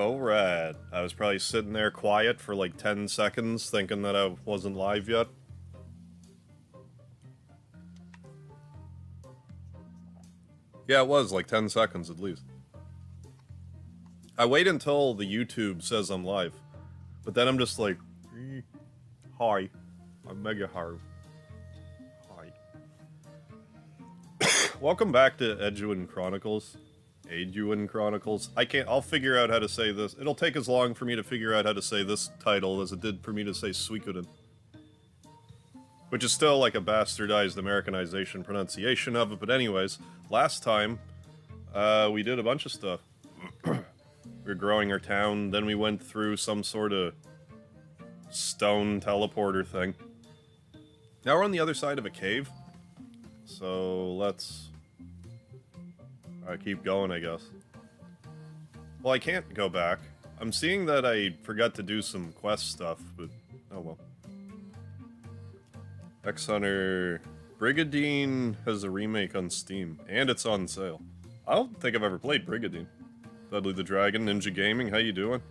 Alright. I was probably sitting there quiet for like 10 seconds thinking that I wasn't live yet. Yeah, it was like 10 seconds at least. I wait until the YouTube says I'm live, but then I'm just like, hi, I'm Mega Haru. Hi. Welcome back to Eiyuden Chronicles. Eiyuden Chronicles. I'll figure out how to say this. It'll take as long for me to figure out how to say this title as it did for me to say Suikoden. Which is still like a bastardized Americanization pronunciation of it, but anyways, last time, we did a bunch of stuff. We were growing our town, then we went through some sort of stone teleporter thing. Now we're on the other side of a cave, so let's keep going, I guess. Well, I can't go back. I'm seeing that I forgot to do some quest stuff, but oh well. X-Hunter Brigadine has a remake on Steam, and it's on sale. I don't think I've ever played Brigadine. Dudley the Dragon, Ninja Gaming, how you doing?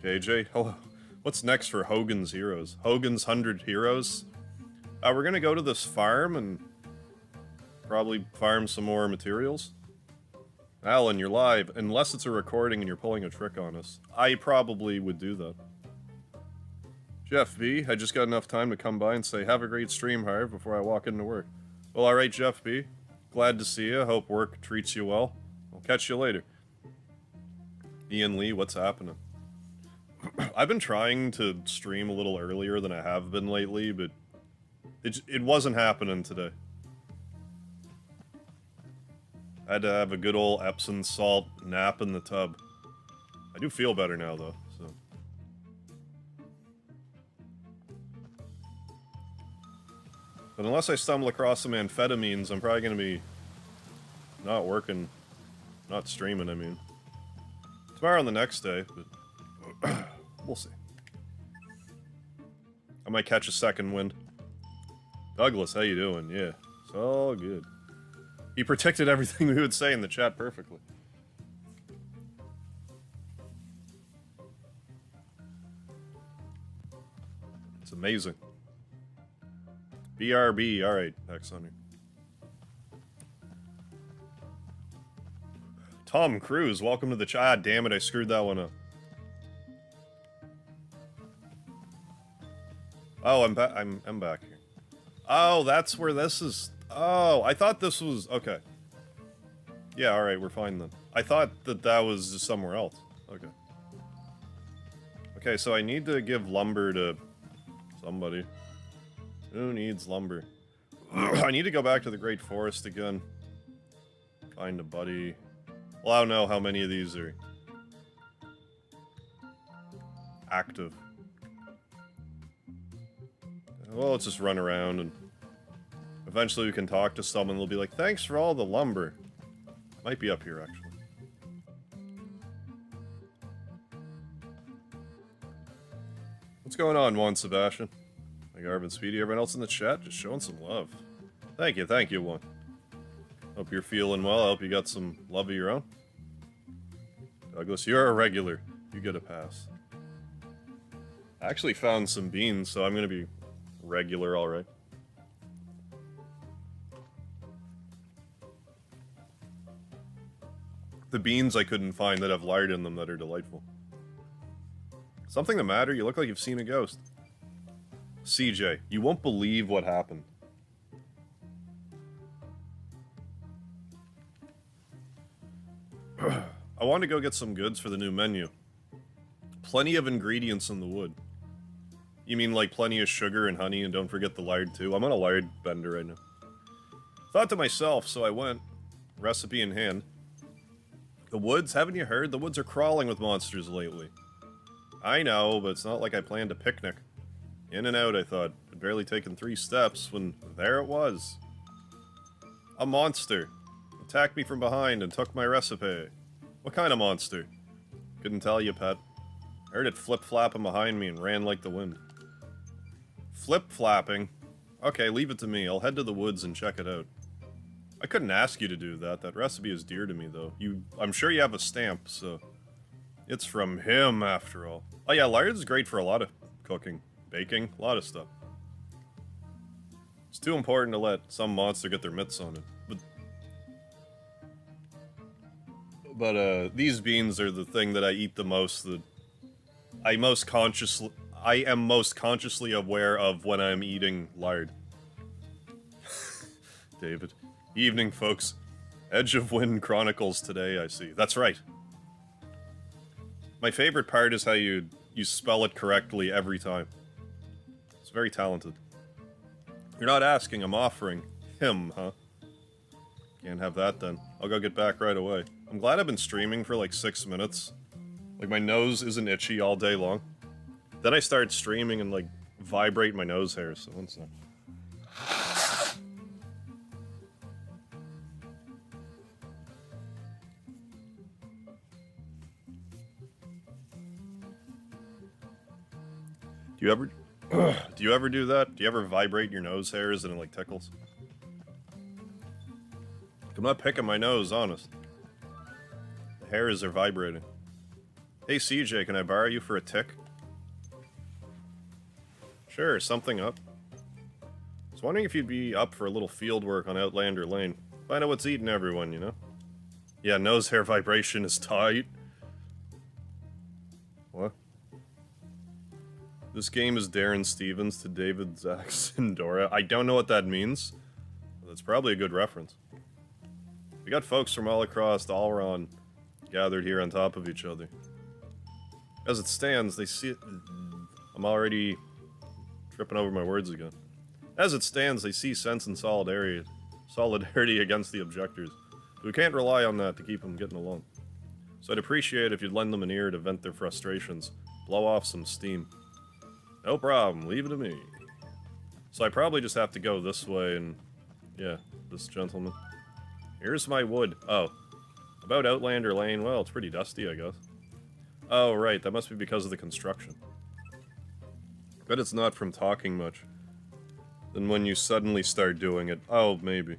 JJ, hello. What's next for Hogan's Heroes? Hogan's 100 Heroes? We're gonna go to this farm and probably farm some more materials. Alan, you're live. Unless it's a recording and you're pulling a trick on us. I probably would do that. Jeff B, I just got enough time to come by and say, have a great stream, Harv, before I walk into work. Well, alright, Jeff B. Glad to see you. Hope work treats you well. I'll catch you later. Ian Lee, what's happening? I've been trying to stream a little earlier than I have been lately, but it wasn't happening today. I had to have a good old Epsom salt nap in the tub. I do feel better now, though, so. But unless I stumble across some amphetamines, I'm probably gonna be not working, not streaming, I mean. Tomorrow on the next day, but we'll see. I might catch a second wind. Douglas, how you doing? Yeah, it's all good. He predicted everything we would say in the chat perfectly. It's amazing. BRB, alright, X-Hunter. Tom Cruise, welcome to the chat. Ah, damn it, I screwed that one up. Oh, I'm back here. Oh, that's where this is. Oh, I thought this was okay. Yeah, all right, we're fine then. I thought that was just somewhere else. Okay. Okay, so I need to give lumber to somebody. Who needs lumber? I need to go back to the Great Forest again. Find a buddy. Well, I don't know how many of these are active. Well, let's just run around and eventually we can talk to someone. They'll be like, thanks for all the lumber. Might be up here, actually. What's going on, Juan Sebastian? Hey, Garvin Speedy, everyone else in the chat, just showing some love. Thank you, Juan. Hope you're feeling well. I hope you got some love of your own. Douglas, you're a regular. You get a pass. I actually found some beans, so I'm gonna be regular, alright. The beans I couldn't find that have lard in them that are delightful. Something the matter? You look like you've seen a ghost. CJ, you won't believe what happened. I want to go get some goods for the new menu. Plenty of ingredients in the wood. You mean like plenty of sugar and honey, and don't forget the lard too? I'm on a lard bender right now. Thought to myself, so I went, recipe in hand. The woods, haven't you heard? The woods are crawling with monsters lately. I know, but it's not like I planned a picnic. In and out, I thought. I'd barely taken 3 steps when there it was. A monster. Attacked me from behind and took my recipe. What kind of monster? Couldn't tell you, pet. Heard it flip-flapping behind me and ran like the wind. Flip-flapping? Okay, leave it to me. I'll head to the woods and check it out. I couldn't ask you to do that. That recipe is dear to me, though. I'm sure you have a stamp, so It's from him, after all. Oh yeah, lard's great for a lot of cooking, baking, a lot of stuff. It's too important to let some monster get their mitts on it. But these beans are the thing that I eat the most, that I am most consciously aware of when I'm eating lard. David. Evening, folks. Edge of Wind Chronicles today, I see. That's right. My favorite part is how you spell it correctly every time. It's very talented. You're not asking, I'm offering. Him, huh? Can't have that then. I'll go get back right away. I'm glad I've been streaming for like 6 minutes. Like, my nose isn't itchy all day long. Then I start streaming and, like, vibrate my nose hairs, so one sec. Do you ever do that? Do you ever vibrate your nose hairs and it, like, tickles? I'm not picking my nose, honest. The hairs are vibrating. Hey CJ, can I borrow you for a tick? Sure, something up. I was wondering if you'd be up for a little field work on Outlander Lane. Find out what's eating everyone, you know? Yeah, nose hair vibration is tight. What? This game is Darren Stevens to David Zach Sindora. I don't know what that means. But that's probably a good reference. We got folks from all across Alron gathered here on top of each other. As it stands, they see... I'm already tripping over my words again. As it stands, they see sense and solidarity against the objectors. We can't rely on that to keep them getting along. So I'd appreciate if you'd lend them an ear to vent their frustrations. Blow off some steam. No problem, leave it to me. So I probably just have to go this way and... yeah, this gentleman. Here's my wood. Oh. About Outlander Lane, well, it's pretty dusty, I guess. Oh, right, that must be because of the construction. Bet it's not from talking much. Then when you suddenly start doing it, oh, maybe.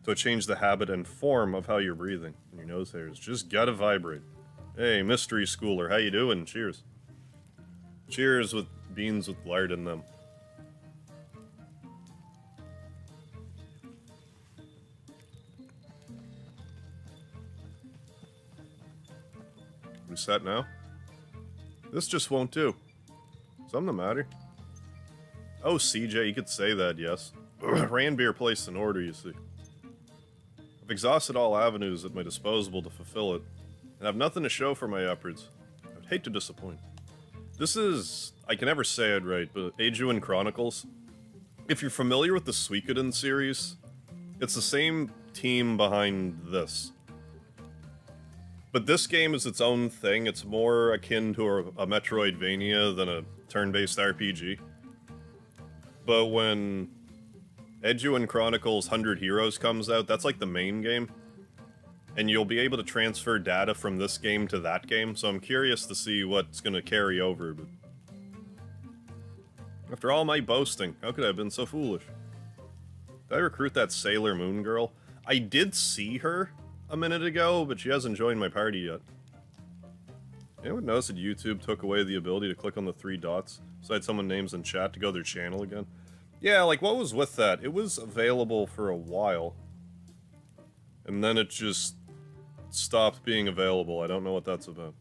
So change the habit and form of how you're breathing. And your nose hairs just gotta vibrate. Hey, mystery schooler, how you doing? Cheers. Cheers with beans with lard in them. We set now? This just won't do. Something the matter? Oh, CJ, you could say that, yes. Ranbeer placed an order, you see. I've exhausted all avenues at my disposal to fulfill it, and have nothing to show for my efforts. I would hate to disappoint. This is... I can never say it right, but Eiyuden Chronicles. If you're familiar with the Suikoden series, it's the same team behind this. But this game is its own thing. It's more akin to a Metroidvania than a turn-based RPG. But when Eiyuden Chronicles 100 Heroes comes out, that's like the main game. And you'll be able to transfer data from this game to that game, so I'm curious to see what's going to carry over. But after all my boasting, how could I have been so foolish? Did I recruit that Sailor Moon girl? I did see her a minute ago, but she hasn't joined my party yet. Anyone notice that YouTube took away the ability to click on the 3 dots beside someone's names in chat to go to their channel again? Yeah, like, what was with that? It was available for a while. And then it just stopped being available. I don't know what that's about.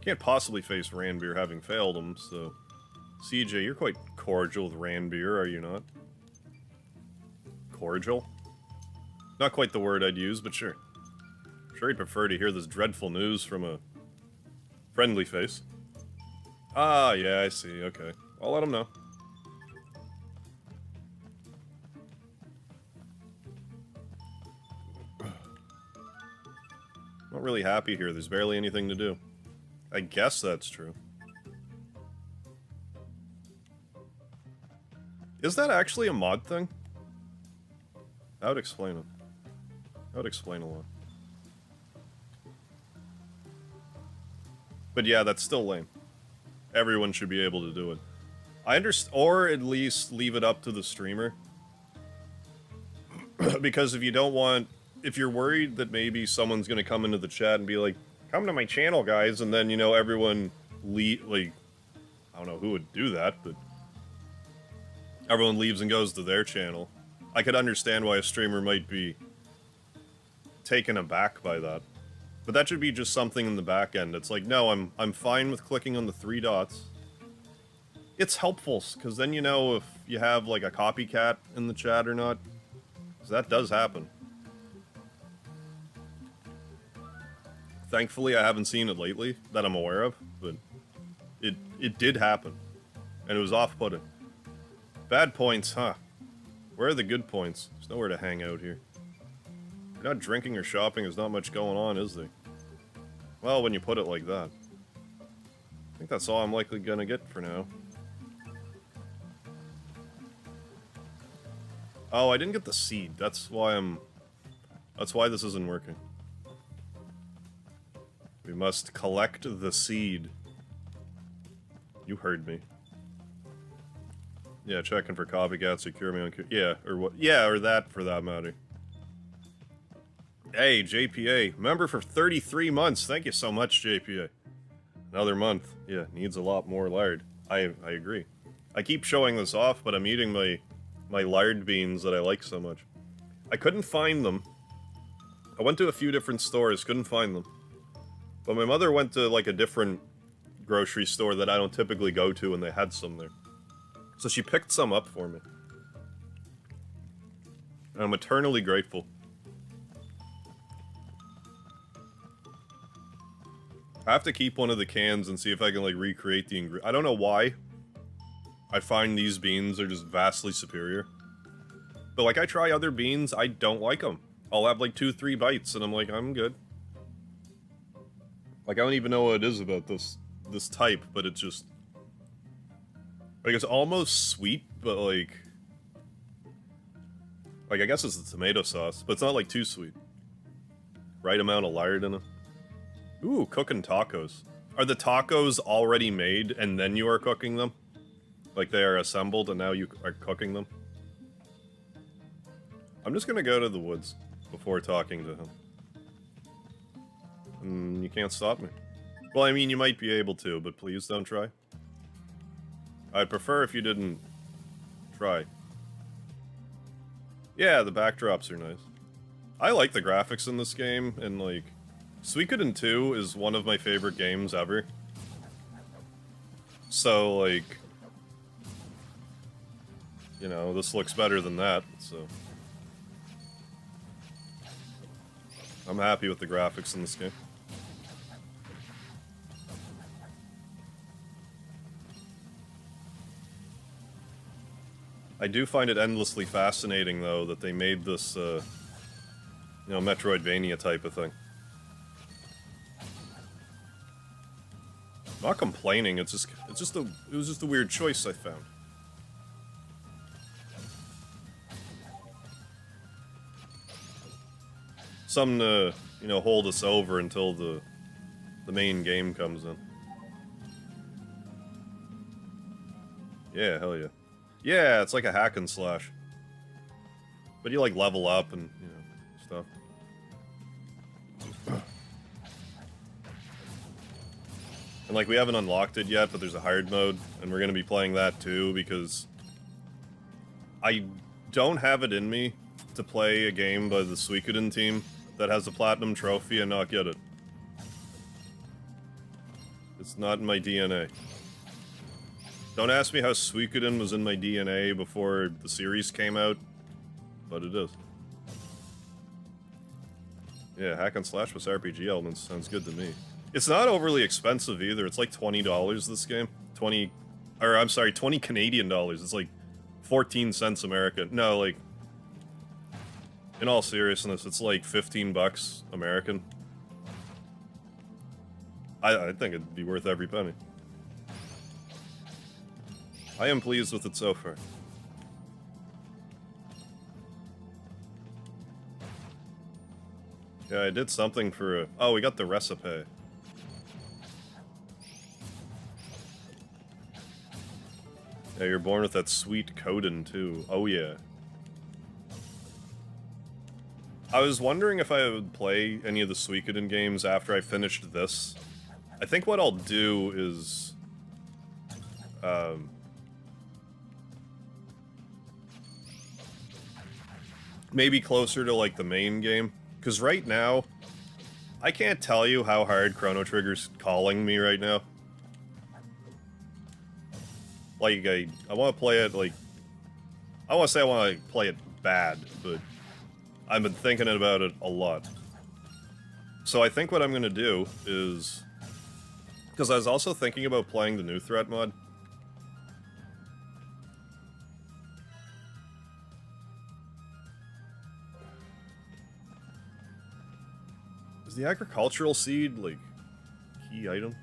Can't possibly face Ranbeer having failed him, so... CJ, you're quite cordial with Ranbeer, are you not? Cordial? Not quite the word I'd use, but sure. I'm sure he'd prefer to hear this dreadful news from a friendly face. Ah, yeah, I see, okay. I'll let him know. Not really happy here, there's barely anything to do. I guess that's true. Is that actually a mod thing? That would explain it. That would explain a lot. But yeah, that's still lame. Everyone should be able to do it. I understand, or at least leave it up to the streamer. Because if you don't want, if you're worried that maybe someone's gonna come into the chat and be like, come to my channel, guys, and then, you know, everyone like, I don't know who would do that, but everyone leaves and goes to their channel. I could understand why a streamer might be taken aback by that. But that should be just something in the back end. It's like, no, I'm fine with clicking on the 3 dots. It's helpful, because then you know if you have, like, a copycat in the chat or not. Because that does happen. Thankfully, I haven't seen it lately, that I'm aware of, but it did happen. And it was off-putting. Bad points, huh? Where are the good points? There's nowhere to hang out here. If you're not drinking or shopping, there's not much going on, is there? Well, when you put it like that. I think that's all I'm likely gonna get for now. Oh, I didn't get the seed. That's why this isn't working. We must collect the seed. You heard me. Yeah, checking for copycats or cure me on... Yeah, or what? Yeah, or that, for that matter. Hey, JPA. Member for 33 months. Thank you so much, JPA. Another month. Yeah, needs a lot more lard. I agree. I keep showing this off, but I'm eating my lard beans that I like so much. I couldn't find them. I went to a few different stores, couldn't find them. But my mother went to, like, a different grocery store that I don't typically go to, and they had some there. So she picked some up for me. And I'm eternally grateful. I have to keep one of the cans and see if I can, like, recreate the ingredient. I don't know why. I find these beans are just vastly superior. But, like, I try other beans, I don't like them. I'll have, like, 2-3 bites, and I'm like, I'm good. Like, I don't even know what it is about this type, but it's just... like, it's almost sweet, but, like, I guess it's the tomato sauce, but it's not, like, too sweet. Right amount of lard in it. Ooh, cooking tacos. Are the tacos already made, and then you are cooking them? Like, they are assembled, and now you are cooking them? I'm just gonna go to the woods before talking to him. You can't stop me. Well, I mean, you might be able to, but please don't try. I'd prefer if you didn't try. Yeah, the backdrops are nice. I like the graphics in this game, and, like, Suikoden 2 is one of my favorite games ever. So, like, you know, this looks better than that, so... I'm happy with the graphics in this game. I do find it endlessly fascinating, though, that they made this, you know, Metroidvania type of thing. I'm not complaining, it was just a weird choice I found. Something to, you know, hold us over until the main game comes in. Yeah, hell yeah. Yeah, it's like a hack and slash. But you, like, level up and, you know, stuff. And, like, we haven't unlocked it yet, but there's a hard mode, and we're gonna be playing that too, because I don't have it in me to play a game by the Suikoden team that has a platinum trophy and not get it. It's not in my DNA. Don't ask me how Suikoden was in my DNA before the series came out, but it is. Yeah, hack and slash with RPG elements sounds good to me. It's not overly expensive either. It's like $20 this game. 20 Canadian dollars. It's like 14 cents American. No, like, in all seriousness, it's like 15 bucks American. I think it'd be worth every penny. I am pleased with it so far. Yeah, I did something for a... Oh, we got the recipe. Yeah, you're born with that sweet Coden, too. Oh, yeah. I was wondering if I would play any of the Suikoden games after I finished this. I think what I'll do is... maybe closer to, like, the main game. Because right now, I can't tell you how hard Chrono Trigger's calling me right now. Like, I want to play it, like... I want to say I want to play it bad, but... I've been thinking about it a lot. So I think what I'm going to do is... Because I was also thinking about playing the new threat mod. Is the agricultural seed, like, key item?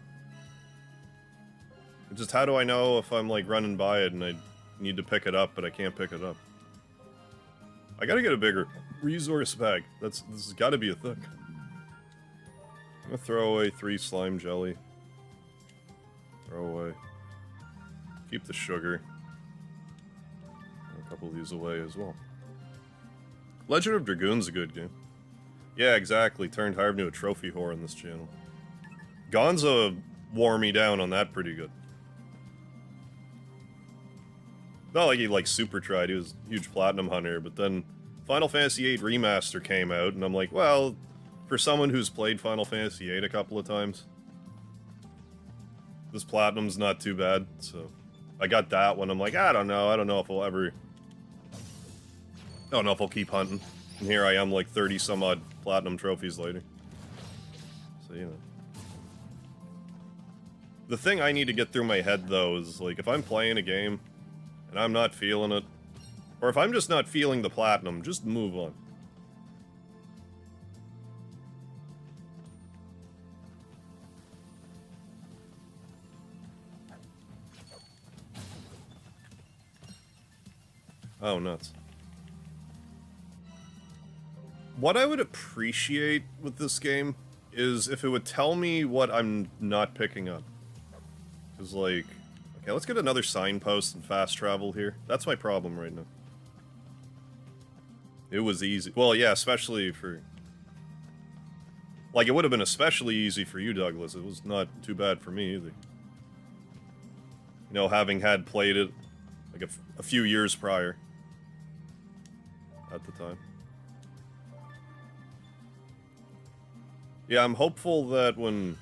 Just how do I know if I'm, like, running by it and I need to pick it up, but I can't pick it up? I gotta get a bigger resource bag. This has gotta be a thing. I'm gonna throw away 3 slime jelly. Throw away. Keep the sugar. A couple of these away as well. Legend of Dragoon's a good game. Yeah, exactly. Turned Harv into a trophy whore on this channel. Gonza wore me down on that pretty good. Not like he, like, super tried, he was a huge platinum hunter, but then Final Fantasy VIII Remaster came out, and I'm like, well, for someone who's played Final Fantasy VIII a couple of times, this platinum's not too bad, so I got that one. I'm like, I don't know if I'll ever... I don't know if I'll keep hunting. And here I am, like, 30-some-odd platinum trophies later. So, you know. The thing I need to get through my head, though, is, like, if I'm playing a game and I'm not feeling it, or if I'm just not feeling the platinum, just move on. Oh, nuts. What I would appreciate with this game is if it would tell me what I'm not picking up. Because, like... Okay, let's get another signpost and fast travel here. That's my problem right now. It was easy. Well, yeah, especially for... Like, it would have been especially easy for you, Douglas. It was not too bad for me, either. You know, having had played it, like, a few years prior. At the time. Yeah, I'm hopeful that when...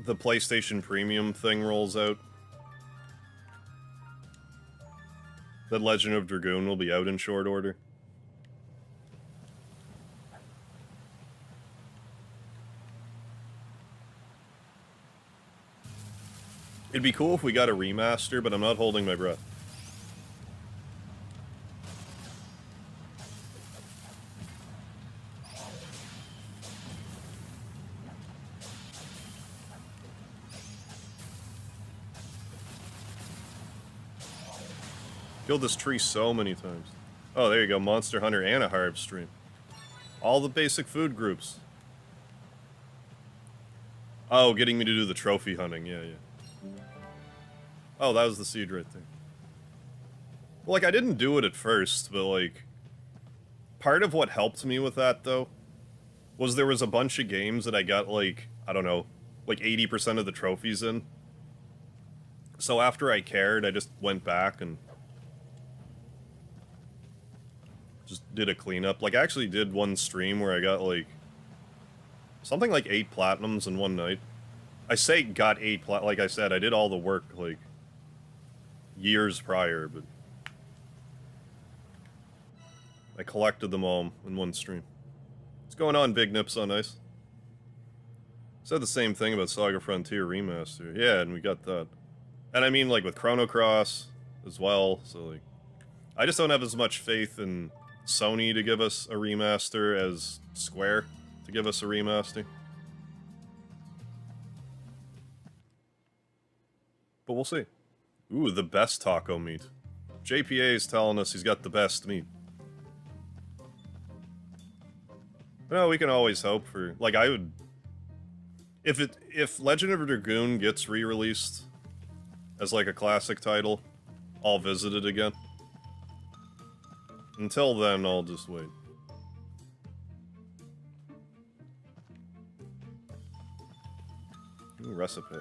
the PlayStation Premium thing rolls out, that Legend of Dragoon will be out in short order. It'd be cool if we got a remaster, but I'm not holding my breath. Killed this tree so many times. Oh, there you go, Monster Hunter and a Harv stream. All the basic food groups. Oh, getting me to do the trophy hunting, yeah. Oh, that was the seed right there. Well, like, I didn't do it at first, but, like... Part of what helped me with that, though, was there was a bunch of games that I got, like, I don't know, like 80% of the trophies in. So after I cared, I just went back and... just did a cleanup. Like, I actually did one stream where I got, like... something like 8 platinums in one night. I say got 8 like I said, I did all the work, like... years prior, but... I collected them all in one stream. What's going on, Big Nips on Ice? Said the same thing about Saga Frontier Remaster. Yeah, and we got that. And I mean, like, with Chrono Cross as well, so, like... I just don't have as much faith in Sony to give us a remaster as Square to give us a remaster. But we'll see. Ooh, the best taco meat. JPA is telling us he's got the best meat. Well, we can always hope for... like, I would... If Legend of Dragoon gets re-released as like a classic title, I'll visit it again. Until then, I'll just wait. Ooh, recipe.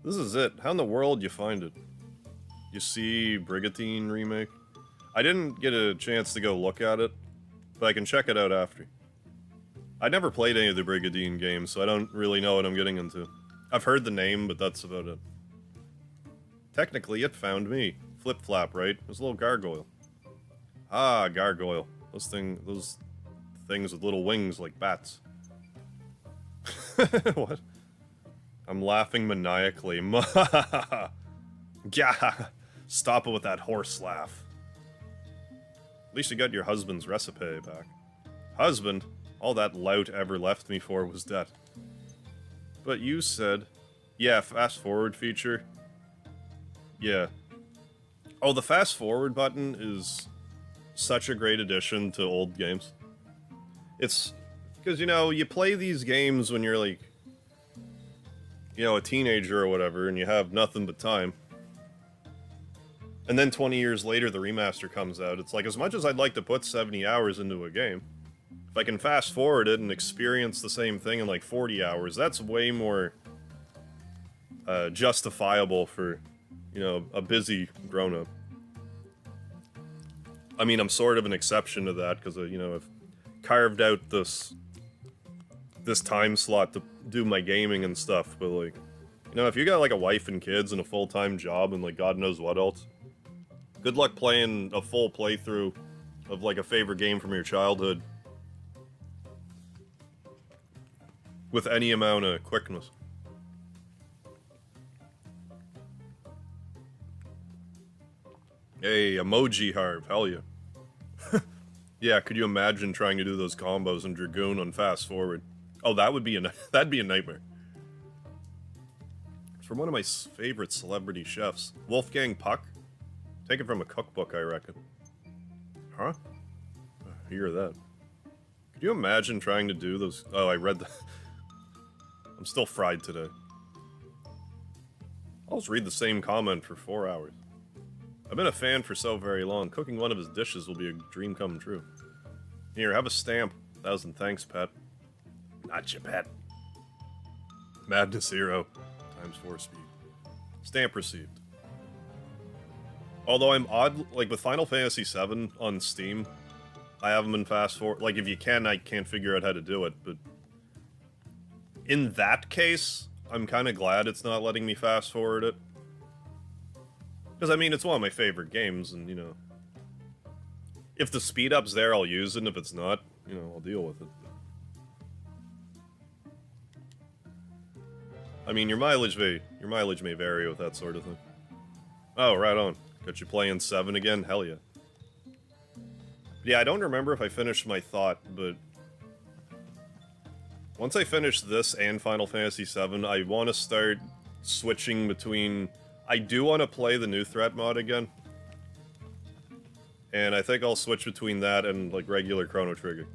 This is it. How in the world you find it? You see Brigantine remake? I didn't get a chance to go look at it, but I can check it out after. I never played any of the Brigantine games, so I don't really know what I'm getting into. I've heard the name, but that's about it. Technically, it found me. Flip-flap, right? It was a little gargoyle. Ah, gargoyle. Those things with little wings like bats. What? I'm laughing maniacally. Yeah, stop it with that horse laugh. At least you got your husband's recipe back. Husband? All that lout ever left me for was debt. But you said... Yeah, fast forward feature. Yeah. Oh, the fast forward button is such a great addition to old games. It's... Because, you know, you play these games when you're like... You know, a teenager or whatever, and you have nothing but time. And then 20 years later, the remaster comes out. It's like, as much as I'd like to put 70 hours into a game, if I can fast forward it and experience the same thing in like 40 hours, that's way more justifiable for, you know, a busy grown-up. I mean, I'm sort of an exception to that, because, you know, I've carved out this time slot to do my gaming and stuff, but, like, you know, if you got, like, a wife and kids and a full-time job and, like, God knows what else, good luck playing a full playthrough of, like, a favorite game from your childhood with any amount of quickness. Hey, emoji harv, hell yeah. Yeah, could you imagine trying to do those combos in Dragoon on fast forward? Oh, that'd be a nightmare. It's from one of my favorite celebrity chefs, Wolfgang Puck. Taken from a cookbook, I reckon. Huh? I hear that. Could you imagine trying to do those? Oh, I read that. I'm still fried today. I'll just read the same comment for 4 hours. I've been a fan for so very long. Cooking one of his dishes will be a dream come true. Here, have a stamp. 1,000 thanks, pet. Not your pet. Madness Hero. ×4 speed. Stamp received. Although I'm odd, like with Final Fantasy VII on Steam, I haven't been fast forward. Like if you can, I can't figure out how to do it, but in that case, I'm kind of glad it's not letting me fast forward it. Because, I mean, it's one of my favorite games, and, you know, if the speed up's there, I'll use it, and if it's not, you know, I'll deal with it. I mean, your mileage may vary with that sort of thing. Oh, right on. Got you playing 7 again? Hell yeah. Yeah, I don't remember if I finished my thought, but once I finish this and Final Fantasy VII, I want to start switching between... I do want to play the new threat mod again. And I think I'll switch between that and, like, regular Chrono Trigger.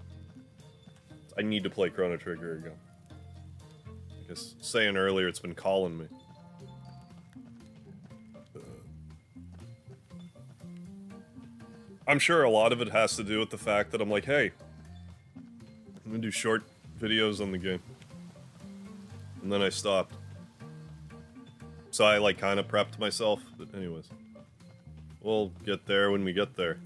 I need to play Chrono Trigger again. Because, saying earlier, it's been calling me. I'm sure a lot of it has to do with the fact that I'm like, hey, I'm gonna do short videos on the game. And then I stopped. So I, like, kind of prepped myself, but anyways. We'll get there when we get there.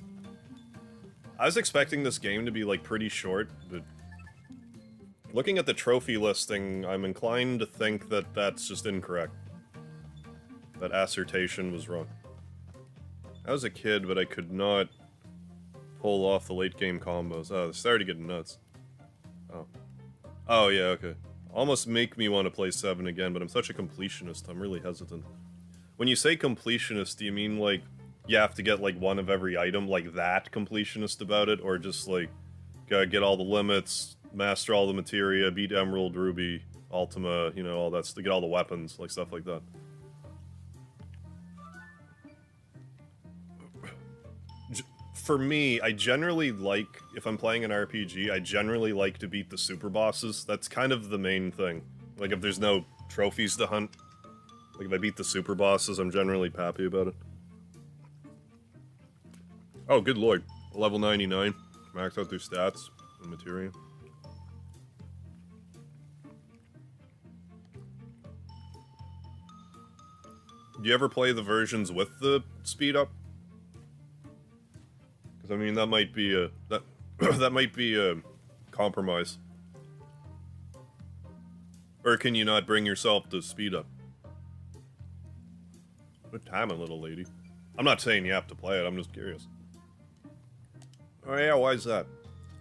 I was expecting this game to be, like, pretty short, but looking at the trophy listing, I'm inclined to think that that's just incorrect. That assertion was wrong. I was a kid, but I could not pull off the late game combos. Oh, they started getting nuts. Oh. Oh, yeah, okay. Almost make me want to play 7 again, but I'm such a completionist, I'm really hesitant. When you say completionist, do you mean, like, you have to get, like, one of every item, like that completionist about it, or just, like, gotta get all the limits, master all the materia, beat Emerald, Ruby, Ultima, you know, all that, to get all the weapons, like, stuff like that. for me, I generally like, if I'm playing an RPG, I generally like to beat the super bosses. That's kind of the main thing. Like, if there's no trophies to hunt, like, if I beat the super bosses, I'm generally happy about it. Oh, good lord. Level 99. Max out their stats and materia. Do you ever play the versions with the speed up? Because I mean, that might be a that might be a compromise. Or can you not bring yourself to speed up? Good time, little lady. I'm not saying you have to play it. I'm just curious. Oh yeah, why is that?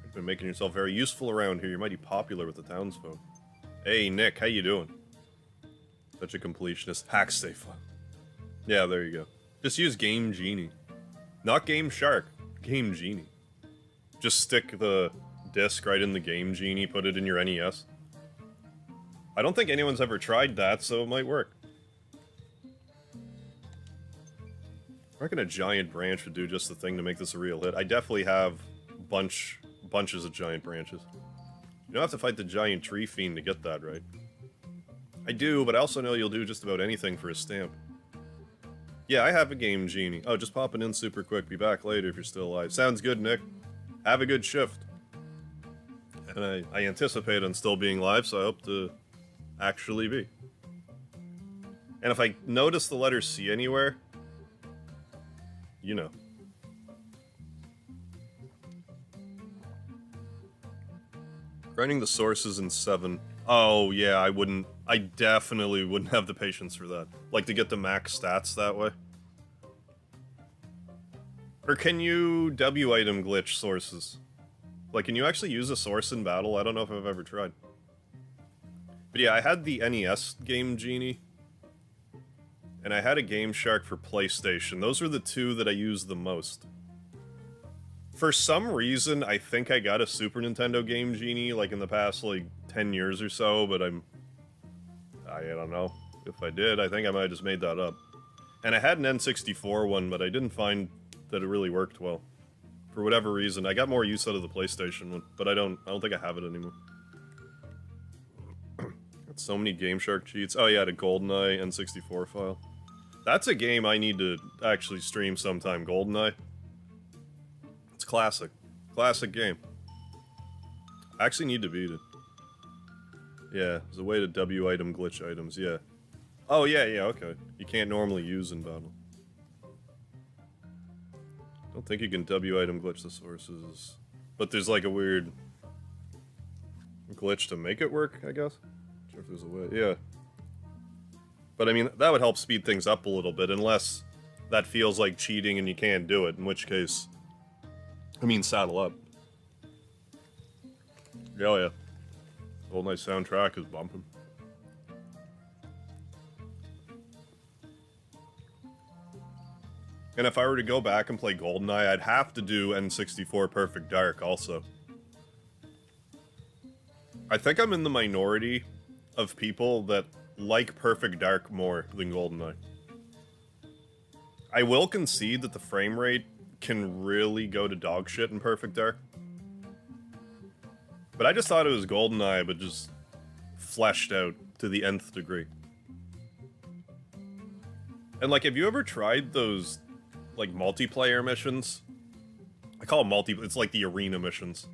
You've been making yourself very useful around here. You're mighty popular with the townsfolk. Hey Nick, how you doing? Such a completionist. Hack stay fun. Yeah, there you go. Just use Game Genie. Not Game Shark. Game Genie. Just stick the disc right in the Game Genie, put it in your NES. I don't think anyone's ever tried that, so it might work. I reckon a giant branch would do just the thing to make this a real hit. I definitely have bunches of giant branches. You don't have to fight the giant tree fiend to get that, right? I do, but I also know you'll do just about anything for a stamp. Yeah, I have a Game Genie. Oh, just popping in super quick. Be back later if you're still alive. Sounds good, Nick. Have a good shift. And I anticipate on still being live, so I hope to actually be. And if I notice the letter C anywhere, you know. Grinding the sources in 7. Oh, yeah, I definitely wouldn't have the patience for that. Like, to get the max stats that way. Or can you W item glitch sources? Like, can you actually use a source in battle? I don't know if I've ever tried. But yeah, I had the NES Game Genie. And I had a Game Shark for PlayStation. Those were the two that I used the most. For some reason, I think I got a Super Nintendo Game Genie, like, in the past, like, 10 years or so, but I don't know. If I did, I think I might have just made that up. And I had an N64 one, but I didn't find that it really worked well. For whatever reason. I got more use out of the PlayStation one, but I don't think I have it anymore. Got so many Game Shark cheats. Oh yeah, the GoldenEye N64 file. That's a game I need to actually stream sometime, GoldenEye. It's classic. Classic game. I actually need to beat it. Yeah, there's a way to W item glitch items, yeah. Oh yeah, okay. You can't normally use in battle. Don't think you can W item glitch the sources. But there's like a weird glitch to make it work, I guess? Not sure if there's a way, yeah. But I mean, that would help speed things up a little bit, unless that feels like cheating and you can't do it, in which case, I mean, saddle up. Oh yeah. The whole nice soundtrack is bumping. And if I were to go back and play GoldenEye, I'd have to do N64 Perfect Dark also. I think I'm in the minority of people that like Perfect Dark more than GoldenEye. I will concede that the frame rate can really go to dog shit in Perfect Dark. But I just thought it was GoldenEye, but just fleshed out to the nth degree. And like, have you ever tried those, like, multiplayer missions? I call them it's like the arena missions.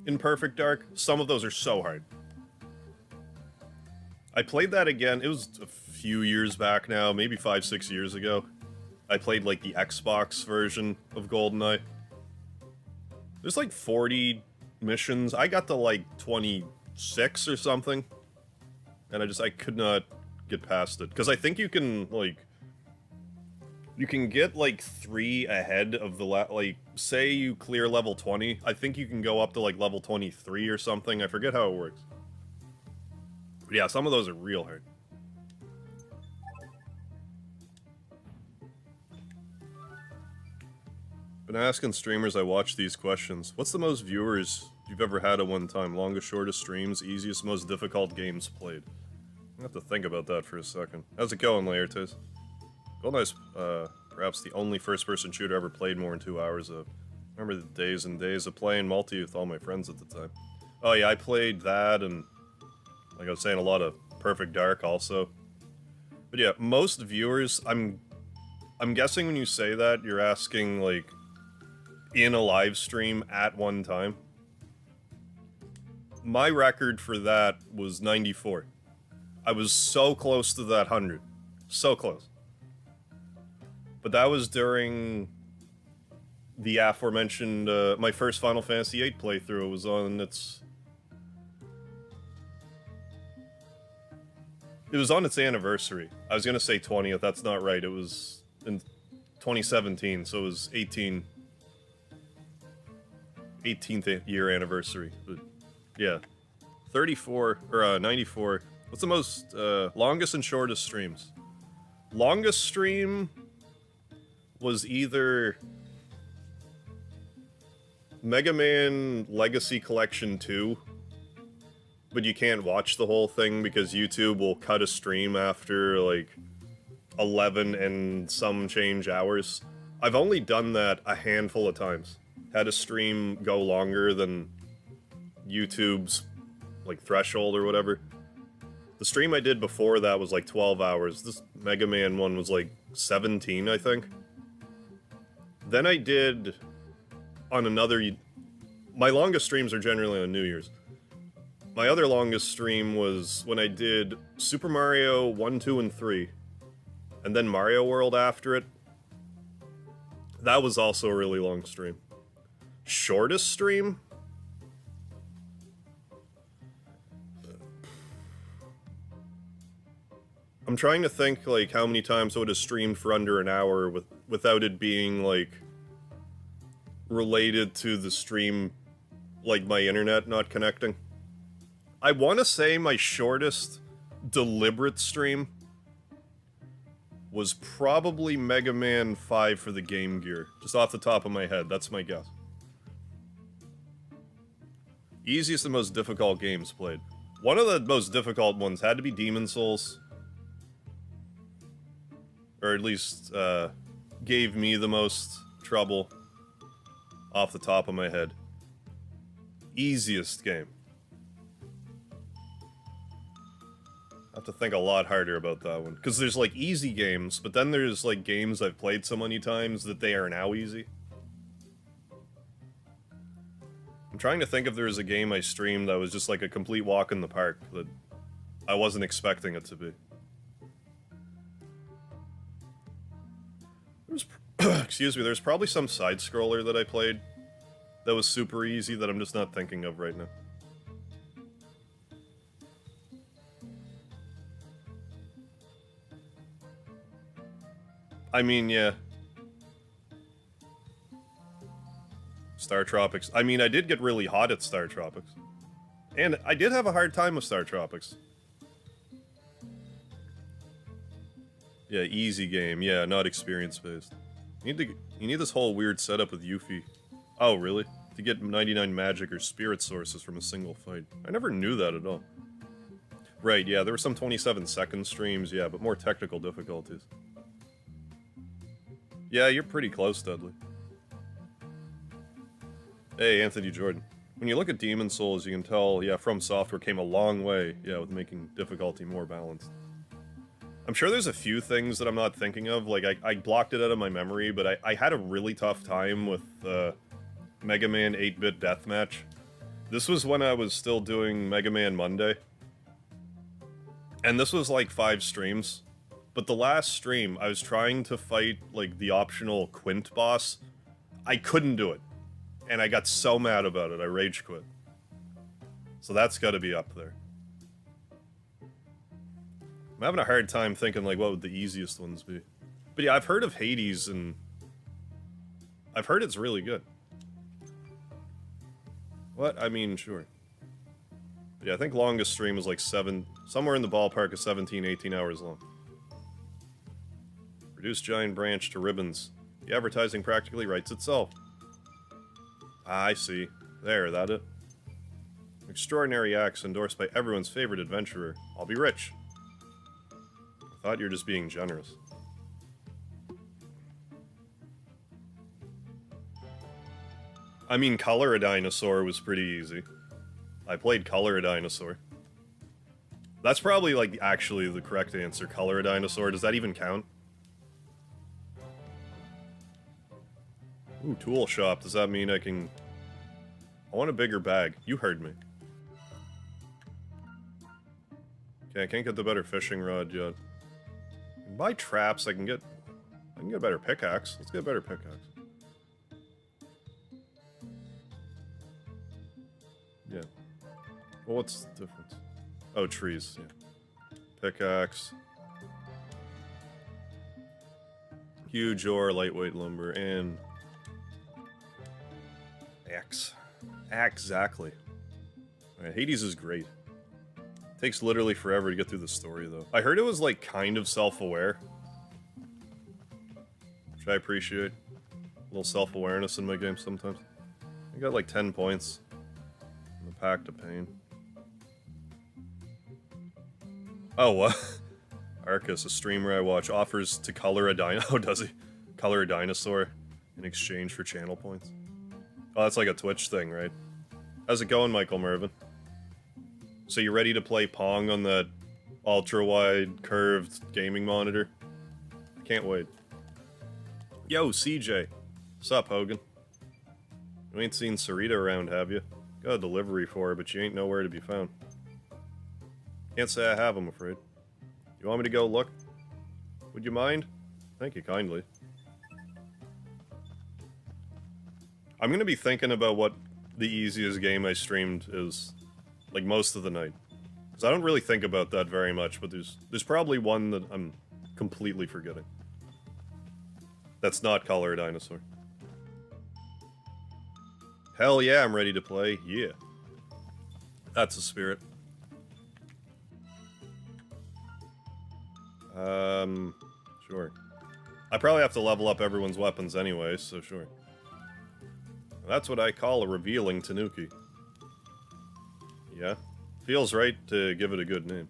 In Perfect Dark, some of those are so hard. I played that again, it was a few years back now, maybe 5-6 years ago. I played, like, the Xbox version of GoldenEye. There's, like, 40 missions. I got to, like, 26 or something. And I could not get past it. Because I think you can, like... You can get, like, 3 ahead of the like, say you clear level 20, I think you can go up to, like, level 23 or something. I forget how it works. But yeah, some of those are real hard. Been asking streamers I watch these questions. What's the most viewers you've ever had at one time? Longest, shortest streams, easiest, most difficult games played? I have to think about that for a second. How's it going, Laertes? GoldenEye's perhaps the only first-person shooter I ever played more than 2 hours of. Remember the days and days of playing multi with all my friends at the time. Oh yeah, I played that and, like I was saying, a lot of Perfect Dark also. But yeah, most viewers, I'm guessing when you say that, you're asking, like, in a live stream at one time. My record for that was 94. I was so close to that 100. So close. But that was during the aforementioned, my first Final Fantasy VIII playthrough. It was on its... It was on its anniversary. I was gonna say 20th, that's not right. It was in 2017, so it was 18th year anniversary. But yeah, 34 or 94. What's the most longest and shortest streams? Longest stream was either Mega Man Legacy Collection 2, but you can't watch the whole thing because YouTube will cut a stream after like 11 and some change hours. I've only done that a handful of times. Had a stream go longer than YouTube's like threshold or whatever. The stream I did before that was like 12 hours. This Mega Man one was like 17, I think. Then I did on another... My longest streams are generally on New Year's. My other longest stream was when I did Super Mario 1, 2, and 3. And then Mario World after it. That was also a really long stream. Shortest stream? I'm trying to think, like, how many times I would have streamed for under an hour without it being, like, related to the stream, like, my internet not connecting. I want to say my shortest deliberate stream was probably Mega Man 5 for the Game Gear. Just off the top of my head, that's my guess. Easiest and most difficult games played. One of the most difficult ones had to be Demon's Souls. Or at least, gave me the most trouble off the top of my head. Easiest game. I have to think a lot harder about that one. Because there's, like, easy games, but then there's, like, games I've played so many times that they are now easy. I'm trying to think if there was a game I streamed that was just, like, a complete walk in the park that I wasn't expecting it to be. Excuse me, there's probably some side-scroller that I played that was super easy that I'm just not thinking of right now. I mean, yeah. Star Tropics. I mean, I did get really hot at Star Tropics. And I did have a hard time with Star Tropics. Yeah, easy game. Yeah, not experience-based. You need this whole weird setup with Yuffie. Oh, really? To get 99 magic or spirit sources from a single fight. I never knew that at all. Right, yeah, there were some 27-second streams, yeah, but more technical difficulties. Yeah, you're pretty close, Dudley. Hey, Anthony Jordan. When you look at Demon's Souls, you can tell, yeah, From Software came a long way, yeah, with making difficulty more balanced. I'm sure there's a few things that I'm not thinking of, like, I blocked it out of my memory, but I had a really tough time with, Mega Man 8-Bit Deathmatch. This was when I was still doing Mega Man Monday. And this was, like, 5 streams. But the last stream, I was trying to fight, like, the optional Quint boss. I couldn't do it. And I got so mad about it, I rage quit. So that's gotta be up there. I'm having a hard time thinking, like, what would the easiest ones be. But yeah, I've heard of Hades, and I've heard it's really good. What? I mean, sure. But yeah, I think longest stream was like somewhere in the ballpark of 17, 18 hours long. Reduce giant branch to ribbons. The advertising practically writes itself. Ah, I see. There, that it? Extraordinary acts endorsed by everyone's favorite adventurer. I'll be rich. I thought you were just being generous. I mean, Color a Dinosaur was pretty easy. I played Color a Dinosaur. That's probably, like, actually the correct answer. Color a Dinosaur. Does that even count? Ooh, tool shop. Does that mean I can... I want a bigger bag. You heard me. Okay, I can't get the better fishing rod yet. Buy traps, I can get a better pickaxe. Let's get a better pickaxe. Yeah. Well, what's the difference? Oh, trees, yeah. Pickaxe. Huge ore, lightweight lumber, and... axe. Exactly. Alright, Hades is great. Takes literally forever to get through the story, though. I heard it was, like, kind of self-aware. Which I appreciate. A little self-awareness in my game sometimes. I got, like, 10 points. In the Pact of Pain. Oh, what? Arcus, a streamer I watch, offers to color a oh, does he? Color a dinosaur in exchange for channel points. Oh, that's like a Twitch thing, right? How's it going, Michael Mervin? So you ready to play Pong on that ultra-wide, curved gaming monitor? Can't wait. Yo, CJ. Sup, Hogan? You ain't seen Sarita around, have you? Got a delivery for her, but she ain't nowhere to be found. Can't say I have, I'm afraid. You want me to go look? Would you mind? Thank you kindly. I'm gonna be thinking about what the easiest game I streamed is, like, most of the night. Because I don't really think about that very much, but there's probably one that I'm completely forgetting. That's not Color a Dinosaur. Hell yeah, I'm ready to play. Yeah. That's the spirit. Sure. I probably have to level up everyone's weapons anyway, so sure. That's what I call a revealing Tanuki. Yeah? Feels right to give it a good name.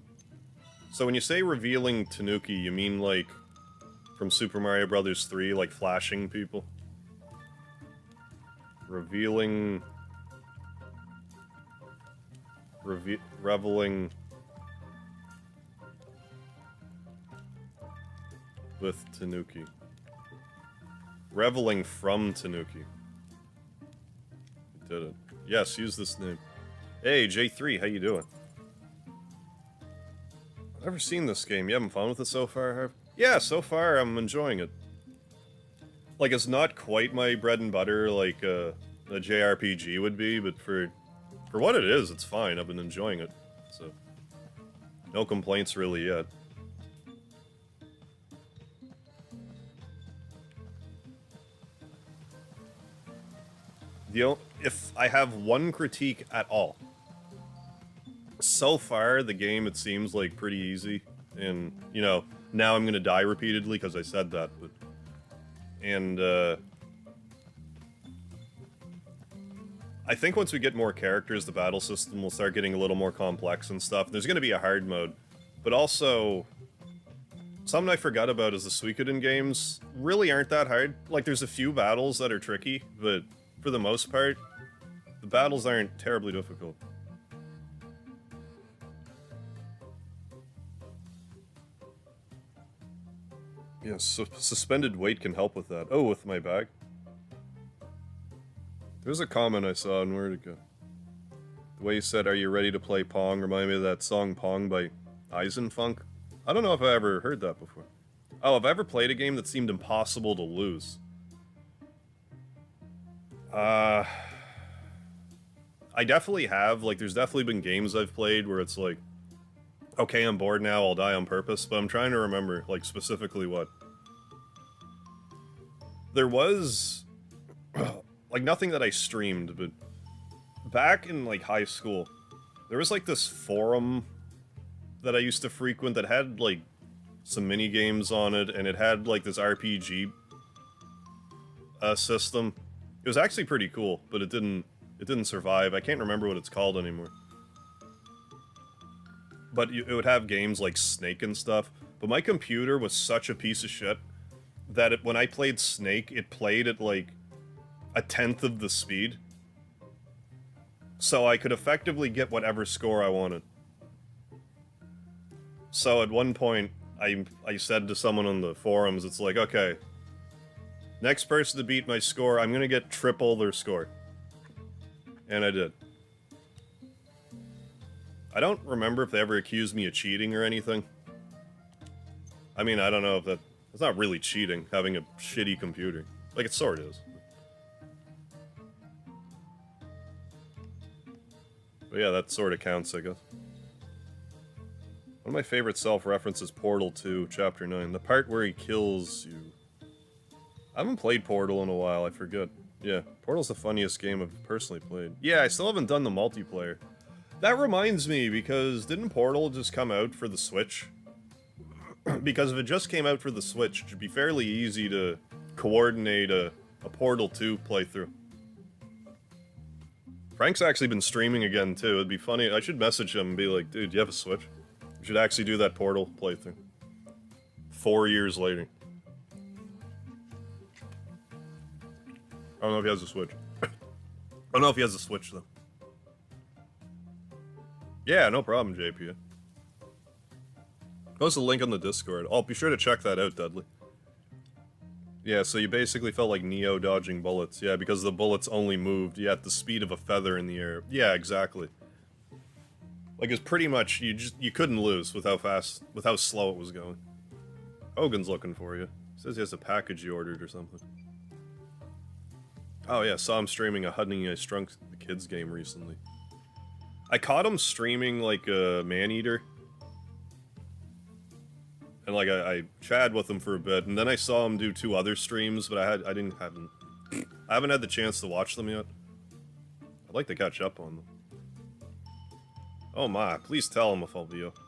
So when you say revealing Tanuki, you mean like from Super Mario Bros. 3, like flashing people? Revealing... reveling... with Tanuki. Reveling from Tanuki. Did it. Yes, use this name. Hey, J3, how you doing? I've never seen this game. You having fun with it so far, Harv? Yeah, so far I'm enjoying it. Like, it's not quite my bread and butter like a JRPG would be, but for what it is, it's fine. I've been enjoying it, so... no complaints really yet. If I have one critique at all, so far the game, it seems like pretty easy, and, you know, now I'm gonna die repeatedly because I said that, but... and, I think once we get more characters, the battle system will start getting a little more complex and stuff. There's gonna be a hard mode, but also... something I forgot about is the Suikoden games really aren't that hard. Like, there's a few battles that are tricky, but for the most part, the battles aren't terribly difficult. Yeah, so suspended weight can help with that. Oh, with my bag. There's a comment I saw, and where'd it go? The way you said, "Are you ready to play Pong?" reminded me of that song Pong by Eisenfunk. I don't know if I ever heard that before. Oh, have I ever played a game that seemed impossible to lose? I definitely have. Like, there's definitely been games I've played where it's like, okay, I'm bored now, I'll die on purpose, but I'm trying to remember, like, specifically what. There was, like, nothing that I streamed, but back in, like, high school, there was, like, this forum that I used to frequent that had, like, some mini-games on it, and it had, like, this RPG system. It was actually pretty cool, but it didn't survive. I can't remember what it's called anymore. But it would have games like Snake and stuff. But my computer was such a piece of shit that when I played Snake, it played at like 1/10 of the speed. so I could effectively get whatever score I wanted. So at one point, I said to someone on the forums, it's like, okay, next person to beat my score, I'm gonna get triple their score. And I did. I don't remember if they ever accused me of cheating or anything. I mean, I don't know if that... It's not really cheating, having a shitty computer. Like, it sort of is. But yeah, that sort of counts, I guess. One of my favorite self-references, Portal 2, Chapter 9. The part where he kills you. I haven't played Portal in a while, I forget. Yeah, Portal's the funniest game I've personally played. Yeah, I still haven't done the multiplayer. That reminds me, because didn't Portal just come out for the Switch? Because if it just came out for the Switch, it should be fairly easy to coordinate a Portal 2 playthrough. Frank's actually been streaming again, too. It'd be funny. I should message him and be like, dude, do you have a Switch? We should actually do that Portal playthrough. 4 years later. I don't know if he has a Switch. I don't know if he has a Switch, though. Yeah, no problem, JP. Post a link on the Discord. Oh, be sure to check that out, Dudley. Yeah, so you basically felt like Neo dodging bullets. Yeah, because the bullets only moved, at the speed of a feather in the air. Yeah, exactly. Like, it's pretty much, you couldn't lose with how slow it was going. Hogan's looking for you. Says he has a package he ordered or something. Oh yeah, saw him streaming a Honey, I Shrunk the Kids game recently. I caught him streaming, like, a Maneater. And, like, I chatted with him for a bit, and then I saw him do 2 other streams, but I haven't had the chance to watch them yet. I'd like to catch up on them. Oh my, please tell him if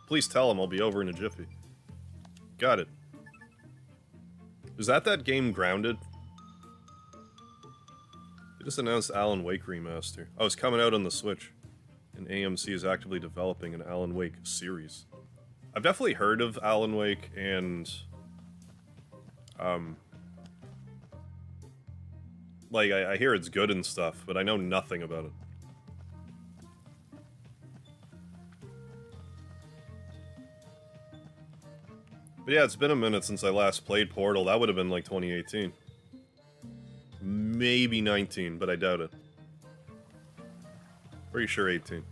please tell him I'll be over in a jiffy. Got it. Is that game Grounded? They just announced Alan Wake Remaster. Oh, it's coming out on the Switch. And AMC is actively developing an Alan Wake series. I've definitely heard of Alan Wake and... like, I hear it's good and stuff, but I know nothing about it. But yeah, it's been a minute since I last played Portal. That would have been like 2018. Maybe 19, but I doubt it. Pretty sure 18.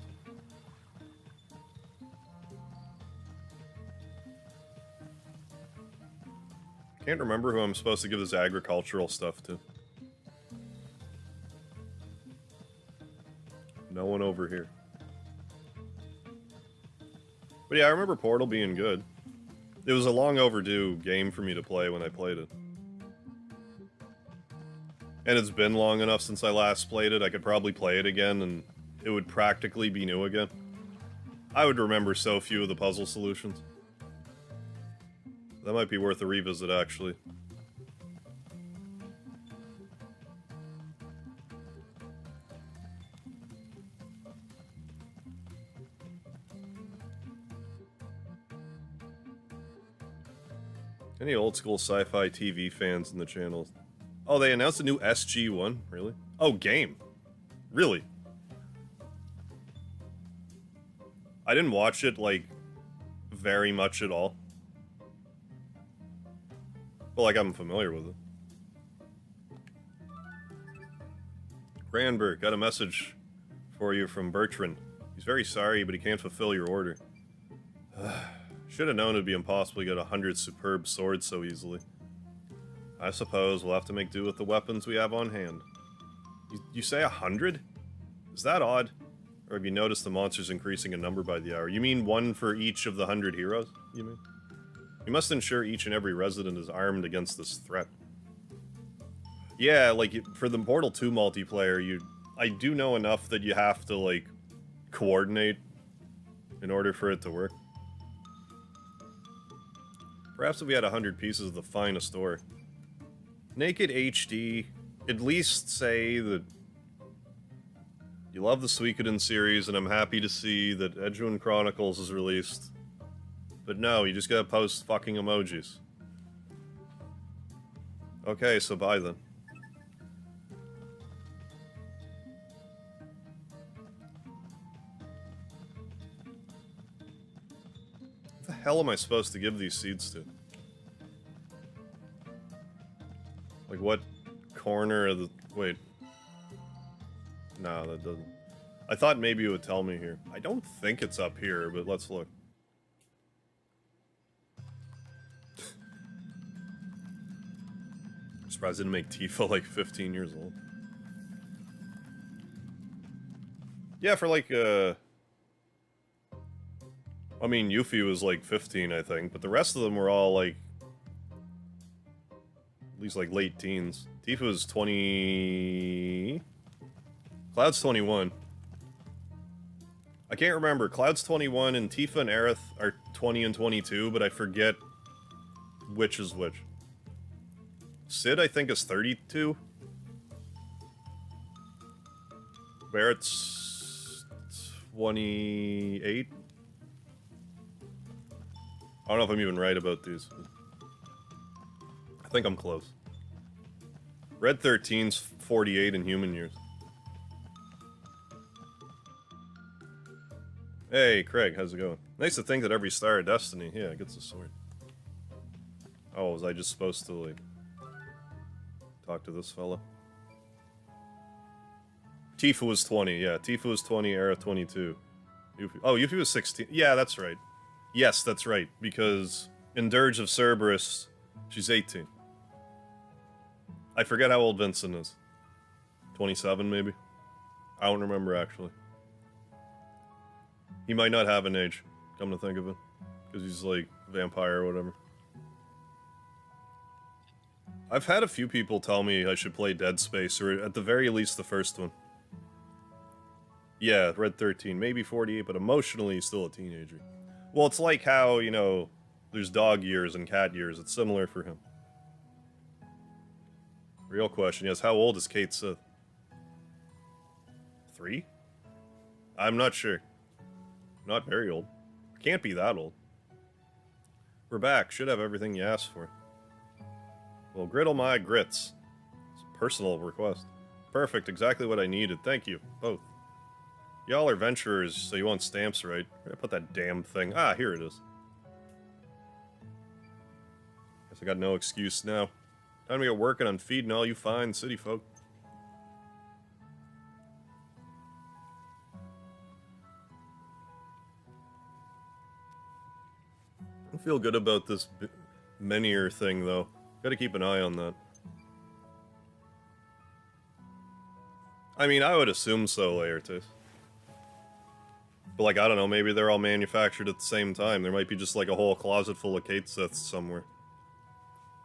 Can't remember who I'm supposed to give this agricultural stuff to. No one over here. But yeah, I remember Portal being good. It was a long overdue game for me to play when I played it. And it's been long enough since I last played it, I could probably play it again and it would practically be new again. I would remember so few of the puzzle solutions. That might be worth a revisit, actually. Any old school sci-fi TV fans in the channel? Oh, they announced a new SG-1? Really? Oh, game. Really? I didn't watch it, like, very much at all. But, like, I'm familiar with it. Randberg, got a message for you from Bertrand. He's very sorry, but he can't fulfill your order. Should have known it'd be impossible to get 100 superb swords so easily. I suppose we'll have to make do with the weapons we have on hand. You say 100? Is that odd? Or have you noticed the monsters increasing in number by the hour? You mean one for each of the 100 heroes, you mean? You must ensure each and every resident is armed against this threat. Yeah, like, for the Portal 2 multiplayer, I do know enough that you have to, like, coordinate in order for it to work. Perhaps if we had 100 pieces of the finest ore. Naked HD, at least say that you love the Suikoden series, and I'm happy to see that Eiyuden Chronicles is released. But no, you just gotta post fucking emojis. Okay, so bye then. What the hell am I supposed to give these seeds to? Like, what corner of the... Wait. No, that doesn't... I thought maybe it would tell me here. I don't think it's up here, but let's look. I'm surprised I didn't make Tifa like 15 years old. Yeah, for like, I mean, Yuffie was like 15, I think, but the rest of them were all like... At least like late teens. Tifa was 20... Cloud's 21. I can't remember. Cloud's 21 and Tifa and Aerith are 20 and 22, but I forget which is which. Sid, I think, is 32. Barrett's 28. I don't know if I'm even right about these. I think I'm close. Red 13's 48 in human years. Hey, Craig, how's it going? Nice to think that every star of Destiny, yeah, gets a sword. Oh, was I just supposed to, like, talk to this fella? Tifa was 20, yeah. Tifa was 20, Era 22. Yuffie, oh, Yuffie was 16. Yeah, that's right. Yes, that's right, because in Dirge of Cerberus, she's 18. I forget how old Vincent is. 27, maybe? I don't remember, actually. He might not have an age, come to think of it. Because he's, like, vampire or whatever. I've had a few people tell me I should play Dead Space, or at the very least the first one. Yeah, Red 13, maybe 48, but emotionally he's still a teenager. Well, it's like how, you know, there's dog years and cat years. It's similar for him. Real question, yes, how old is Kate Sith? 3? I'm not sure. Not very old. Can't be that old. We're back. Should have everything you asked for. Well, griddle my grits. It's a personal request. Perfect. Exactly what I needed. Thank you. Both. Y'all are venturers, so you want stamps, right? Where'd I put that damn thing? Ah, here it is. Guess I got no excuse now. Time to get working on feeding all you fine city folk. I feel good about this menier thing, though. Gotta keep an eye on that. I mean, I would assume so, Laertes. But, like, I don't know, maybe they're all manufactured at the same time. There might be just, like, a whole closet full of Kate Siths somewhere.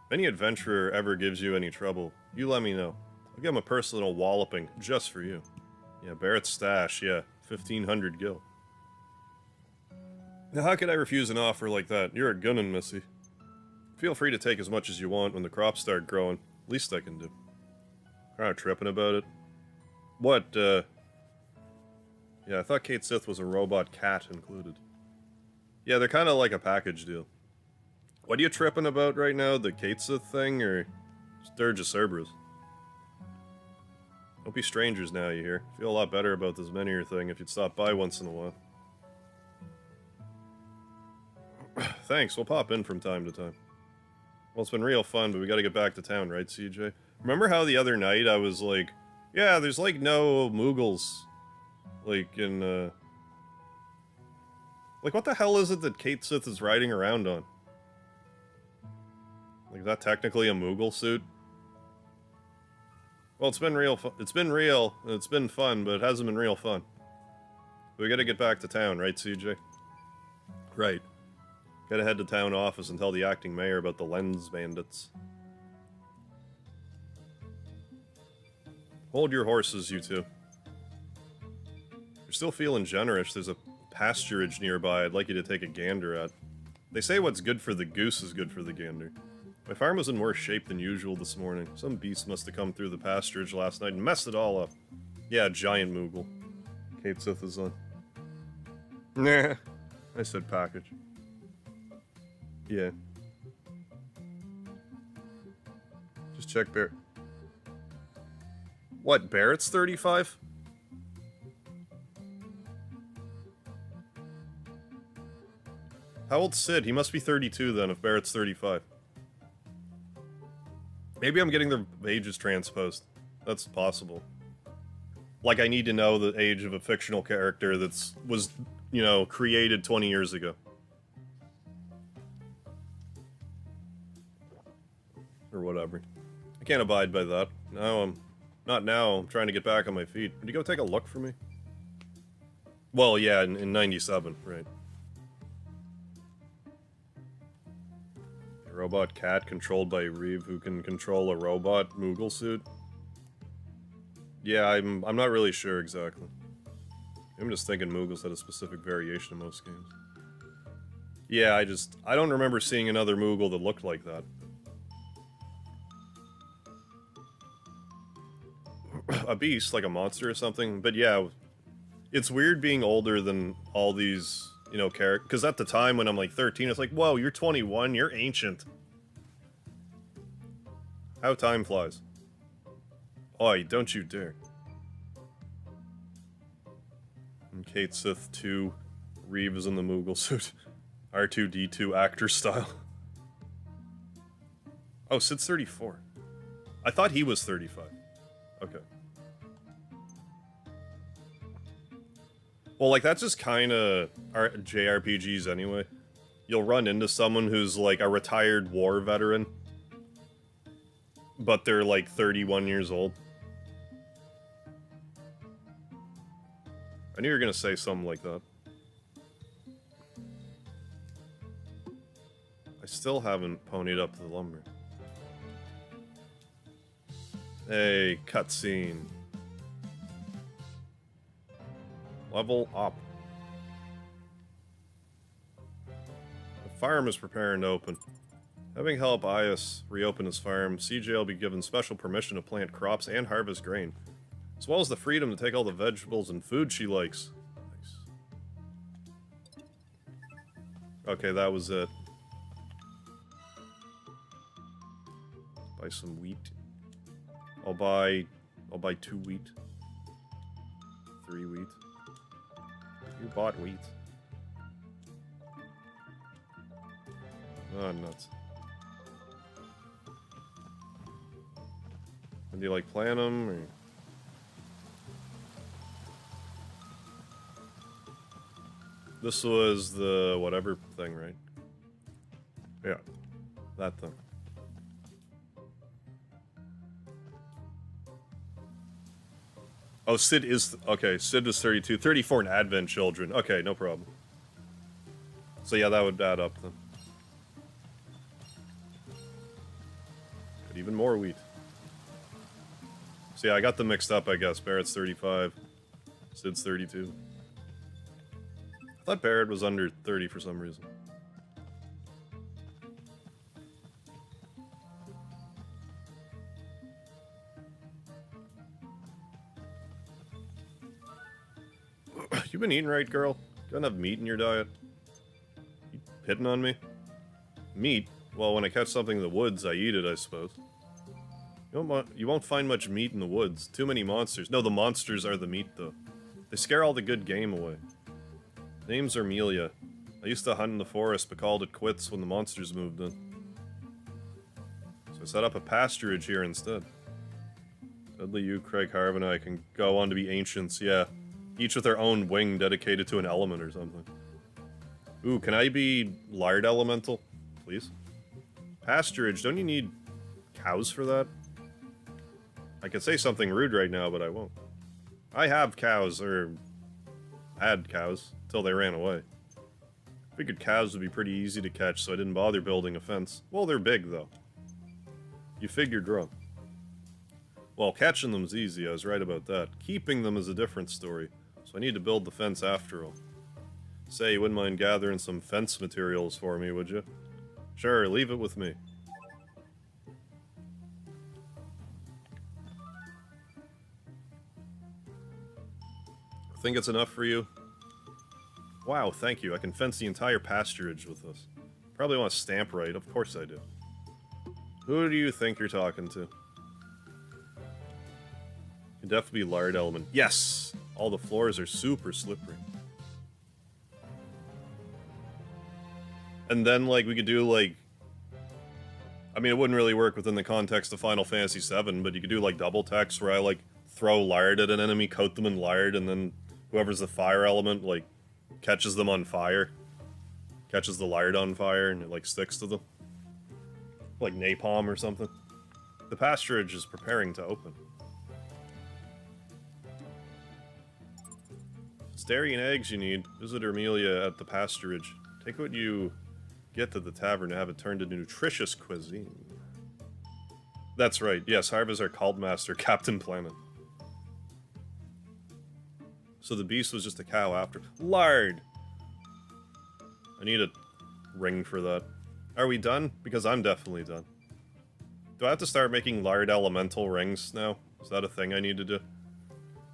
If any adventurer ever gives you any trouble, you let me know. I'll give him a personal walloping, just for you. Yeah, Barrett's stash, yeah. 1,500 gil. Now, how could I refuse an offer like that? You're a gunnin', Missy. Feel free to take as much as you want when the crops start growing. Least I can do. Kinda tripping about it. What, Yeah, I thought Kate Sith was a robot cat included. Yeah, they're kinda like a package deal. What are you tripping about right now? The Kate Sith thing, or Dirge of Cerberus? Don't be strangers now, you hear? Feel a lot better about this menier thing if you'd stop by once in a while. Thanks, we'll pop in from time to time. Well, it's been real fun, but we gotta get back to town, right, CJ? Remember how the other night I was like, yeah, there's like no Moogles, like, in, like, what the hell is it that Kate Sith is riding around on? Like, is that technically a Moogle suit? Well, it's been real fun. It's been real, and it's been fun, but it hasn't been real fun. We gotta get back to town, right, CJ? Right. Gotta head to town office and tell the acting mayor about the lens bandits. Hold your horses, you two. You're still feeling generous. There's a pasturage nearby I'd like you to take a gander at. They say what's good for the goose is good for the gander. My farm was in worse shape than usual this morning. Some beast must have come through the pasturage last night and messed it all up. Yeah, giant Moogle. Kate Sith is on. Nah, I said package. Yeah. Just check Barrett. What, Barrett's 35? How old's Sid? He must be 32 then, if Barrett's 35. Maybe I'm getting their ages transposed. That's possible. Like, I need to know the age of a fictional character was, you know, created 20 years ago. Or whatever. I can't abide by that. No, not now. I'm trying to get back on my feet. Would you go take a look for me? Well, yeah, in 97, right. A robot cat controlled by Reeve who can control a robot Moogle suit? Yeah, I'm not really sure exactly. I'm just thinking Moogles had a specific variation in most games. Yeah, I don't remember seeing another Moogle that looked like that. A beast, like a monster or something, but yeah, it's weird being older than all these, you know, characters, because at the time when I'm like 13, it's like, whoa, you're 21, you're ancient. How time flies. Oi, don't you dare. And Kate Sith 2, Reeve is in the Moogle suit. R2-D2 actor style. Oh, Sid's 34. I thought he was 35. Okay. Well, like, that's just kinda JRPGs anyway. You'll run into someone who's, like, a retired war veteran, but they're, like, 31 years old. I knew you were gonna say something like that. I still haven't ponied up the lumber. Hey, cutscene. Level up. The farm is preparing to open. Having help Ias reopen his farm, CJ will be given special permission to plant crops and harvest grain, as well as the freedom to take all the vegetables and food she likes. Nice. Okay, that was it. Buy some wheat. I'll buy 2 wheat. 3 wheat. You bought wheat. Oh, nuts. And do you, like, plant them, or... This was the whatever thing, right? Yeah. That thing. Oh, Sid is... Okay, Sid is 32. 34 in Advent Children. Okay, no problem. So yeah, that would add up then. But even more wheat. So yeah, I got them mixed up, I guess. Barrett's 35. Sid's 32. I thought Barrett was under 30 for some reason. You been eating right, girl? Got enough meat in your diet? You hitting on me? Meat? Well, when I catch something in the woods, I eat it, I suppose. You won't find much meat in the woods. Too many monsters. No, the monsters are the meat, though. They scare all the good game away. Name's Amelia. I used to hunt in the forest, but called it quits when the monsters moved in. So I set up a pasturage here instead. Dudley, you, Craig, Harv, and I can go on to be ancients, yeah. Each with their own wing dedicated to an element or something. Ooh, can I be Lard Elemental? Please? Pasturage, don't you need cows for that? I could say something rude right now, but I won't. I have cows, or had cows, till they ran away. Figured cows would be pretty easy to catch, so I didn't bother building a fence. Well, they're big, though. You figured wrong. Well, catching them's easy, I was right about that. Keeping them is a different story, so I need to build the fence after all. Say, you wouldn't mind gathering some fence materials for me, would you? Sure, leave it with me. Think it's enough for you? Wow, thank you. I can fence the entire pasturage with this. Probably want to stamp right. Of course I do. Who do you think you're talking to? Can definitely be Lard Element. Yes! All the floors are super slippery. And then, like, we could do, like... I mean, it wouldn't really work within the context of Final Fantasy VII, but you could do, like, double text where I, like, throw lard at an enemy, coat them in lard, and then whoever's the fire element, like, catches them on fire. Catches the lard on fire, and it, like, sticks to them. Like napalm or something. The pasturage is preparing to open. It's dairy and eggs you need. Visit Ermelia at the pasturage. Take what you get to the tavern and have it turned into nutritious cuisine. That's right, yes, Harv is our cult master, Captain Planet. So the beast was just a cow after. Lard! I need a ring for that. Are we done? Because I'm definitely done. Do I have to start making lard elemental rings now? Is that a thing I need to do?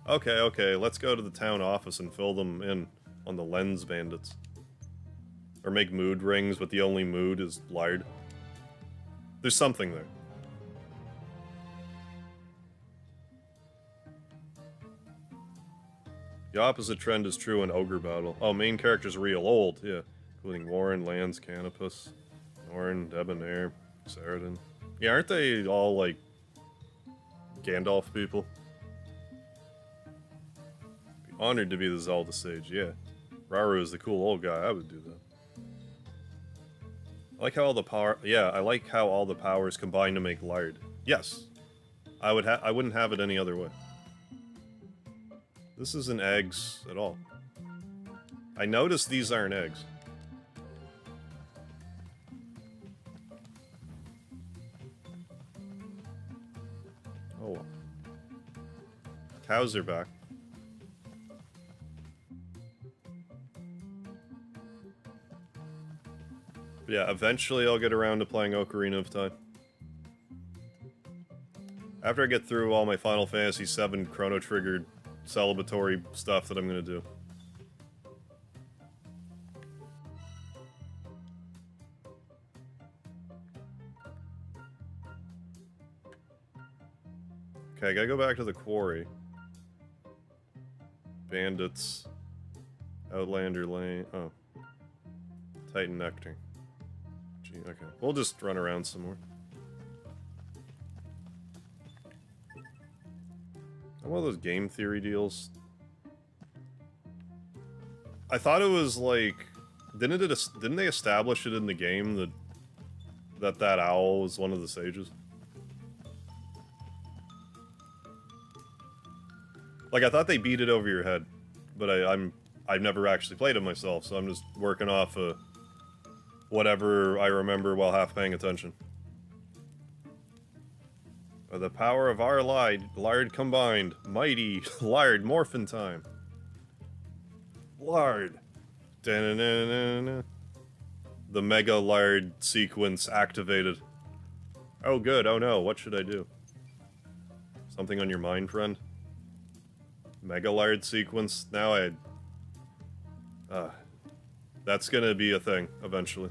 Okay, okay, let's go to the town office and fill them in on the lens bandits. Or make mood rings, but the only mood is lard. There's something there. The opposite trend is true in Ogre Battle. Oh, main character's real old, yeah. Including Warren, Lance, Canopus, Norn, Debonair, Saradin. Yeah, aren't they all, like, Gandalf people? Be honored to be the Zelda sage, yeah. Rauru is the cool old guy, I would do that. I like how all the power... Yeah, I like how all the powers combine to make lard. Yes. I wouldn't have it any other way. This isn't eggs at all. I noticed these aren't eggs. Oh well. Cows are back. But yeah, eventually I'll get around to playing Ocarina of Time. After I get through all my Final Fantasy VII chrono-triggered celebratory stuff that I'm gonna do. Okay, I gotta go back to the quarry. Bandits. Outlander Lane. Oh. Titan Nectar. Gee, okay. We'll just run around some more. One of those game theory deals. I thought it was like, didn't they establish it in the game that owl was one of the sages? Like I thought they beat it over your head, but I've never actually played it myself, so I'm just working off of whatever I remember while half paying attention. By the power of our lard combined, mighty lard morphin time. Lard. Da-na-na-na-na. The mega lard sequence activated. Oh good, oh no, what should I do? Something on your mind, friend? Mega lard sequence? Now that's gonna be a thing, eventually.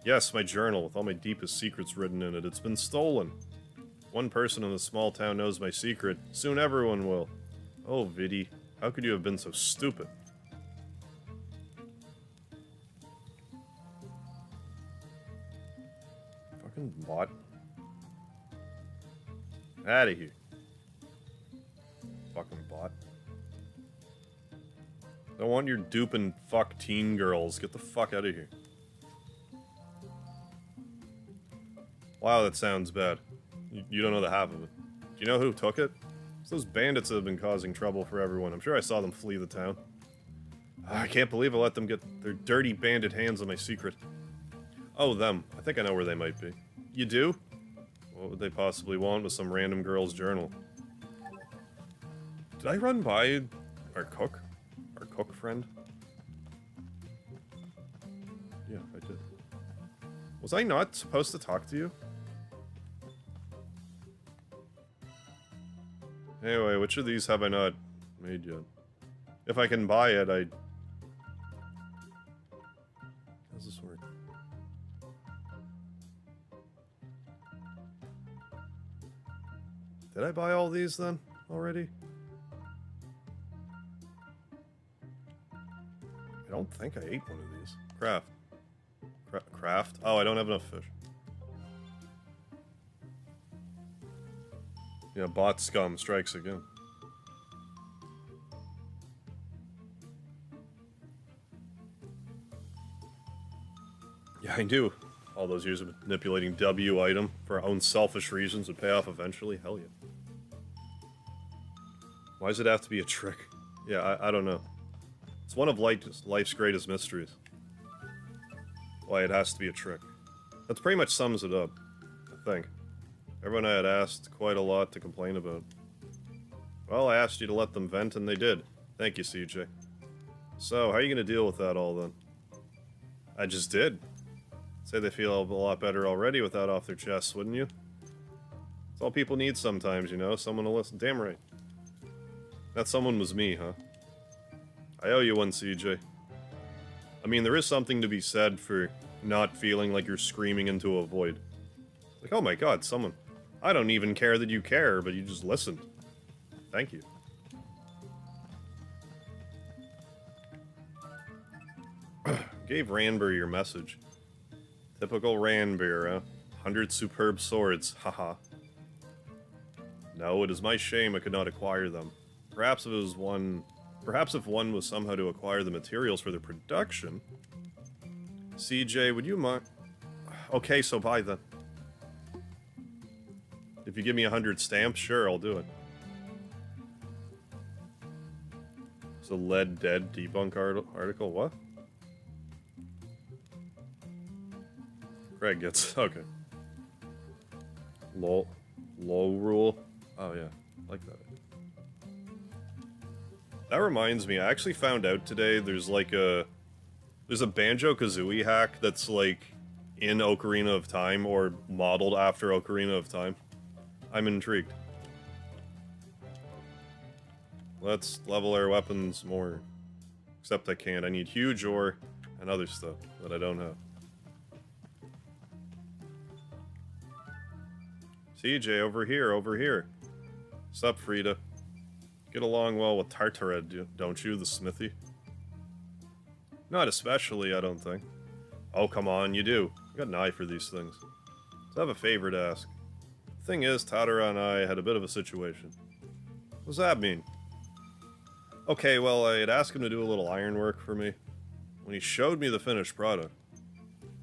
Yes, my journal, with all my deepest secrets written in it. It's been stolen. One person in the small town knows my secret. Soon everyone will. Oh, Vidi. How could you have been so stupid? Fucking bot. Outta here. Fucking bot. Don't want your duping fuck teen girls. Get the fuck out of here. Wow, that sounds bad. You don't know the half of it. Do you know who took it? It's those bandits that have been causing trouble for everyone. I'm sure I saw them flee the town. I can't believe I let them get their dirty bandit hands on my secret. Oh, them. I think I know where they might be. You do? What would they possibly want with some random girl's journal? Did I run by our cook? Our cook friend? Yeah, I did. Was I not supposed to talk to you? Anyway, which of these have I not made yet? If I can buy it, How's this work? Did I buy all these then, already? I don't think I ate one of these. Craft. Craft? Oh, I don't have enough fish. Yeah, bot scum strikes again. Yeah, I knew all those years of manipulating W item for our own selfish reasons would pay off eventually. Hell yeah. Why does it have to be a trick? Yeah, I don't know. It's one of life's greatest mysteries. Why it has to be a trick. That pretty much sums it up, I think. Everyone I had asked quite a lot to complain about. Well, I asked you to let them vent, and they did. Thank you, CJ. So, how are you gonna deal with that all, then? I just did. Say they feel a lot better already with that off their chests, wouldn't you? It's all people need sometimes, you know? Someone to listen. Damn right. That someone was me, huh? I owe you one, CJ. I mean, there is something to be said for not feeling like you're screaming into a void. Like, oh my god, someone. I don't even care that you care, but you just listened. Thank you. Gave Ranbeer your message. Typical Ranbeer, huh? 100 superb swords, haha. No, it is my shame I could not acquire them. Perhaps if one was somehow to acquire the materials for their production. CJ, would you mind? Okay, so buy them. If you give me 100 stamps, sure, I'll do it. It's a lead dead debunk article, what? Craig gets, okay. Low rule. Oh yeah, like that. That reminds me, I actually found out today there's a Banjo-Kazooie hack that's like in Ocarina of Time or modeled after Ocarina of Time. I'm intrigued. Let's level our weapons more. Except I can't. I need huge ore and other stuff that I don't have. CJ, over here. Sup, Frida? Get along well with Tartared, don't you, the smithy? Not especially, I don't think. Oh, come on, you do. I got an eye for these things. So I have a favor to ask. The thing is, Tadara and I had a bit of a situation. What does that mean? Okay, well, I had asked him to do a little ironwork for me. When he showed me the finished product.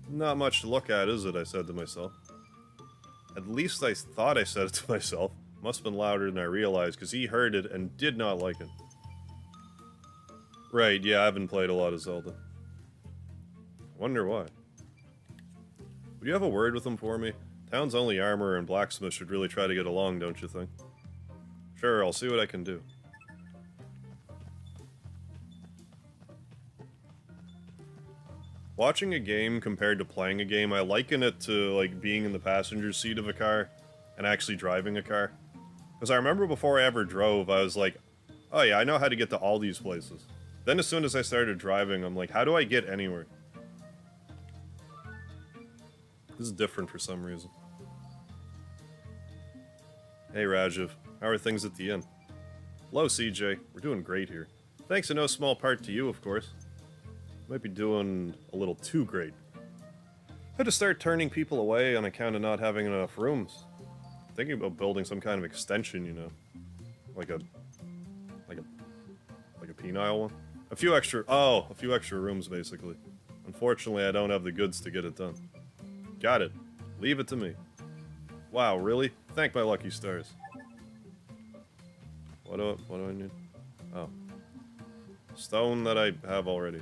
Not much to look at, is it? I said to myself. At least I thought I said it to myself. Must have been louder than I realized, because he heard it and did not like it. Right, yeah, I haven't played a lot of Zelda. Wonder why. Would you have a word with him for me? Town's only armor and blacksmith should really try to get along, don't you think? Sure, I'll see what I can do. Watching a game compared to playing a game, I liken it to, like, being in the passenger seat of a car and actually driving a car. Because I remember before I ever drove, I was like, oh yeah, I know how to get to all these places. Then as soon as I started driving, I'm like, how do I get anywhere? This is different for some reason. Hey Rajiv, how are things at the inn? Hello CJ, we're doing great here. Thanks in no small part to you, of course. Might be doing a little too great. Had to start turning people away on account of not having enough rooms. Thinking about building some kind of extension, you know. Like a penile one. A few extra rooms basically. Unfortunately, I don't have the goods to get it done. Got it. Leave it to me. Wow, really? Thank my lucky stars. What do I need? Oh. Stone that I have already.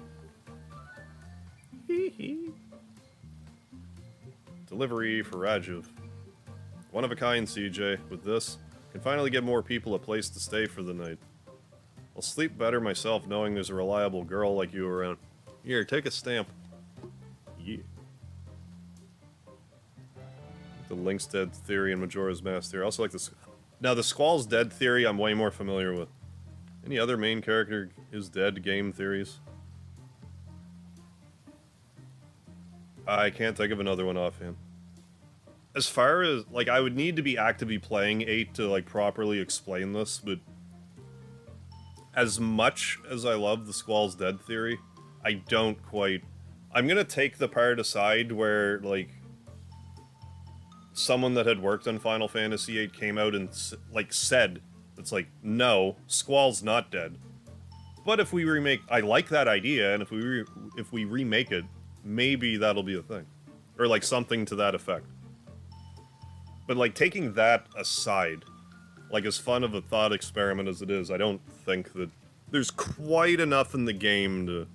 Delivery for Rajiv. One of a kind, CJ. With this, can finally get more people a place to stay for the night. I'll sleep better myself knowing there's a reliable girl like you around. Here, take a stamp. Yeah. The Link's dead theory and Majora's Mask theory. I also like this. Now, the Squall's dead theory I'm way more familiar with. Any other main character is dead game theories? I can't think of another one offhand. As far as, like, I would need to be actively playing 8 to, like, properly explain this, but as much as I love the Squall's dead theory, I don't quite I'm gonna take the part aside where, like, someone that had worked on Final Fantasy VIII came out and, like, said, it's like, no, Squall's not dead. But if we remake, I like that idea, and if we remake it, maybe that'll be a thing. Or, like, something to that effect. But, like, taking that aside, like, as fun of a thought experiment as it is, I don't think that there's quite enough in the game to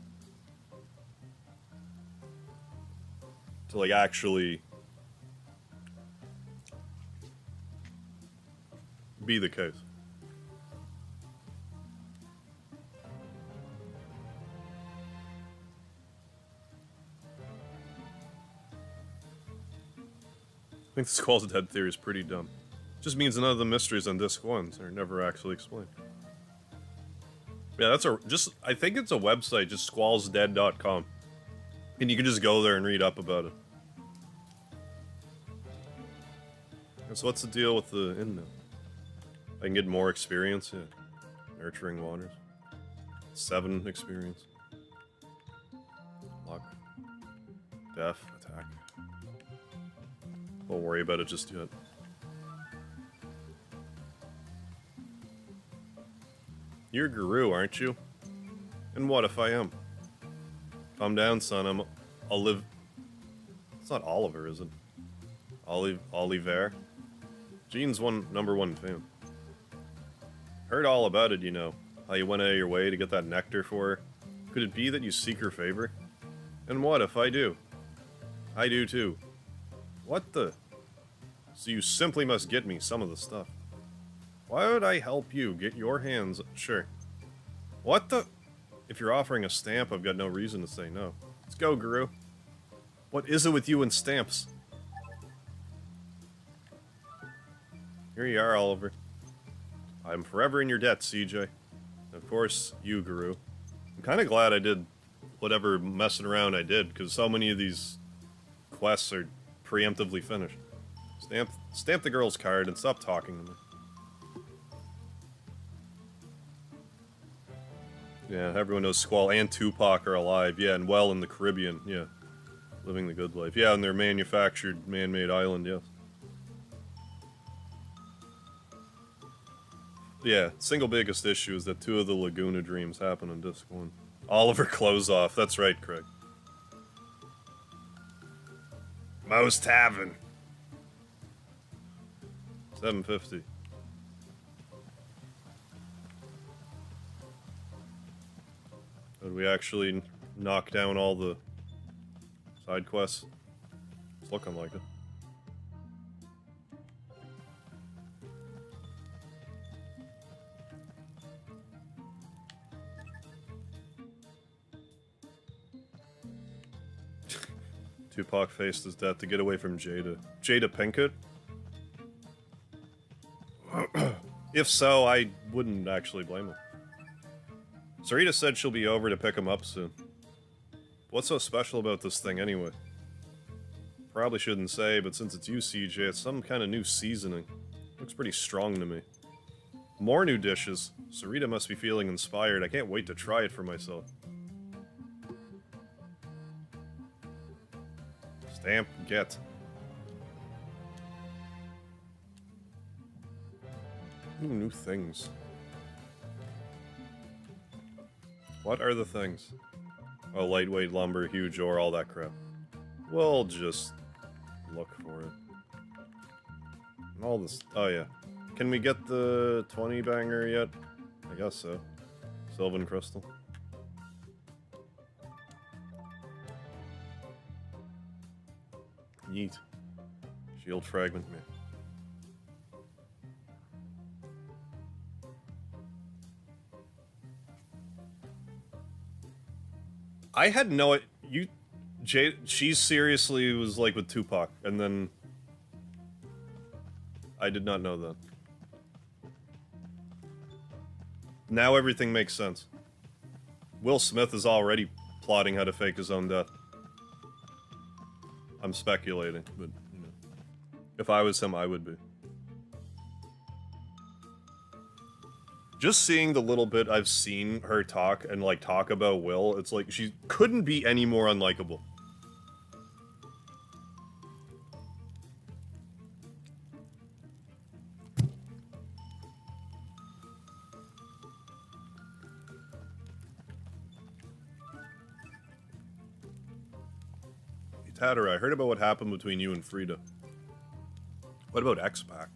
like, actually be the case. I think the Squall's dead theory is pretty dumb. Just means none of the mysteries on Disc 1 are never actually explained. Yeah, that's I think it's a website, just squallsdead.com. And you can just go there and read up about it. So what's the deal with the inn now? I can get more experience? Yeah. Nurturing waters. 7 experience. Luck. Death. Attack. Won't worry about it just yet. You're Guru, aren't you? And what if I am? Calm down, son. I'll live... It's not Oliver, is it? Oliver? Gene's #1 fan. Heard all about it, you know. How you went out of your way to get that nectar for her. Could it be that you seek her favor? And what if I do? I do too. What the? So you simply must get me some of the stuff. Why would I help you get your hands... Sure. What the... If you're offering a stamp, I've got no reason to say no. Let's go, Guru. What is it with you and stamps? Here you are, Oliver. I'm forever in your debt, CJ. And of course, you, Guru. I'm kind of glad I did whatever messing around I did, because so many of these quests are preemptively finished. Stamp the girl's card and stop talking to me. Yeah, everyone knows Squall and Tupac are alive. Yeah, and well in the Caribbean. Yeah. Living the good life. Yeah, on their manufactured, man-made island, yes. Yeah, single biggest issue is that 2 of the Laguna dreams happen on Disc 1. Oliver clothes off. That's right, Craig. Moe's Tavern. 750. Did we actually knock down all the side quests? It's looking like it. Tupac faced his death to get away from Jada. Jada Pinkett? If so, I wouldn't actually blame him. Sarita said she'll be over to pick him up soon. What's so special about this thing anyway? Probably shouldn't say, but since it's you, CJ, it's some kind of new seasoning. Looks pretty strong to me. More new dishes. Sarita must be feeling inspired. I can't wait to try it for myself. Stamp, get. Ooh, new things. What are the things? Oh, lightweight lumber, huge ore, all that crap. We'll just look for it. And all this... Oh, yeah. Can we get the 20 banger yet? I guess so. Sylvan Crystal. Yeet. Shield fragment, man. I had no... she seriously was like with Tupac, and then... I did not know that. Now everything makes sense. Will Smith is already plotting how to fake his own death. I'm speculating, but, you know. If I was him, I would be. Just seeing the little bit I've seen her talk and, like, talk about Will, it's like she couldn't be any more unlikable. Tatara, I heard about what happened between you and Frida. What about X-Pac?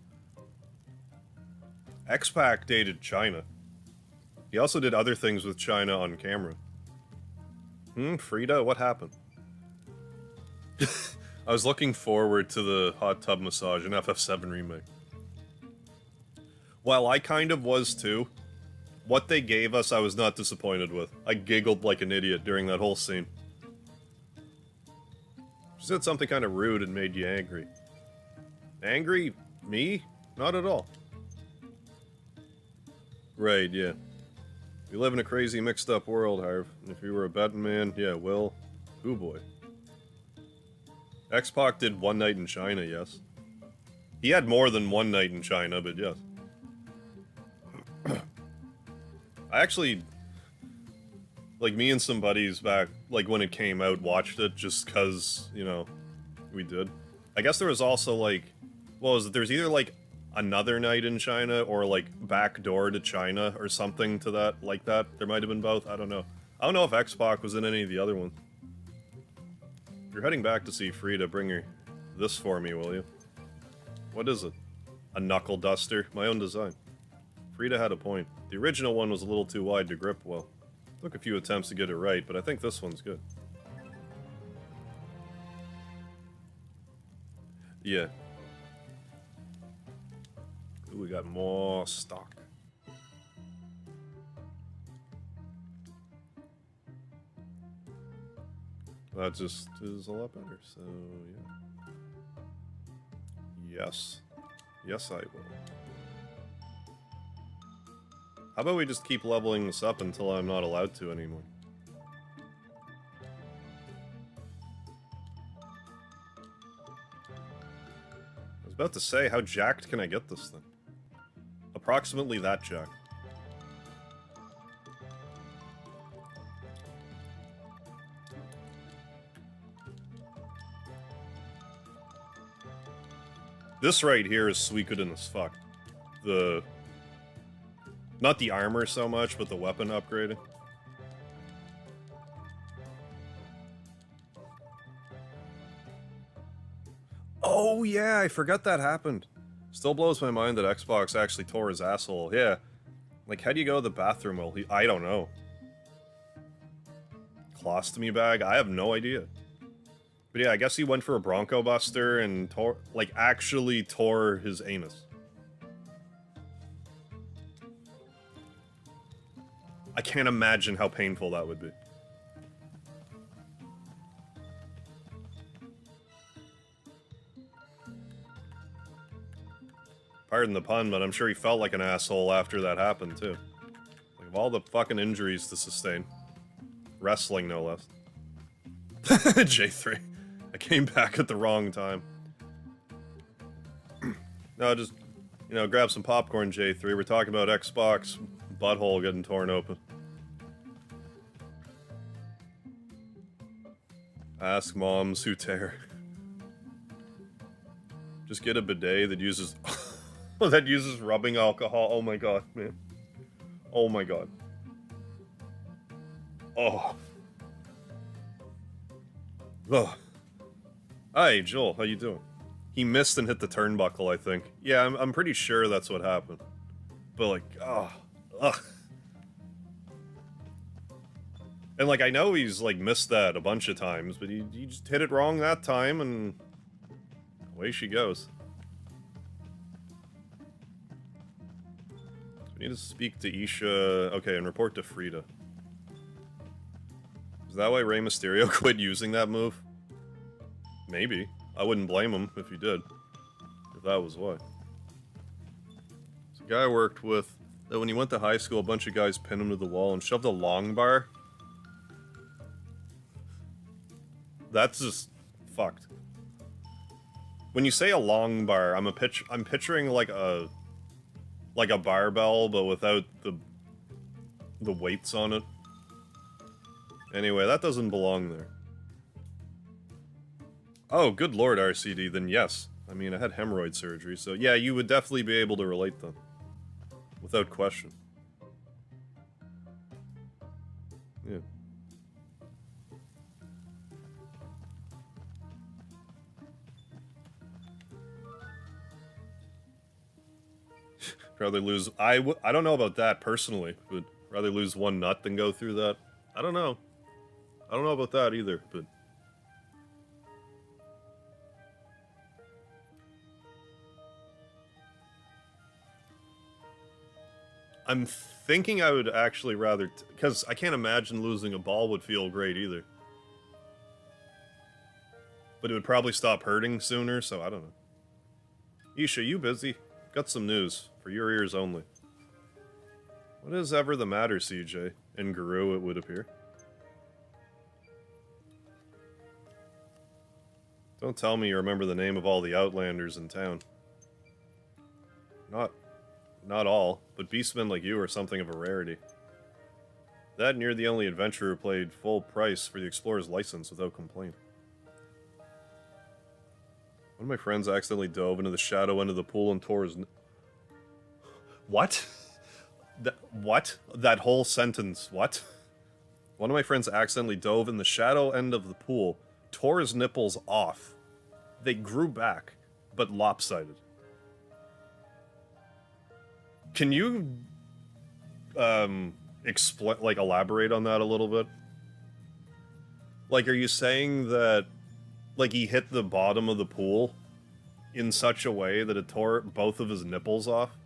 X-Pac dated China. He also did other things with China on camera. Frida, what happened? I was looking forward to the hot tub massage in FF7 Remake. While I kind of was too, what they gave us I was not disappointed with. I giggled like an idiot during that whole scene. She said something kind of rude and made you angry. Angry? Me? Not at all. Right, yeah. We live in a crazy mixed up world, Harv. If you were a betting man, yeah, well, hoo boy. X-Pac did one night in China, yes. He had more than one night in China, but yes. I actually, like, me and some buddies back, like, when it came out, watched it just because, you know, we did. I guess there was also, like, what was it? There's either, like, another night in China or, like, backdoor to China or something to that, like that. There might have been both. I don't know. I don't know if X-Pac was in any of the other ones. If you're heading back to see Frida, bring her this for me, will you? What is it? A knuckle duster? My own design. Frida had a point. The original one was a little too wide to grip well. Took a few attempts to get it right, but I think this one's good. Yeah. Ooh, we got more stock. That just is a lot better, so yeah. Yes. Yes, I will. How about we just keep leveling this up until I'm not allowed to anymore? I was about to say, how jacked can I get this thing? Approximately that jacked. This right here is Suikoden as fuck. Not the armor so much, but the weapon upgrading. Oh yeah, I forgot that happened. Still blows my mind that Xbox actually tore his asshole. Yeah. Like, how do you go to the bathroom while I don't know. Colostomy bag? I have no idea. But yeah, I guess he went for a Bronco Buster and actually tore his anus. I can't imagine how painful that would be. Pardon the pun, but I'm sure he felt like an asshole after that happened, too. Like, of all the fucking injuries to sustain. Wrestling, no less. J3. I came back at the wrong time. No, just, you know, grab some popcorn, J3. We're talking about Xbox butthole getting torn open. Ask moms who tear. Just get a bidet that uses that uses rubbing alcohol. Oh my god, man. Oh my god. Oh. Ugh. Hi, Joel. How you doing? He missed and hit the turnbuckle, I think. Yeah, I'm pretty sure that's what happened. But like, oh, ugh. And like, I know he's like missed that a bunch of times, but he just hit it wrong that time, and away she goes. We need to speak to Isha. Okay, and report to Frida. Is that why Rey Mysterio quit using that move? Maybe. I wouldn't blame him if he did. If that was why. So a guy I worked with, that when he went to high school, a bunch of guys pinned him to the wall and shoved a long bar. That's just fucked. When you say a long bar, I'm picturing like a barbell, but without the weights on it. Anyway, that doesn't belong there. Oh, good lord, RCD, then yes. I mean, I had hemorrhoid surgery, so yeah, you would definitely be able to relate then. Without question. Yeah. Rather lose... I don't know about that, personally, but rather lose one nut than go through that. I don't know. I don't know about that either, but... I'm thinking I would actually rather... Because I can't imagine losing a ball would feel great either. But it would probably stop hurting sooner, so I don't know. Isha, you busy? Got some news. For your ears only. What is ever the matter, CJ? In Guru, it would appear. Don't tell me you remember the name of all the Outlanders in town. Not all, but beastmen like you are something of a rarity. That and you're the only adventurer who played full price for the Explorer's license without complaint. One of my friends accidentally dove into the shadow end of the pool and tore his... What? What? That whole sentence, what? One of my friends accidentally dove in the shadow end of the pool, tore his nipples off. They grew back, but lopsided. Can you, explain, like, elaborate on that a little bit? Like, are you saying that, like, he hit the bottom of the pool in such a way that it tore both of his nipples off?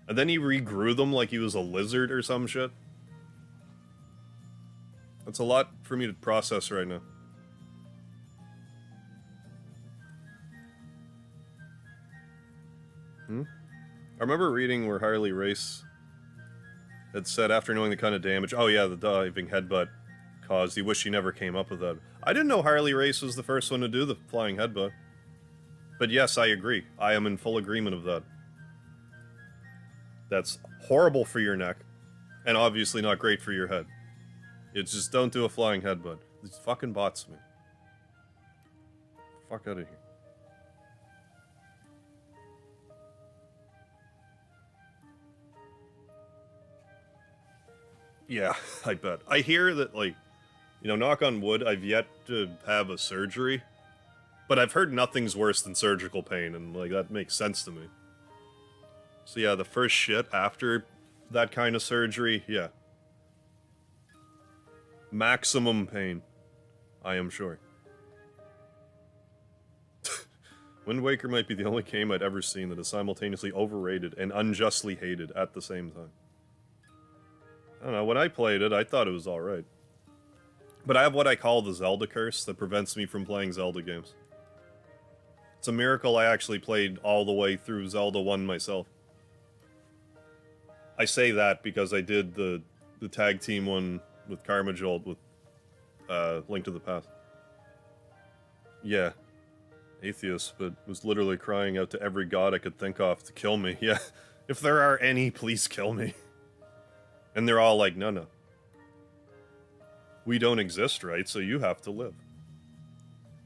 And then he regrew them like he was a lizard or some shit? That's a lot for me to process right now. I remember reading where Harley Race had said after knowing the kind of damage... Oh yeah, the diving headbutt caused. He wished he never came up with that. I didn't know Harley Race was the first one to do the flying headbutt. But yes, I agree. I am in full agreement of that. That's horrible for your neck, and obviously not great for your head. It's just don't do a flying headbutt. These fucking bots me. Fuck out of here. Yeah, I bet. I hear that, like, you know, knock on wood, I've yet to have a surgery, but I've heard nothing's worse than surgical pain, and, like, that makes sense to me. So yeah, the first shit after that kind of surgery, yeah. Maximum pain, I am sure. Wind Waker might be the only game I'd ever seen that is simultaneously overrated and unjustly hated at the same time. I don't know, when I played it, I thought it was alright. But I have what I call the Zelda Curse that prevents me from playing Zelda games. It's a miracle I actually played all the way through Zelda 1 myself. I say that because I did the tag team one with Karma Jolt with Link to the Past. Yeah. Atheist, but was literally crying out to every god I could think of to kill me. Yeah. If there are any, please kill me. And they're all like, no. We don't exist, right? So you have to live.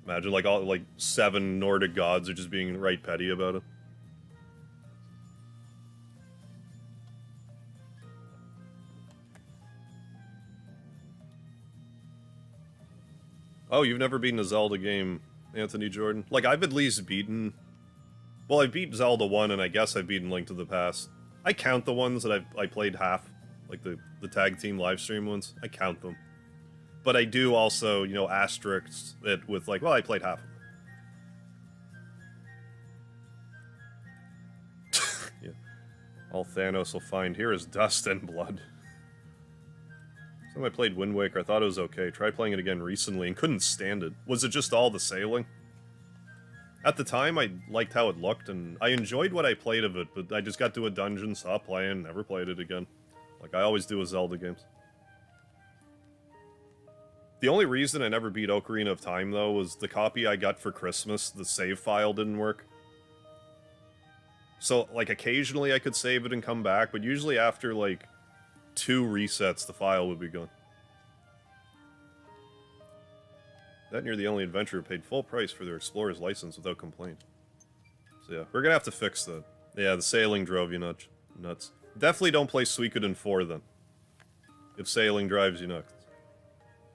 Imagine, like, all, like, 7 Nordic gods are just being right petty about it. Oh, you've never beaten a Zelda game, Anthony Jordan? Like, I've at least beaten... Well, I've beat Zelda 1, and I guess I've beaten Link to the Past. I count the ones that I played half. Like, the tag team livestream ones. I count them. But I do also, you know, asterisk it with, like, well, I played half of them. Yeah. All Thanos will find here is dust and blood. I played Wind Waker, I thought it was okay. Tried playing it again recently and couldn't stand it. Was it just all the sailing? At the time, I liked how it looked, and I enjoyed what I played of it, but I just got to a dungeon, stopped playing, never played it again. Like I always do with Zelda games. The only reason I never beat Ocarina of Time, though, was the copy I got for Christmas, the save file didn't work. So, like, occasionally I could save it and come back, but usually after, like, 2 resets, the file would be gone. That and you're the only adventurer who paid full price for their Explorer's license without complaint. So yeah, we're gonna have to fix that. Yeah, the sailing drove you nuts. Definitely don't play Suikoden 4 then. If sailing drives you nuts.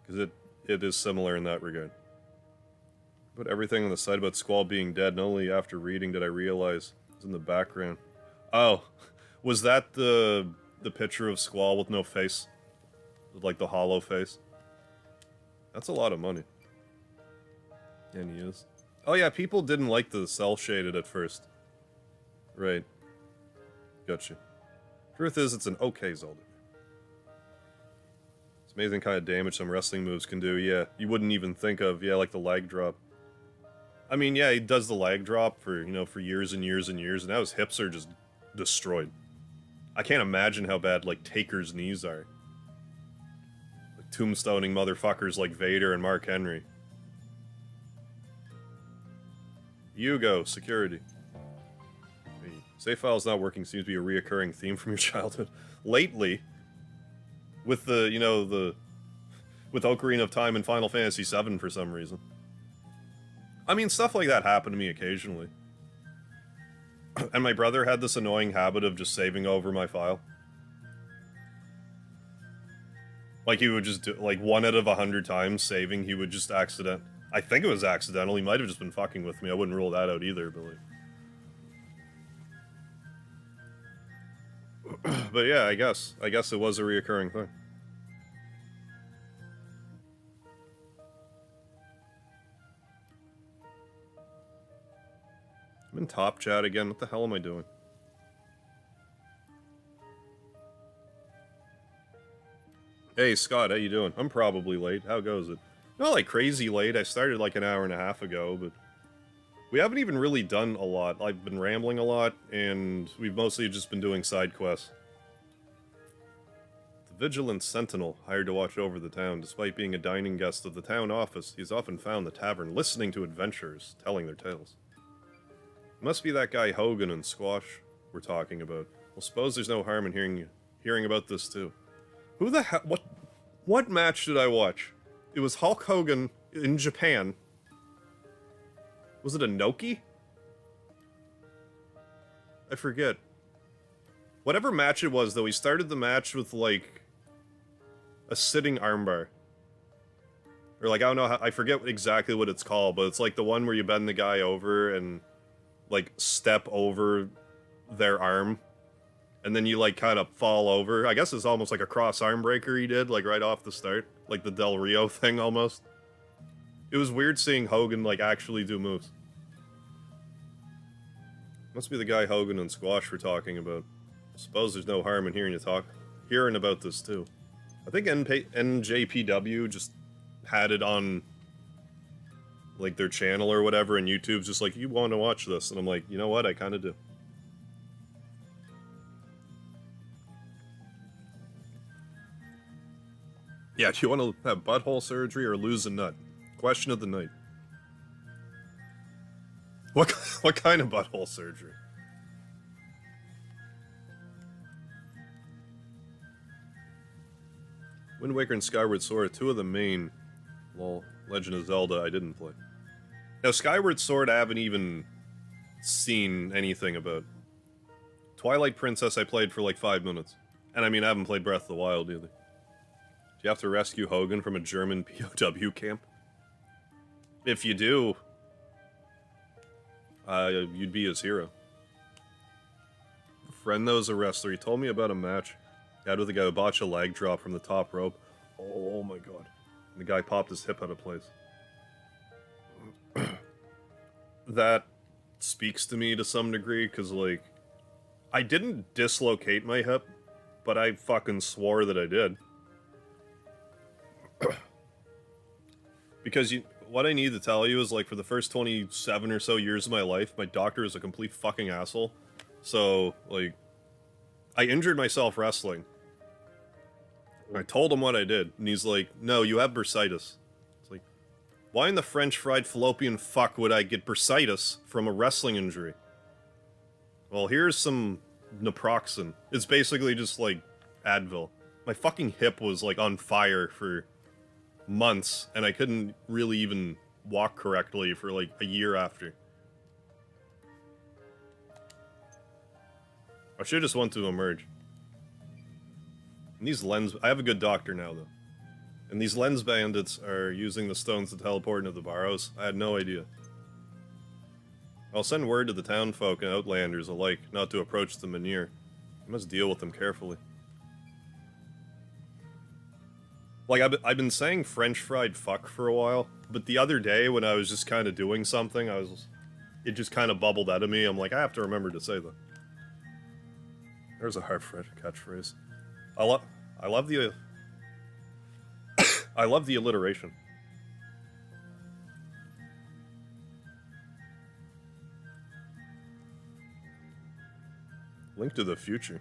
Because it is similar in that regard. But everything on the site about Squall being dead, and only after reading did I realize it's in the background. Oh, was that the picture of Squall with no face? With, like, the hollow face? That's a lot of money. And he is. Oh yeah, people didn't like the cel-shaded at first. Right. Gotcha. Truth is, it's an okay Zelda. It's amazing kind of damage some wrestling moves can do, yeah. You wouldn't even think of, yeah, like the lag drop. I mean, yeah, he does the lag drop for, you know, for years and years and years, and now his hips are just destroyed. I can't imagine how bad, like, Taker's knees are. Like, tombstoning motherfuckers like Vader and Mark Henry. Yugo, security. Hey, save files not working seems to be a reoccurring theme from your childhood. Lately, with the, you know, with Ocarina of Time and Final Fantasy VII for some reason. I mean, stuff like that happened to me occasionally. And my brother had this annoying habit of just saving over my file. Like, he would just do, like, 1 out of 100 times saving, he would just I think it was accidental, he might have just been fucking with me, I wouldn't rule that out either, but like... But yeah, I guess it was a reoccurring thing. I'm in top chat again, what the hell am I doing? Hey Scott, how you doing? I'm probably late, how goes it? Not like crazy late, I started like an hour and a half ago, but... We haven't even really done a lot. I've been rambling a lot, and we've mostly just been doing side quests. The Vigilant Sentinel, hired to watch over the town. Despite being a dining guest of the town office, he's often found the tavern listening to adventurers, telling their tales. It must be that guy Hogan and Squash we're talking about. Well, suppose there's no harm in hearing about this too. Who the hell... What match did I watch? It was Hulk Hogan in Japan. Was it Inoki? I forget. Whatever match it was, though, he started the match with, like, a sitting armbar. Or, like, I don't know how, I forget exactly what it's called, but it's, like, the one where you bend the guy over and, like, step over their arm. And then you, like, kind of fall over. I guess it's almost like a cross arm breaker he did, like, right off the start. Like the Del Rio thing, almost. It was weird seeing Hogan, like, actually do moves. Must be the guy Hogan and Squash were talking about. I suppose there's no harm in hearing about this, too. I think NJPW just had it on, like, their channel or whatever, and YouTube's just like, you want to watch this? And I'm like, you know what? I kind of do. Yeah, do you want to have butthole surgery or lose a nut? Question of the night. What kind of butthole surgery? Wind Waker and Skyward Sword are two of the main, well, Legend of Zelda I didn't play. Now, Skyward Sword I haven't even seen anything about. Twilight Princess I played for like 5 minutes. And I mean, I haven't played Breath of the Wild either. Do you have to rescue Hogan from a German POW camp? If you do, you'd be his hero. A friend though is a wrestler. He told me about a match. He had with a guy who botched a leg drop from the top rope. Oh my god. And the guy popped his hip out of place. That speaks to me to some degree, because, like, I didn't dislocate my hip, but I fucking swore that I did. Because what I need to tell you is, like, for the first 27 or so years of my life, my doctor is a complete fucking asshole. So, like, I injured myself wrestling. I told him what I did, and he's like, no, you have bursitis. It's like, why in the French fried fallopian fuck would I get bursitis from a wrestling injury? Well, here's some naproxen. It's basically just, like, Advil. My fucking hip was, like, on fire for months, and I couldn't really even walk correctly for, like, a year after. I should've just went to Emerge. And these lens... I have a good doctor now, though. And these lens bandits are using the stones to teleport into the Barrows. I had no idea. I'll send word to the townfolk and outlanders alike not to approach the Menhir. You must deal with them carefully. Like, I've been saying French fried fuck for a while, but the other day when I was just kind of doing something, it just kind of bubbled out of me. I'm like, I have to remember to say that. There's a hard catchphrase. I love the I love the alliteration. Link to the future.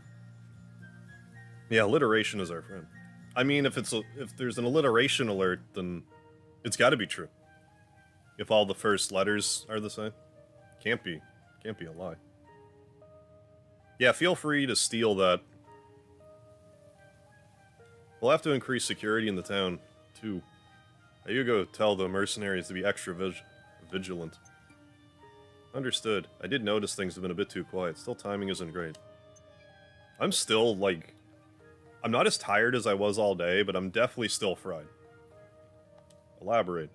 Yeah, alliteration is our friend. I mean, if there's an alliteration alert, then it's got to be true. If all the first letters are the same, can't be a lie. Yeah, feel free to steal that. We'll have to increase security in the town, too. Ayugo tell the mercenaries to be extra vigilant. Understood. I did notice things have been a bit too quiet. Still, timing isn't great. I'm still, like... I'm not as tired as I was all day, but I'm definitely still fried. Elaborate.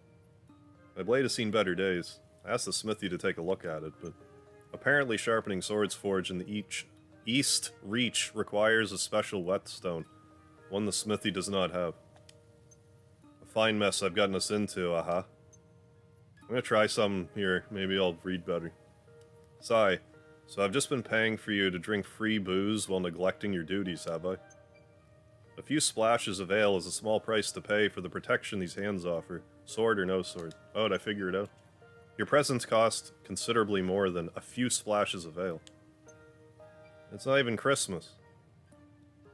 My blade has seen better days. I asked the smithy to take a look at it, but... Apparently sharpening swords forged in the East Reach requires a special whetstone. One the smithy does not have. A fine mess I've gotten us into, aha. I'm gonna try some here, maybe I'll read better. Sigh. So I've just been paying for you to drink free booze while neglecting your duties, have I? A few splashes of ale is a small price to pay for the protection these hands offer, sword or no sword. Oh, did I figure it out? Your presents cost considerably more than a few splashes of ale. It's not even Christmas.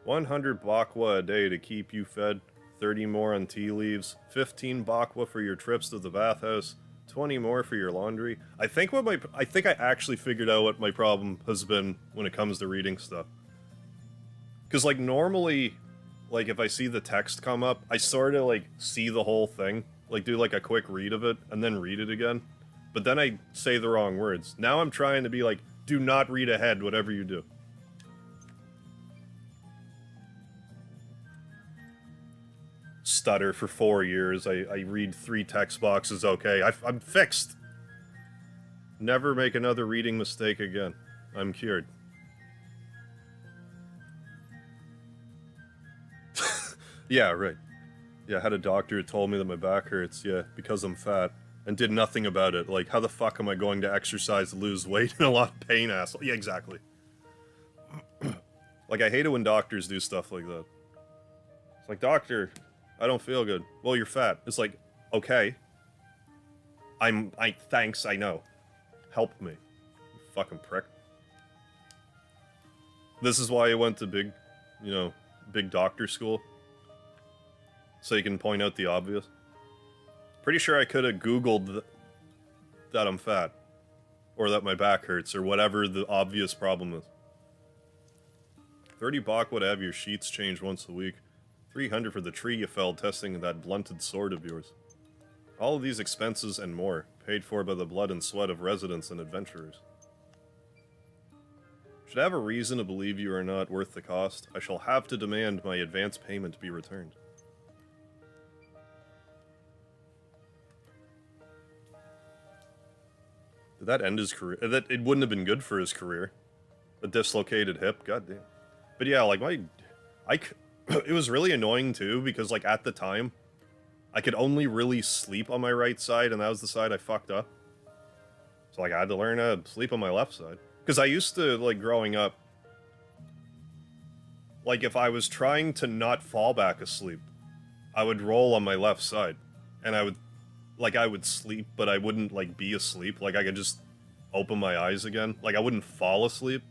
100 bakwa a day to keep you fed, 30 more on tea leaves, 15 bakwa for your trips to the bathhouse, 20 more for your laundry. I think I actually figured out what my problem has been when it comes to reading stuff. Because, like, normally, like, if I see the text come up, I sort of, like, see the whole thing. Like, do, like, a quick read of it, and then read it again. But then I say the wrong words. Now I'm trying to be like, do not read ahead, whatever you do. Stutter for 4 years. I read 3 text boxes, okay. I'm fixed. Never make another reading mistake again. I'm cured. Yeah, right. Yeah, I had a doctor who told me that my back hurts, yeah, because I'm fat. And did nothing about it. Like, how the fuck am I going to exercise to lose weight in a lot of pain, asshole? Yeah, exactly. Like, I hate it when doctors do stuff like that. It's like, doctor, I don't feel good. Well, you're fat. It's like, okay. Thanks, I know. Help me. You fucking prick. This is why I went to big doctor school. So you can point out the obvious. Pretty sure I could have Googled that I'm fat. Or that my back hurts, or whatever the obvious problem is. 30 bakwa to have your sheets changed once a week. 300 for the tree you felled testing that blunted sword of yours. All of these expenses and more, paid for by the blood and sweat of residents and adventurers. Should I have a reason to believe you are not worth the cost, I shall have to demand my advance payment be returned. Did that end his career? It wouldn't have been good for his career. A dislocated hip, goddamn. But yeah, like it was really annoying too, because like at the time, I could only really sleep on my right side, and that was the side I fucked up. So like I had to learn how to sleep on my left side. Because I used to, like growing up, like if I was trying to not fall back asleep, I would roll on my left side. And I would sleep, but I wouldn't, like, be asleep. Like, I could just open my eyes again. Like, I wouldn't fall asleep,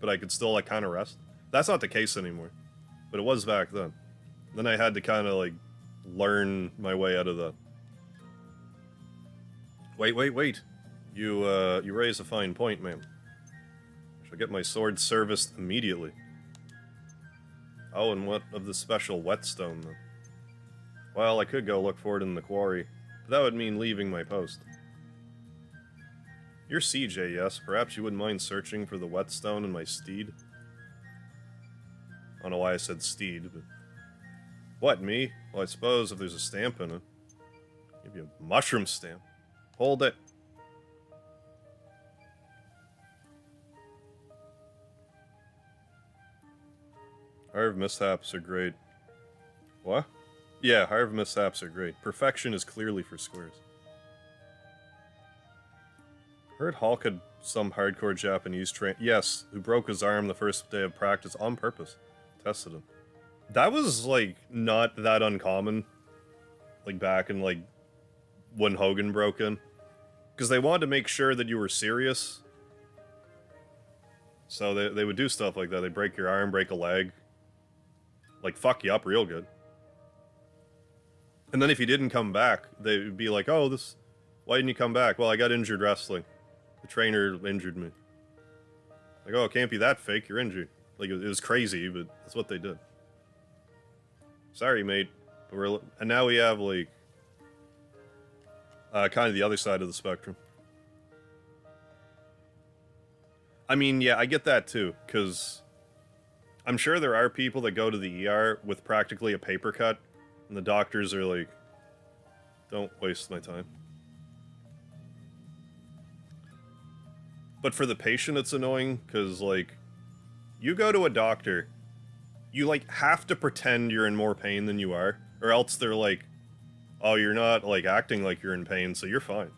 but I could still, like, kind of rest. That's not the case anymore. But it was back then. Then I had to kind of, like, learn my way out of that. Wait. You raise a fine point, ma'am. I shall get my sword serviced immediately. Oh, and what of the special whetstone, then? Well, I could go look for it in the quarry. But that would mean leaving my post. You're CJ, yes. Perhaps you wouldn't mind searching for the whetstone in my steed? I don't know why I said steed, but... What, me? Well, I suppose if there's a stamp in it. Give you a mushroom stamp. Hold it. Higher mishaps are great. What? Yeah, higher mishaps are great. Perfection is clearly for squares. Heard Hulk had some hardcore Japanese yes, who broke his arm the first day of practice on purpose. Tested him. That was, like, not that uncommon. Like, back in, like, when Hogan broke in. Because they wanted to make sure that you were serious. So they would do stuff like that. They'd break your arm, break a leg. Like, fuck you up real good. And then if you didn't come back, they'd be like, oh, why didn't you come back? Well, I got injured wrestling. The trainer injured me. Like, oh, it can't be that fake, you're injured. Like, it was crazy, but that's what they did. Sorry, mate. But and now we have, like, kind of the other side of the spectrum. I mean, yeah, I get that too, because I'm sure there are people that go to the ER with practically a paper cut, and the doctors are like, don't waste my time. But for the patient, it's annoying, because, like, you go to a doctor, you, like, have to pretend you're in more pain than you are, or else they're like, oh, you're not, like, acting like you're in pain, so you're fine.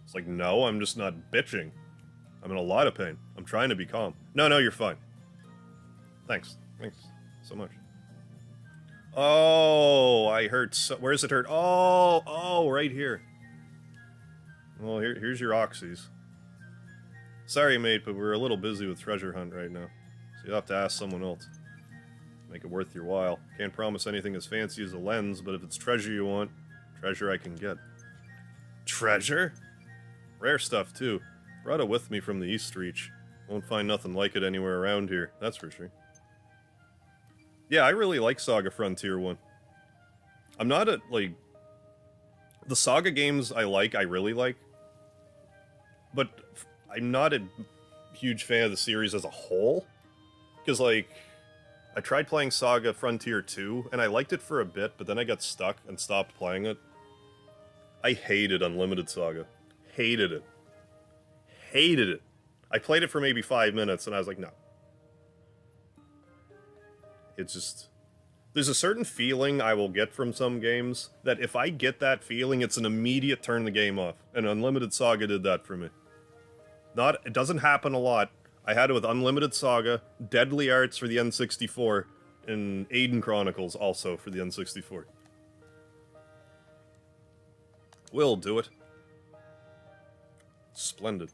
It's like, no, I'm just not bitching. I'm in a lot of pain. I'm trying to be calm. No, you're fine. Thanks. Thanks so much. Oh, I hurt where does it hurt? Oh, right here. Well, here's your oxys. Sorry, mate, but we're a little busy with treasure hunt right now. So you'll have to ask someone else. Make it worth your while. Can't promise anything as fancy as a lens, but if it's treasure you want, treasure I can get. Treasure? Rare stuff, too. Brought it with me from the East Reach. Won't find nothing like it anywhere around here, that's for sure. Yeah, I really like Saga Frontier 1. I'm not a, like... The Saga games I really like. But I'm not a huge fan of the series as a whole. Because, like, I tried playing Saga Frontier 2, and I liked it for a bit, but then I got stuck and stopped playing it. I hated Unlimited Saga. Hated it. Hated it. I played it for maybe 5 minutes, and I was like, no. It's just... There's a certain feeling I will get from some games, that if I get that feeling, it's an immediate turn the game off. And Unlimited Saga did that for me. It doesn't happen a lot. I had it with Unlimited Saga, Deadly Arts for the N64, and Eiyuden Chronicles also for the N64. We'll do it. Splendid.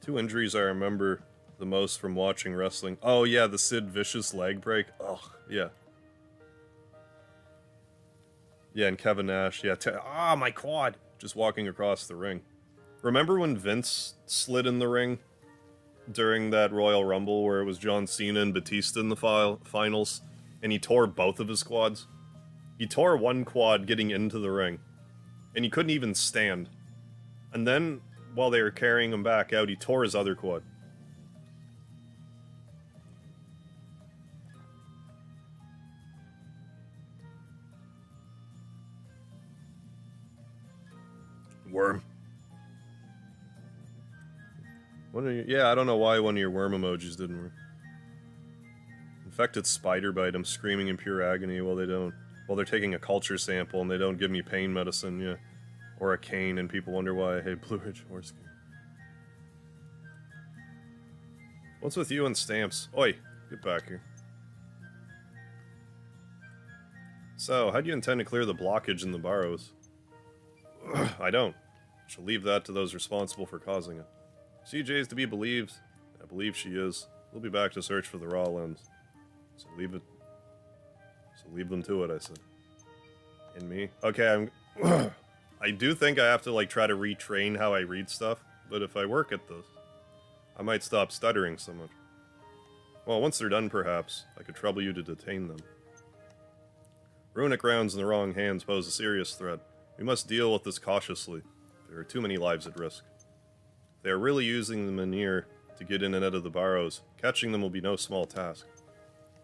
2 injuries I remember the most from watching wrestling. Oh yeah, the Sid Vicious leg break. Oh, yeah. Yeah, and Kevin Nash. Yeah, my quad! Just walking across the ring. Remember when Vince slid in the ring during that Royal Rumble where it was John Cena and Batista in the finals, and he tore both of his quads? He tore one quad getting into the ring, and he couldn't even stand. And then, while they were carrying him back out, he tore his other quad. Worm. Yeah, I don't know why one of your worm emojis didn't work. Infected spider bite, I'm screaming in pure agony while they're taking a culture sample and they don't give me pain medicine, yeah. Or a cane, and people wonder why I hate Blue Ridge Horse Cane. What's with you and stamps? Oi, get back here. So, how do you intend to clear the blockage in the Barrows? I don't. I shall leave that to those responsible for causing it. CJ is to be believed. I believe she is. We'll be back to search for the raw lens. So leave them to it, I said. And me? Okay, I do think I have to, like, try to retrain how I read stuff, but if I work at this, I might stop stuttering so much. Well, once they're done, perhaps, I could trouble you to detain them. Runic rounds in the wrong hands pose a serious threat. We must deal with this cautiously. There are too many lives at risk. They are really using the Menhir to get in and out of the Barrows. Catching them will be no small task.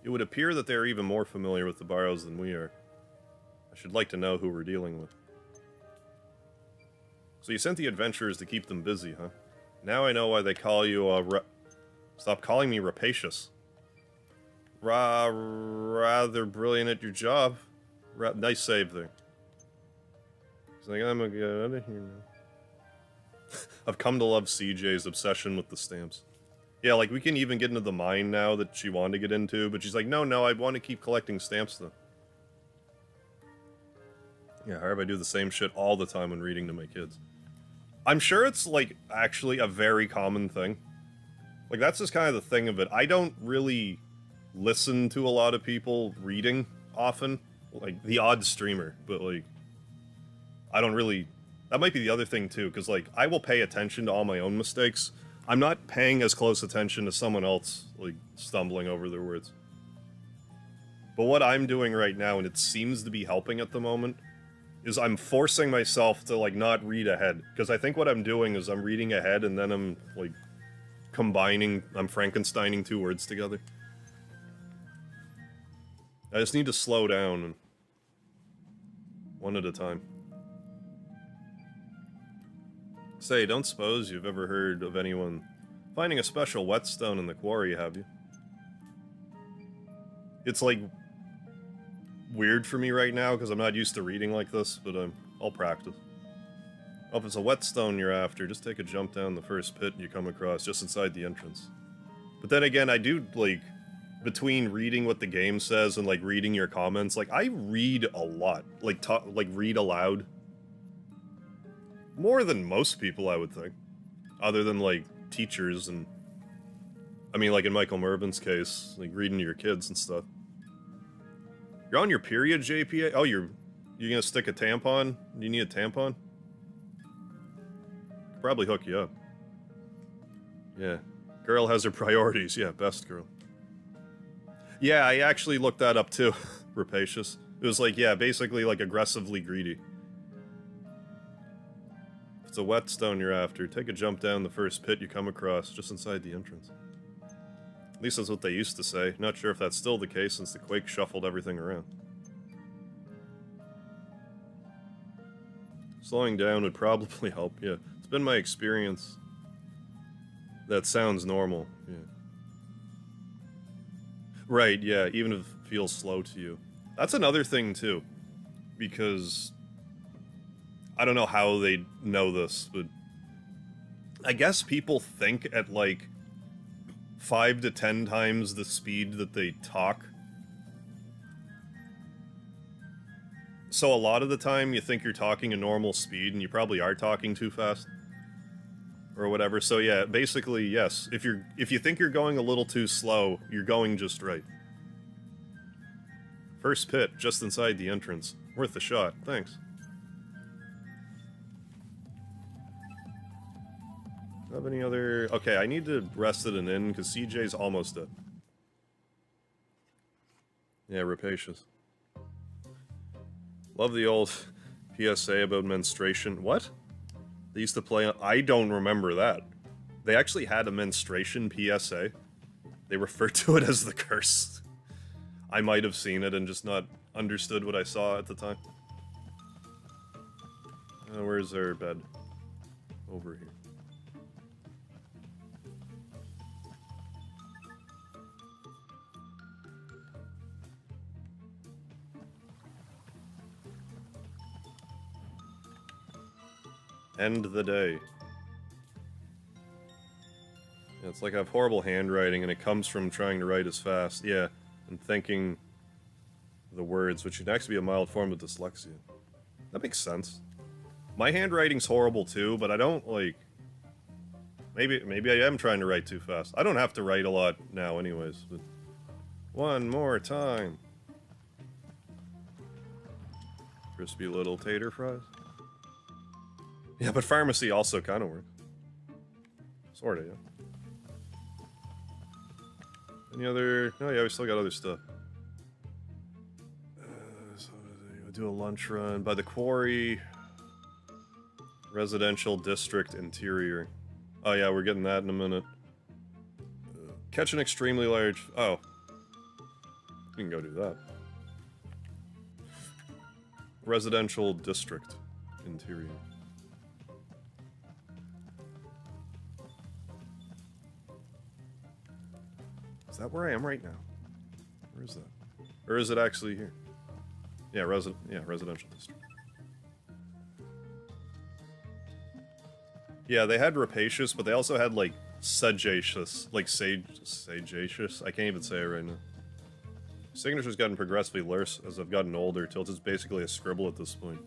It would appear that they are even more familiar with the Barrows than we are. I should like to know who we're dealing with. So you sent the adventurers to keep them busy, huh? Now I know why they call you, Stop calling me rapacious. Rather brilliant at your job. Nice save there. He's like, I'm gonna get out of here now. I've come to love CJ's obsession with the stamps. Yeah, like, we can even get into the mine now that she wanted to get into, but she's like, no, I want to keep collecting stamps, though. Yeah, however, I do the same shit all the time when reading to my kids. I'm sure it's, like, actually a very common thing. Like, that's just kind of the thing of it. I don't really listen to a lot of people reading often. Like, the odd streamer, but, like, I don't really... That might be the other thing, too, because, like, I will pay attention to all my own mistakes. I'm not paying as close attention to someone else, like, stumbling over their words. But what I'm doing right now, and it seems to be helping at the moment, is I'm forcing myself to, like, not read ahead. Because I think what I'm doing is I'm reading ahead, and then I'm, like, I'm Frankensteining two words together. I just need to slow down, and one at a time. Say, don't suppose you've ever heard of anyone finding a special whetstone in the quarry, have you? It's, like, weird for me right now, because I'm not used to reading like this, but I'll practice. Oh, if it's a whetstone you're after, just take a jump down the first pit you come across, just inside the entrance. But then again, I do, like, between reading what the game says and, like, reading your comments, like, I read a lot. Like, read aloud. More than most people, I would think. Other than, like, teachers and... I mean, like in Michael Mervin's case, like, reading to your kids and stuff. You're on your period, JPA? Oh, you're gonna stick a tampon? You need a tampon? Could probably hook you up. Yeah. Girl has her priorities. Yeah, best girl. Yeah, I actually looked that up too. Rapacious. It was like, yeah, basically like aggressively greedy. If it's a whetstone you're after, take a jump down the first pit you come across, just inside the entrance. At least that's what they used to say. Not sure if that's still the case since the quake shuffled everything around. Slowing down would probably help, yeah. It's been my experience. That sounds normal, yeah. Right, yeah, even if it feels slow to you. That's another thing, too. Because... I don't know how they know this, but... I guess people think at, like, 5 to 10 times the speed that they talk. So a lot of the time you think you're talking a normal speed and you probably are talking too fast. Or whatever. So yeah, basically, yes. If you think you're going a little too slow, you're going just right. First pit, just inside the entrance. Worth the shot. Thanks. Have any other... Okay, I need to rest at an inn, because CJ's almost dead. Yeah, rapacious. Love the old PSA about menstruation. What? They used to play... I don't remember that. They actually had a menstruation PSA. They referred to it as the curse. I might have seen it and just not understood what I saw at the time. Where's our bed? Over here. End the day. Yeah, it's like I have horrible handwriting and it comes from trying to write as fast. Yeah, and thinking the words, which should actually be a mild form of dyslexia. That makes sense. My handwriting's horrible too, but I don't, like... Maybe I am trying to write too fast. I don't have to write a lot now anyways, but... One more time. Crispy little tater fries. Yeah, but pharmacy also kind of works. Sorta, yeah. Any other... Oh yeah, we still got other stuff. So we'll do a lunch run by the quarry. Residential district interior. Oh yeah, we're getting that in a minute. Catch an extremely large... Oh. You can go do that. Residential district interior. Is that where I am right now? Where is that? Or is it actually here? Yeah, residential district. Yeah, they had rapacious, but they also had, like, sagacious. Like, sagacious? I can't even say it right now. Signature's gotten progressively worse as I've gotten older, till it's basically a scribble at this point.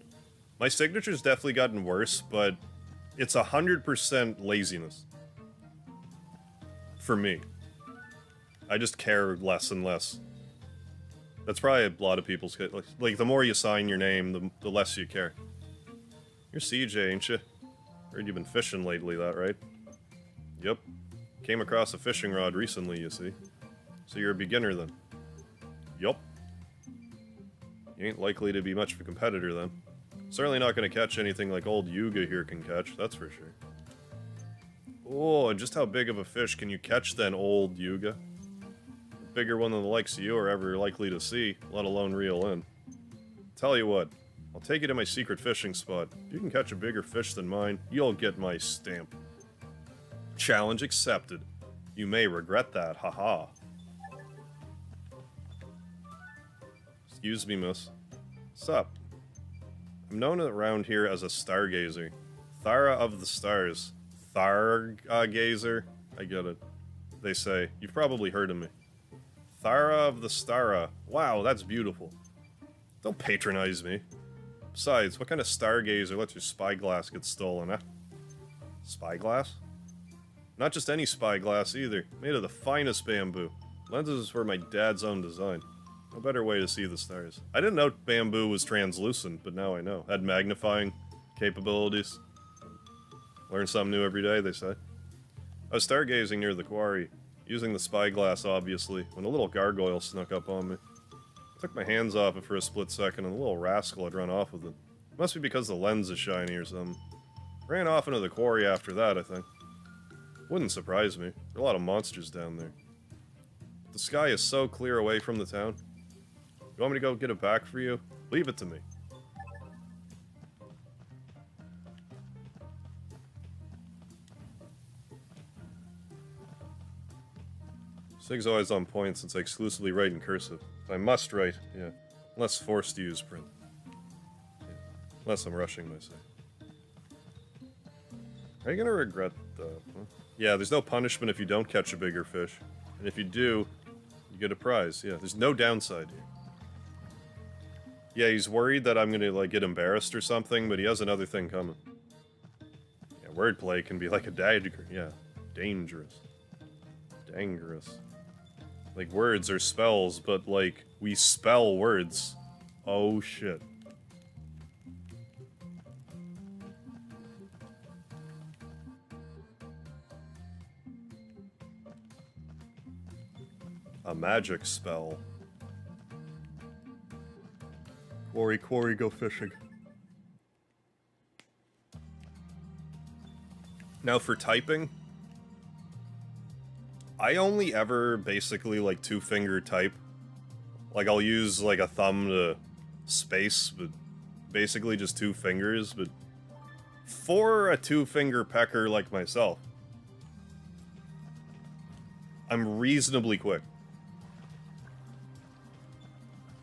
My signature's definitely gotten worse, but it's 100% laziness. For me. I just care less and less. That's probably a lot of people's... Like, the more you sign your name, the less you care. You're CJ, ain't you? Heard you've been fishing lately, that right? Yep. Came across a fishing rod recently, you see. So you're a beginner then? Yup. You ain't likely to be much of a competitor then. Certainly not gonna catch anything like old Yuga here can catch, that's for sure. Oh, and just how big of a fish can you catch then, old Yuga? A bigger one than the likes of you are ever likely to see, let alone reel in. Tell you what, I'll take you to my secret fishing spot. If you can catch a bigger fish than mine, you'll get my stamp. Challenge accepted. You may regret that, haha. Excuse me, miss. Sup? I'm known around here as a stargazer. Thara of the stars. Thargazer? I get it. They say. You've probably heard of me. Thara of the Stara. Wow, that's beautiful. Don't patronize me. Besides, what kind of stargazer lets your spyglass get stolen, huh? Spyglass? Not just any spyglass either. Made of the finest bamboo. Lenses were my dad's own design. No better way to see the stars. I didn't know bamboo was translucent, but now I know. Had magnifying capabilities. Learn something new every day, they say. I was stargazing near the quarry, using the spyglass, obviously, when a little gargoyle snuck up on me. I took my hands off it for a split second, and the little rascal had run off with it. Must be because the lens is shiny or something. Ran off into the quarry after that, I think. Wouldn't surprise me. There are a lot of monsters down there. The sky is so clear away from the town. You want me to go get it back for you? Leave it to me. Sig's always on point since I exclusively write in cursive. I must write, yeah. Unless forced to use print. Yeah. Unless I'm rushing myself. Are you gonna regret that? Huh? Yeah, there's no punishment if you don't catch a bigger fish. And if you do, you get a prize. Yeah, there's no downside here. Yeah, he's worried that I'm gonna, like, get embarrassed or something, but he has another thing coming. Yeah, wordplay can be like a dagger. Yeah, dangerous. Dangerous. Like, words are spells, but, like, we spell words. Oh, shit. A magic spell. Quarry, go fishing. Now for typing, I only ever basically, like, two-finger type. Like, I'll use, like, a thumb to space, but basically just two fingers, but for a two-finger pecker like myself, I'm reasonably quick.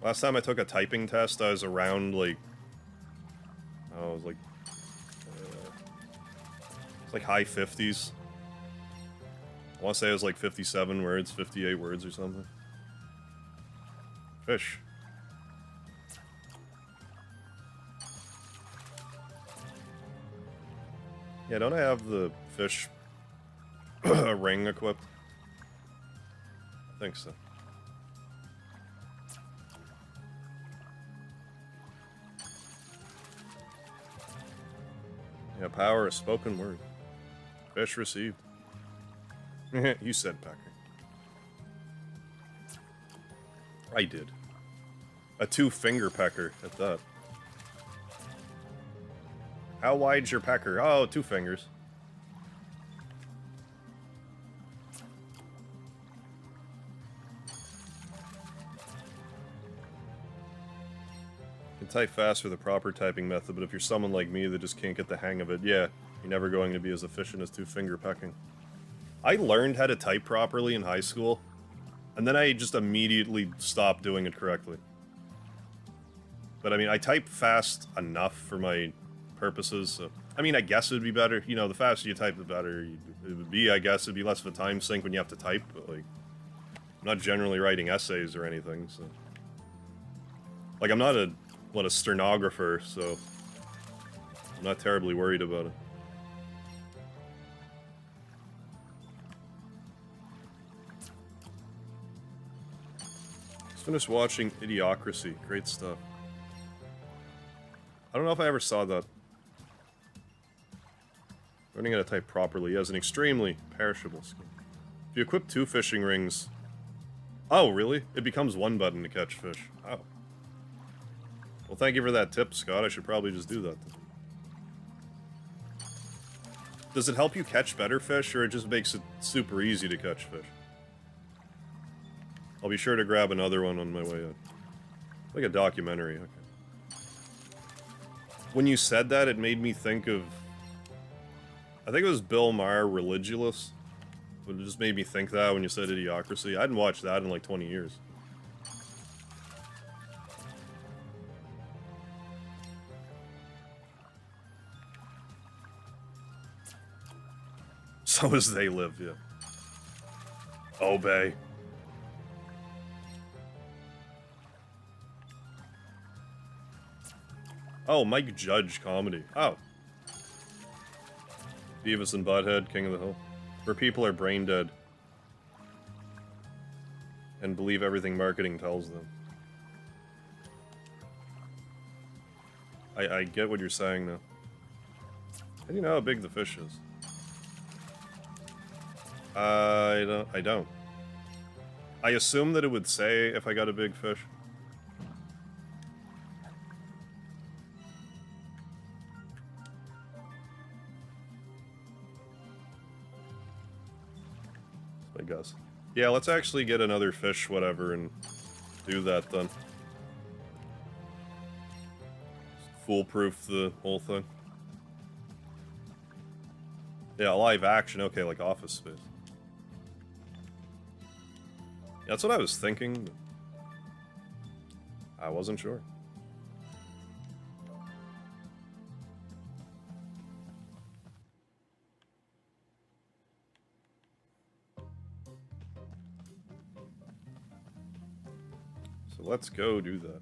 Last time I took a typing test, I was around, like, oh, it was like, it's like high 50s. I want to say it was like 57 words, 58 words or something. Fish. Yeah, don't I have the fish ring equipped? I think so. Yeah, power, a spoken word. Fish received. You said pecker. I did. A two-finger pecker, at that. How wide's your pecker? Oh, 2 fingers. You can type fast with the proper typing method, but if you're someone like me that just can't get the hang of it, yeah, you're never going to be as efficient as two-finger pecking. I learned how to type properly in high school And then I just immediately stopped doing it correctly. But I mean, I type fast enough for my purposes, so... I mean, I guess it would be better. You know, the faster you type, the better it would be, I guess. It'd be less of a time sink when you have to type, but, like... I'm not generally writing essays or anything, so... Like, I'm not a stenographer, so... I'm not terribly worried about it. Just finished watching Idiocracy. Great stuff. I don't know if I ever saw that. Learning how to type properly has an extremely perishable skill. If you equip 2 fishing rings... Oh, really? It becomes 1 button to catch fish. Oh. Well, thank you for that tip, Scott. I should probably just do that then. Does it help you catch better fish, or it just makes it super easy to catch fish? I'll be sure to grab another one on my way out. Like a documentary, okay. When you said that, it made me think of... I think it was Bill Maher, Religulous. But it just made me think that when you said Idiocracy. I hadn't watched that in like 20 years. So as they live, yeah. Obey. Oh, Mike Judge comedy. Oh. Beavis and Butthead, King of the Hill. Where people are brain dead. And believe everything marketing tells them. I get what you're saying now. How do you know how big the fish is? I don't. I assume that it would say if I got a big fish. I guess. Yeah, let's actually get another fish, whatever, and do that then. Foolproof the whole thing. Yeah, live action, okay, like Office Space. Yeah, that's what I was thinking. I wasn't sure. So let's go do that.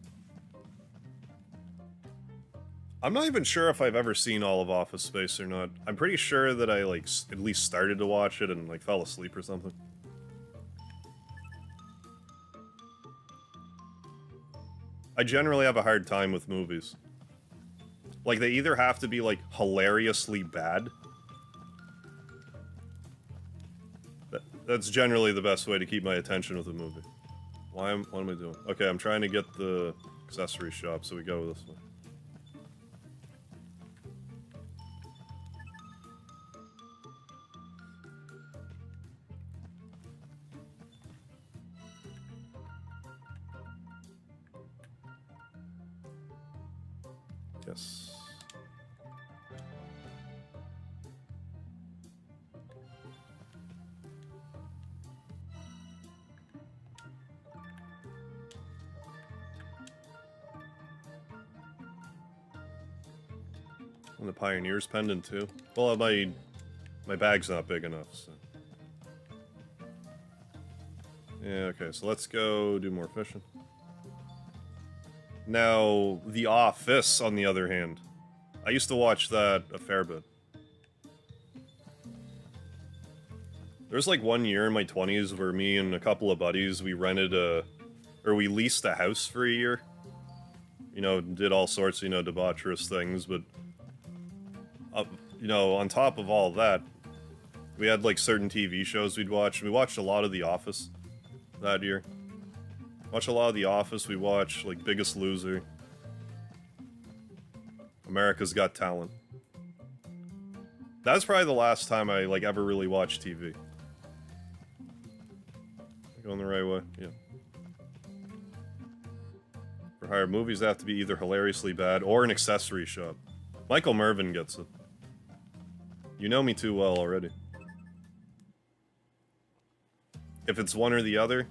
I'm not even sure if I've ever seen all of Office Space or not. I'm pretty sure that I, like, at least started to watch it and, like, fell asleep or something. I generally have a hard time with movies. Like, they either have to be, like, hilariously bad. That's generally the best way to keep my attention with a movie. What am I doing? Okay, I'm trying to get the accessory shop, so we go this way. Yes. And the Pioneer's pendant too. Well, my bag's not big enough, so. Yeah, okay, so let's go do more fishing. Now, The Office, on the other hand. I used to watch that a fair bit. There was like 1 year in my 20s where me and a couple of buddies, we leased a house for a year. You know, did all sorts of, you know, debaucherous things, but... you know, on top of all that, we had like certain TV shows we'd watch. We watched a lot of The Office that year. Watch a lot of The Office. We watched like Biggest Loser, America's Got Talent. That's probably the last time I like ever really watched TV. Going the right way, yeah. For hire, movies have to be either hilariously bad or an accessory shop. Michael Mervin gets it. You know me too well already. If it's one or the other,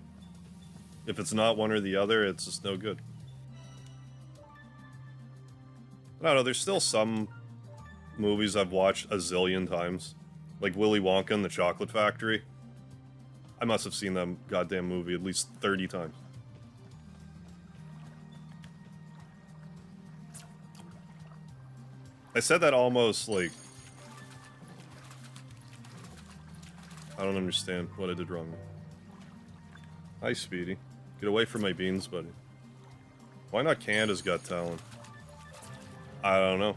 If it's not one or the other, it's just no good. I don't know, there's still some movies I've watched a zillion times. Like Willy Wonka and the Chocolate Factory. I must have seen that goddamn movie at least 30 times. I said that almost like... I don't understand what I did wrong. Hi, Speedy. Get away from my beans, buddy. Why not Canada's Got Talent? I don't know.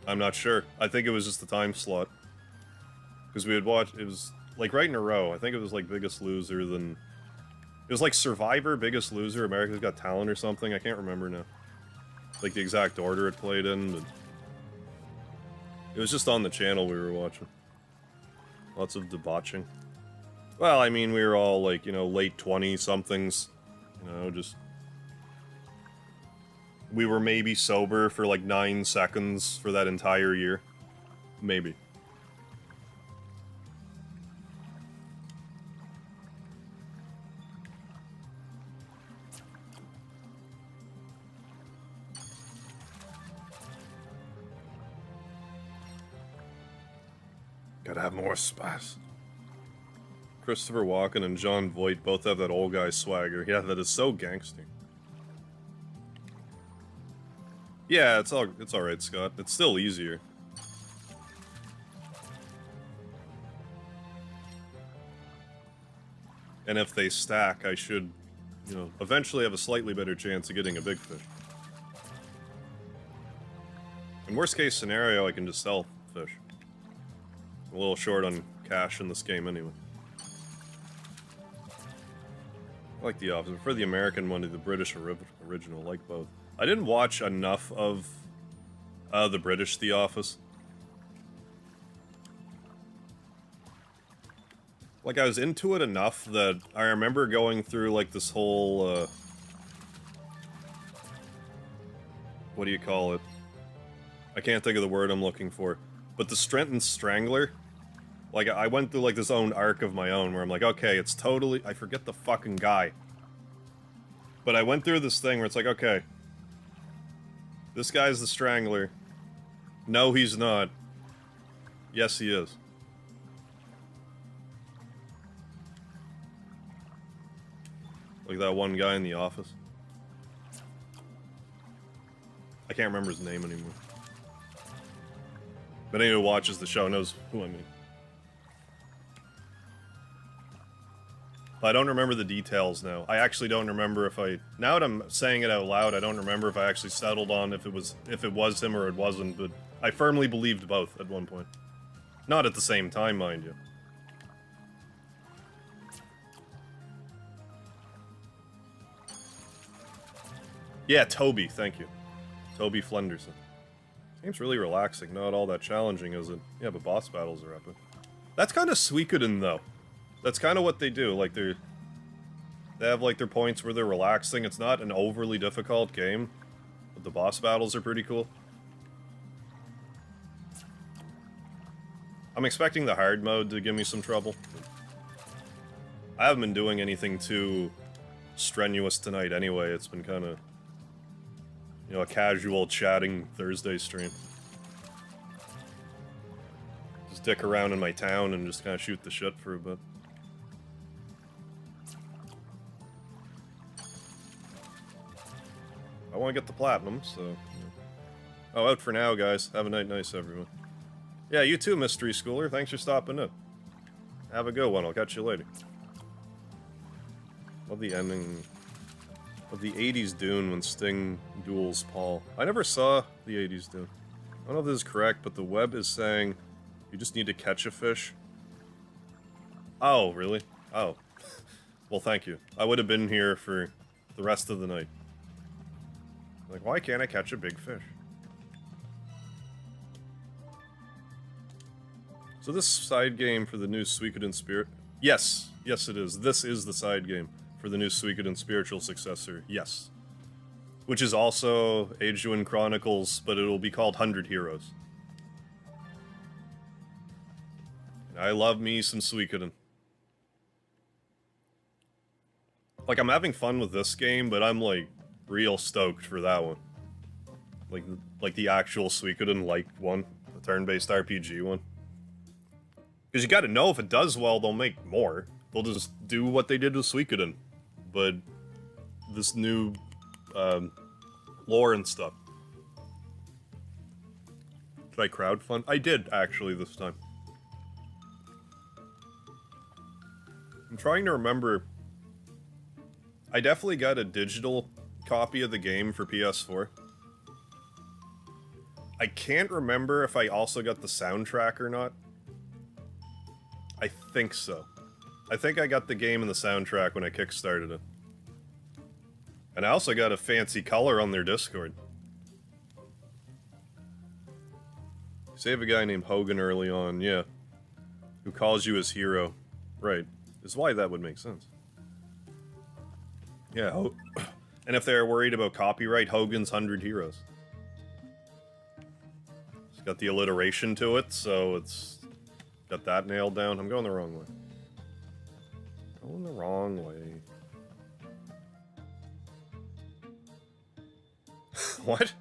I'm not sure. I think it was just the time slot. Because we had watched... It was, like, right in a row. I think it was, like, Biggest Loser, then... It was, like, Survivor, Biggest Loser, America's Got Talent or something. I can't remember now. Like, the exact order it played in, but... It was just on the channel we were watching. Lots of debauching. Well, I mean, we were all, like, you know, late 20-somethings. You know, just... We were maybe sober for, like, 9 seconds for that entire year. Maybe. Gotta have more spice. Christopher Walken and John Voight both have that old guy swagger. Yeah, that is so gangster. Yeah, it's alright, Scott. It's still easier. And if they stack, I should, you know, eventually have a slightly better chance of getting a big fish. In worst case scenario, I can just sell fish. I'm a little short on cash in this game anyway. I like the opposite. For the American one, the British original, like both. I didn't watch enough of the British The Office. Like, I was into it enough that I remember going through, like, this whole, what do you call it? I can't think of the word I'm looking for. But the Strenton Strangler, like, I went through, like, this own arc of my own where I'm like, okay, it's totally... I forget the fucking guy. But I went through this thing where it's like, okay, this guy's the Strangler. No, he's not. Yes, he is. Like that one guy in The Office. I can't remember his name anymore. But anyone who watches the show knows who I mean. I don't remember the details now. I actually don't remember if I... Now that I'm saying it out loud, I don't remember if I actually settled on if it was him or it wasn't, but I firmly believed both at one point. Not at the same time, mind you. Yeah, Toby, thank you. Toby Flenderson. Game's really relaxing, not all that challenging, is it? Yeah, but boss battles are epic. That's kind of Suikoden, though. That's kind of what they do, like, they have, like, their points where they're relaxing. It's not an overly difficult game, but the boss battles are pretty cool. I'm expecting the hard mode to give me some trouble. I haven't been doing anything too strenuous tonight anyway. It's been kind of, you know, a casual chatting Thursday stream. Just dick around in my town and just kind of shoot the shit for a bit. I want to get the platinum, so... Yeah. Oh, out for now, guys. Have a night, nice, everyone. Yeah, you too, Mystery Schooler. Thanks for stopping in. Have a good one. I'll catch you later. Love the ending of the 80s Dune when Sting duels Paul. I never saw the 80s Dune. I don't know if this is correct, but the web is saying you just need to catch a fish. Oh, really? Oh. Well, thank you. I would have been here for the rest of the night. Like, why can't I catch a big fish? So this side game for the new Suikoden Spirit... Yes. Yes, it is. This is the side game for the new Suikoden spiritual successor. Yes. Which is also Eiyuden Chronicles, but it'll be called 100 Heroes. And I love me some Suikoden. Like, I'm having fun with this game, but I'm, like, real stoked for that one. Like the actual Suikoden-like one. The turn-based RPG one. Because you gotta know if it does well, they'll make more. They'll just do what they did with Suikoden. But this new, lore and stuff. Did I crowdfund? I did, actually, this time. I'm trying to remember. I definitely got a digital copy of the game for PS4. I can't remember if I also got the soundtrack or not. I think so. I think I got the game and the soundtrack when I kickstarted it. And I also got a fancy color on their Discord. Save a guy named Hogan early on, yeah. Who calls you his hero. Right. Is why that would make sense. Yeah, and if they're worried about copyright, Hogan's 100 Heroes. It's got the alliteration to it, so it's got that nailed down. I'm going the wrong way. Going the wrong way. What?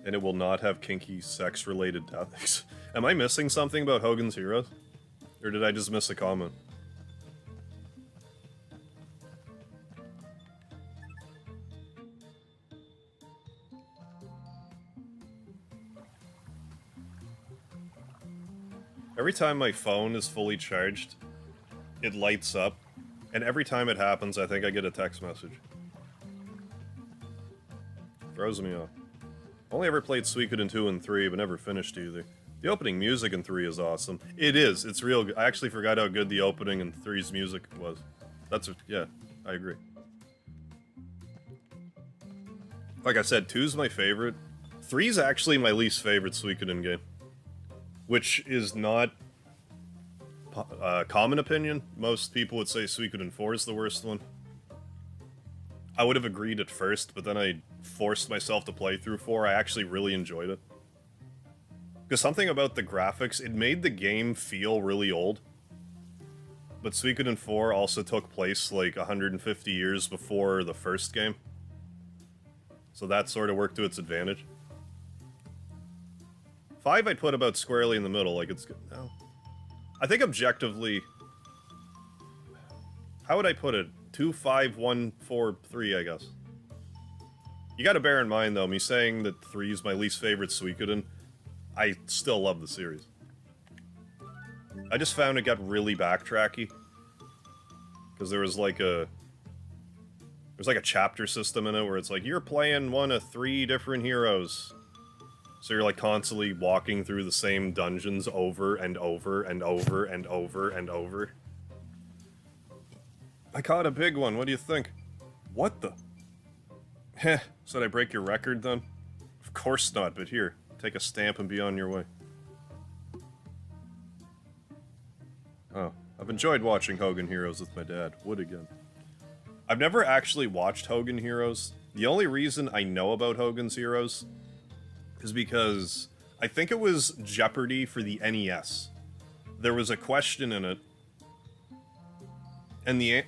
And it will not have kinky sex-related topics. Am I missing something about Hogan's Heroes? Or did I just miss a comment? Every time my phone is fully charged, it lights up, and every time it happens, I think I get a text message. Throws me off. Only ever played Suikoden 2 and 3, but never finished either. The opening music in 3 is awesome. It is, it's real good. I actually forgot how good the opening in 3's music was. Yeah, I agree. Like I said, 2's my favorite. 3's actually my least favorite Suikoden game. Which is not a common opinion. Most people would say Suikoden 4 is the worst one. I would have agreed at first, but then I forced myself to play through 4. I actually really enjoyed it. Because something about the graphics, it made the game feel really old. But Suikoden 4 also took place like 150 years before the first game. So that sort of worked to its advantage. 5 I'd put about squarely in the middle, like it's good. No. I think objectively... How would I put it? 2, 5, 1, 4, 3, I guess. You gotta bear in mind, though, me saying that 3 is my least favorite Suikoden, I still love the series. I just found it got really backtracky. Because there was like a... There's like a chapter system in it where it's like, you're playing one of 3 different heroes. So you're like constantly walking through the same dungeons over and over and over and over and over. I caught a big one, what do you think? What the? Heh, so did I break your record then? Of course not, but here, take a stamp and be on your way. Oh, I've enjoyed watching Hogan Heroes with my dad. Would again. I've never actually watched Hogan Heroes. The only reason I know about Hogan's Heroes is because I think it was Jeopardy for the NES. There was a question in it, and there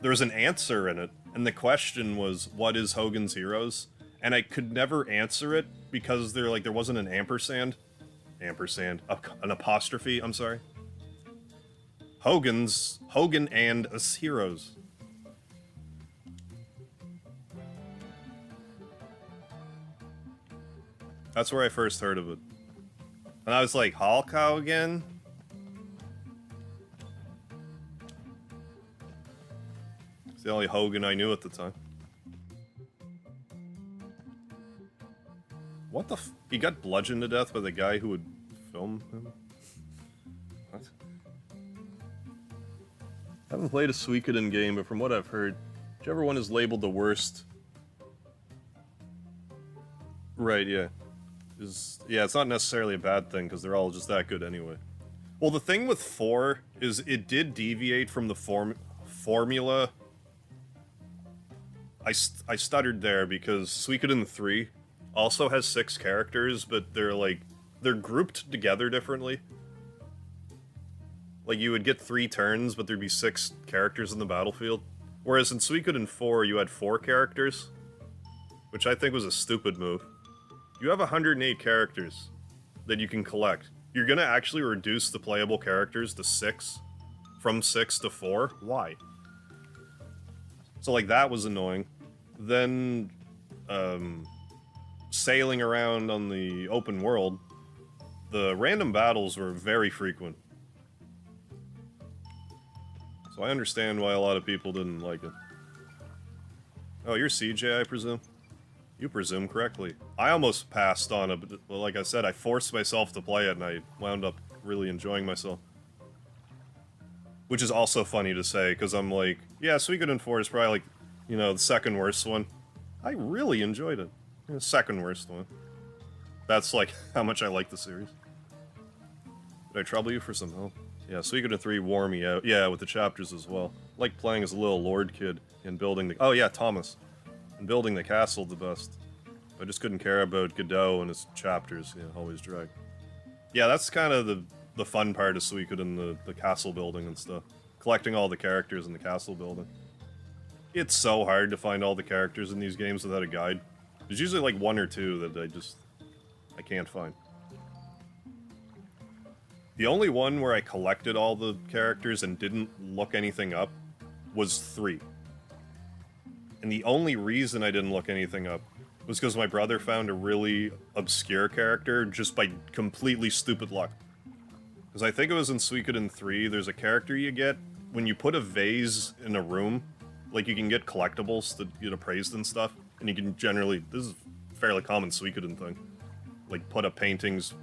was an answer in it, and the question was, what is Hogan's Heroes? And I could never answer it because there wasn't an ampersand. An apostrophe, I'm sorry. Hogan and us Heroes. That's where I first heard of it. And I was like, Hulk Hogan? It's the only Hogan I knew at the time. What the f- He got bludgeoned to death by the guy who would film him? What? I haven't played a Suikoden game, but from what I've heard, whichever one is labeled the worst... Right, yeah. Yeah, it's not necessarily a bad thing, because they're all just that good anyway. Well, the thing with 4 is it did deviate from the formula. I stuttered there, because Suikoden 3 also has 6 characters, but they're grouped together differently. Like, you would get 3 turns, but there'd be 6 characters in the battlefield. Whereas in Suikoden 4, you had 4 characters, which I think was a stupid move. You have 108 characters that you can collect. You're gonna actually reduce the playable characters to 6, from 6 to 4? Why? So, like, that was annoying. Then, sailing around on the open world, the random battles were very frequent. So I understand why a lot of people didn't like it. Oh, you're CJ, I presume? You presume correctly. I almost passed on it, but like I said, I forced myself to play it and I wound up really enjoying myself. Which is also funny to say, because I'm like, yeah, Suikoden 4 is probably like, you know, the second worst one. I really enjoyed it. The second worst one. That's like how much I like the series. Did I trouble you for some help? Yeah, Suikoden 3 wore me out. Yeah, with the chapters as well. Like playing as a little lord kid and building the... Oh yeah, Thomas. And building the castle the best. I just couldn't care about Godot and his chapters. Yeah, always drag. Yeah, that's kind of the fun part of Suikoden, the castle building and stuff. Collecting all the characters in the castle building. It's so hard to find all the characters in these games without a guide. There's usually like 1 or 2 that I can't find. The only one where I collected all the characters and didn't look anything up was 3. And the only reason I didn't look anything up was because my brother found a really obscure character just by completely stupid luck. Because I think it was in Suikoden 3, there's a character you get when you put a vase in a room, like you can get collectibles that get appraised and stuff, and you can generally, this is a fairly common Suikoden thing, like put up paintings,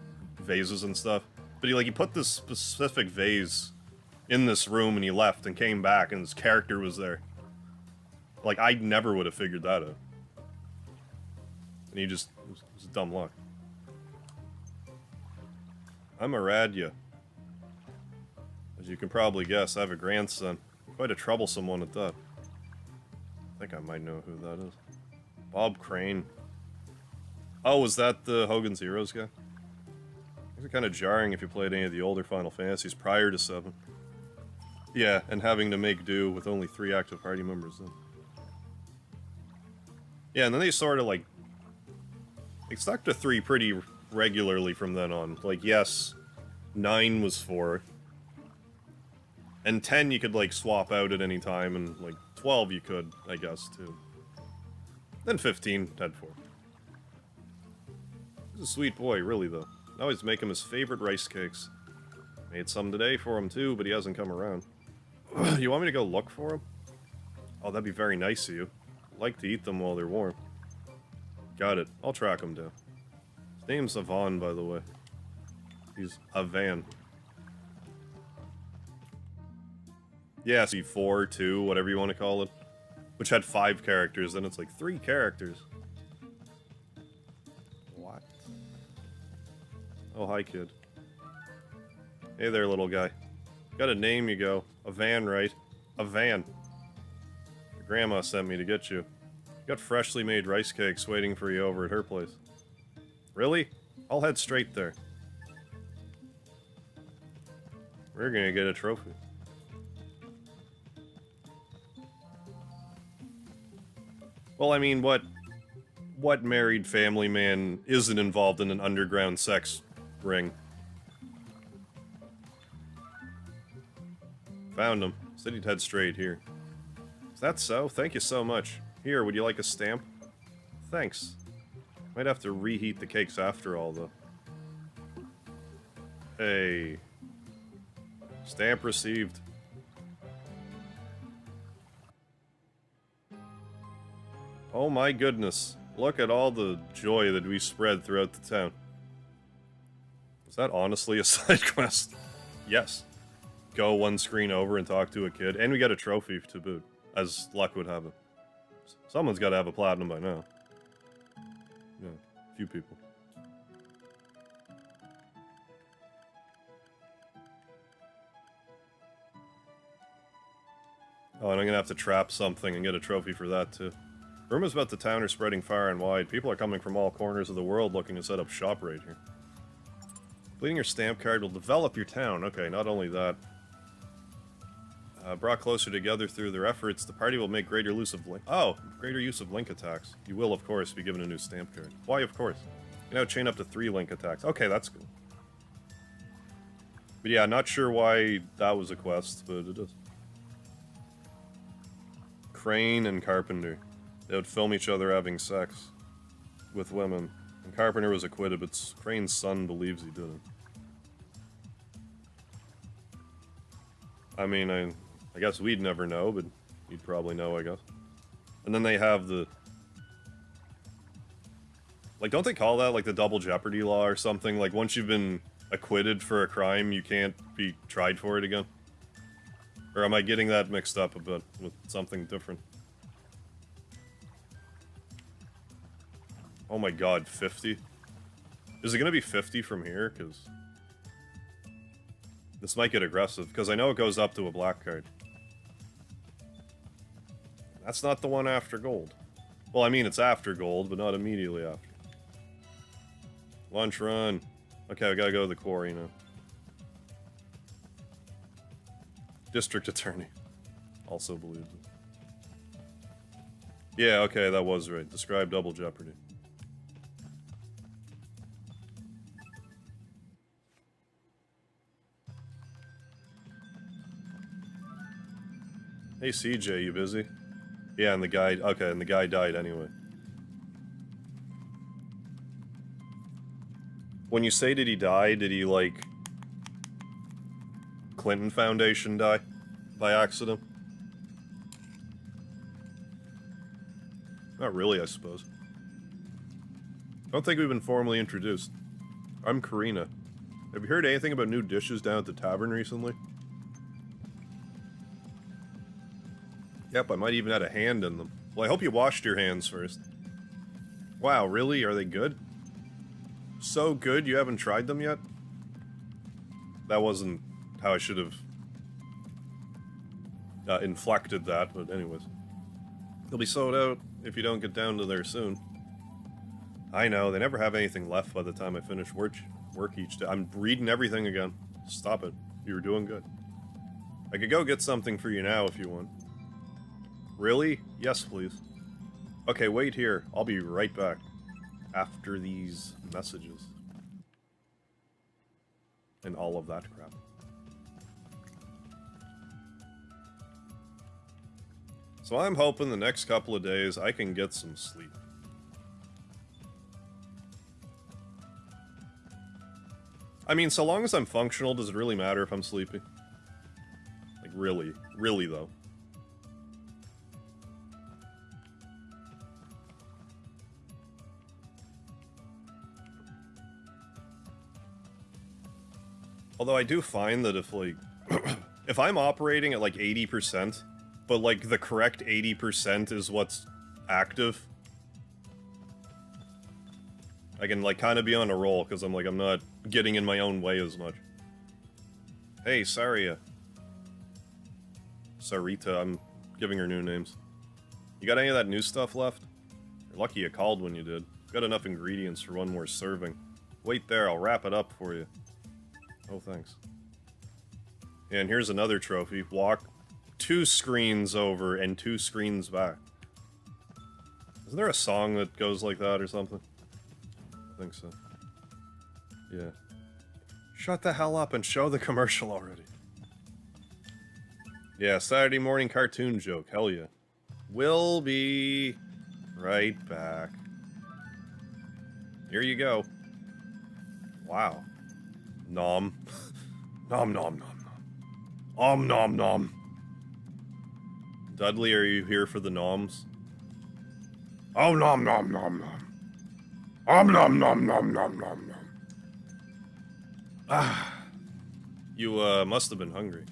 vases and stuff. But he put this specific vase in this room and he left and came back and his character was there. Like, I never would have figured that out. And he just, it was dumb luck. I'm a Radya. As you can probably guess, I have a grandson. Quite a troublesome one at that. I think I might know who that is. Bob Crane. Oh, was that the Hogan's Heroes guy? It's kind of jarring if you played any of the older Final Fantasies prior to 7. Yeah, and having to make do with only 3 active party members then. Yeah, and then they sort of like... They stuck to 3 pretty regularly from then on. Like, yes, 9 was 4. And 10 you could like swap out at any time, and like 12 you could, I guess, too. Then 15 had 4. He's a sweet boy, really, though. I always make him his favorite rice cakes. Made some today for him too, but he hasn't come around. You want me to go look for him? Oh, that'd be very nice of you. I'd like to eat them while they're warm. Got it. I'll track him down. His name's Avon, by the way. He's Avan. Yeah, see, 4, 2, whatever you want to call it. Which had 5 characters, then it's like 3 characters. What? Oh, hi, kid. Hey there, little guy. Got a name, you go. Avan, right? Avan. Your grandma sent me to get you. Got freshly made rice cakes waiting for you over at her place. Really? I'll head straight there. We're gonna get a trophy. Well, I mean, what married family man isn't involved in an underground sex ring? Found him. Said he'd head straight here. Is that so? Thank you so much. Here, would you like a stamp? Thanks. Might have to reheat the cakes after all, though. Hey. Stamp received. Oh my goodness. Look at all the joy that we spread throughout the town. Is that honestly a side quest? Yes. Go 1 screen over and talk to a kid, and we get a trophy to boot, as luck would have it. Someone's got to have a platinum by now. Yeah, a few people. Oh, and I'm gonna have to trap something and get a trophy for that, too. Rumors about the town are spreading far and wide. People are coming from all corners of the world looking to set up shop right here. Completing your stamp card will develop your town. Okay, not only that. Brought closer together through their efforts, the party will make greater use of link. Oh, greater use of link attacks. You will, of course, be given a new stamp card. Why, of course? You now chain up to 3 link attacks. Okay, that's cool. But yeah, not sure why that was a quest, but it is. Crane and Carpenter. They would film each other having sex with women. And Carpenter was acquitted, but Crane's son believes he didn't. I mean, I guess we'd never know, but you'd probably know, I guess. And then they have the... Like, don't they call that, like, the double jeopardy law or something? Like, once you've been acquitted for a crime, you can't be tried for it again? Or am I getting that mixed up a bit with something different? Oh my god, 50? Is it gonna be 50 from here? Because... this might get aggressive, because I know it goes up to a black card. That's not the one after gold. Well, I mean, it's after gold, but not immediately after. Lunch run. Okay, we gotta go to the quarry now. District Attorney. Also believes it. Yeah, okay, that was right. Describe double jeopardy. Hey CJ, you busy? Yeah, and the guy, okay, and the guy died anyway. When you say did he die, did he, like, Clinton Foundation die? By accident? Not really, I suppose. I don't think we've been formally introduced. I'm Karina. Have you heard anything about new dishes down at the tavern recently? Yep, I might even had a hand in them. Well, I hope you washed your hands first. Wow, really? Are they good? So good you haven't tried them yet? That wasn't how I should have inflected that, but anyways. They'll be sold out if you don't get down to there soon. I know, they never have anything left by the time I finish work each day. I'm reading everything again. Stop it. You were doing good. I could go get something for you now if you want. Really? Yes, please. Okay, wait here. I'll be right back. After these messages. And all of that crap. So I'm hoping the next couple of days I can get some sleep. I mean, so long as I'm functional, does it really matter if I'm sleepy? Like, really? Really, though. Although I do find that if, like, if I'm operating at, like, 80%, but, like, the correct 80% is what's active, I can, like, kind of be on a roll, because I'm, like, I'm not getting in my own way as much. Hey, Saria. Sarita, I'm giving her new names. You got any of that new stuff left? You're lucky you called when you did. Got enough ingredients for one more serving. Wait there, I'll wrap it up for you. Oh, thanks. And here's another trophy. Walk 2 screens over and 2 screens back. Isn't there a song that goes like that or something? I think so. Yeah. Shut the hell up and show the commercial already. Yeah, Saturday morning cartoon joke. Hell yeah. We'll be right back. Here you go. Wow. Nom. Nom nom nom nom. Nom nom. Dudley, are you here for the noms? Oh nom nom nom nom. Nom nom nom nom nom nom. Ah. You must have been hungry.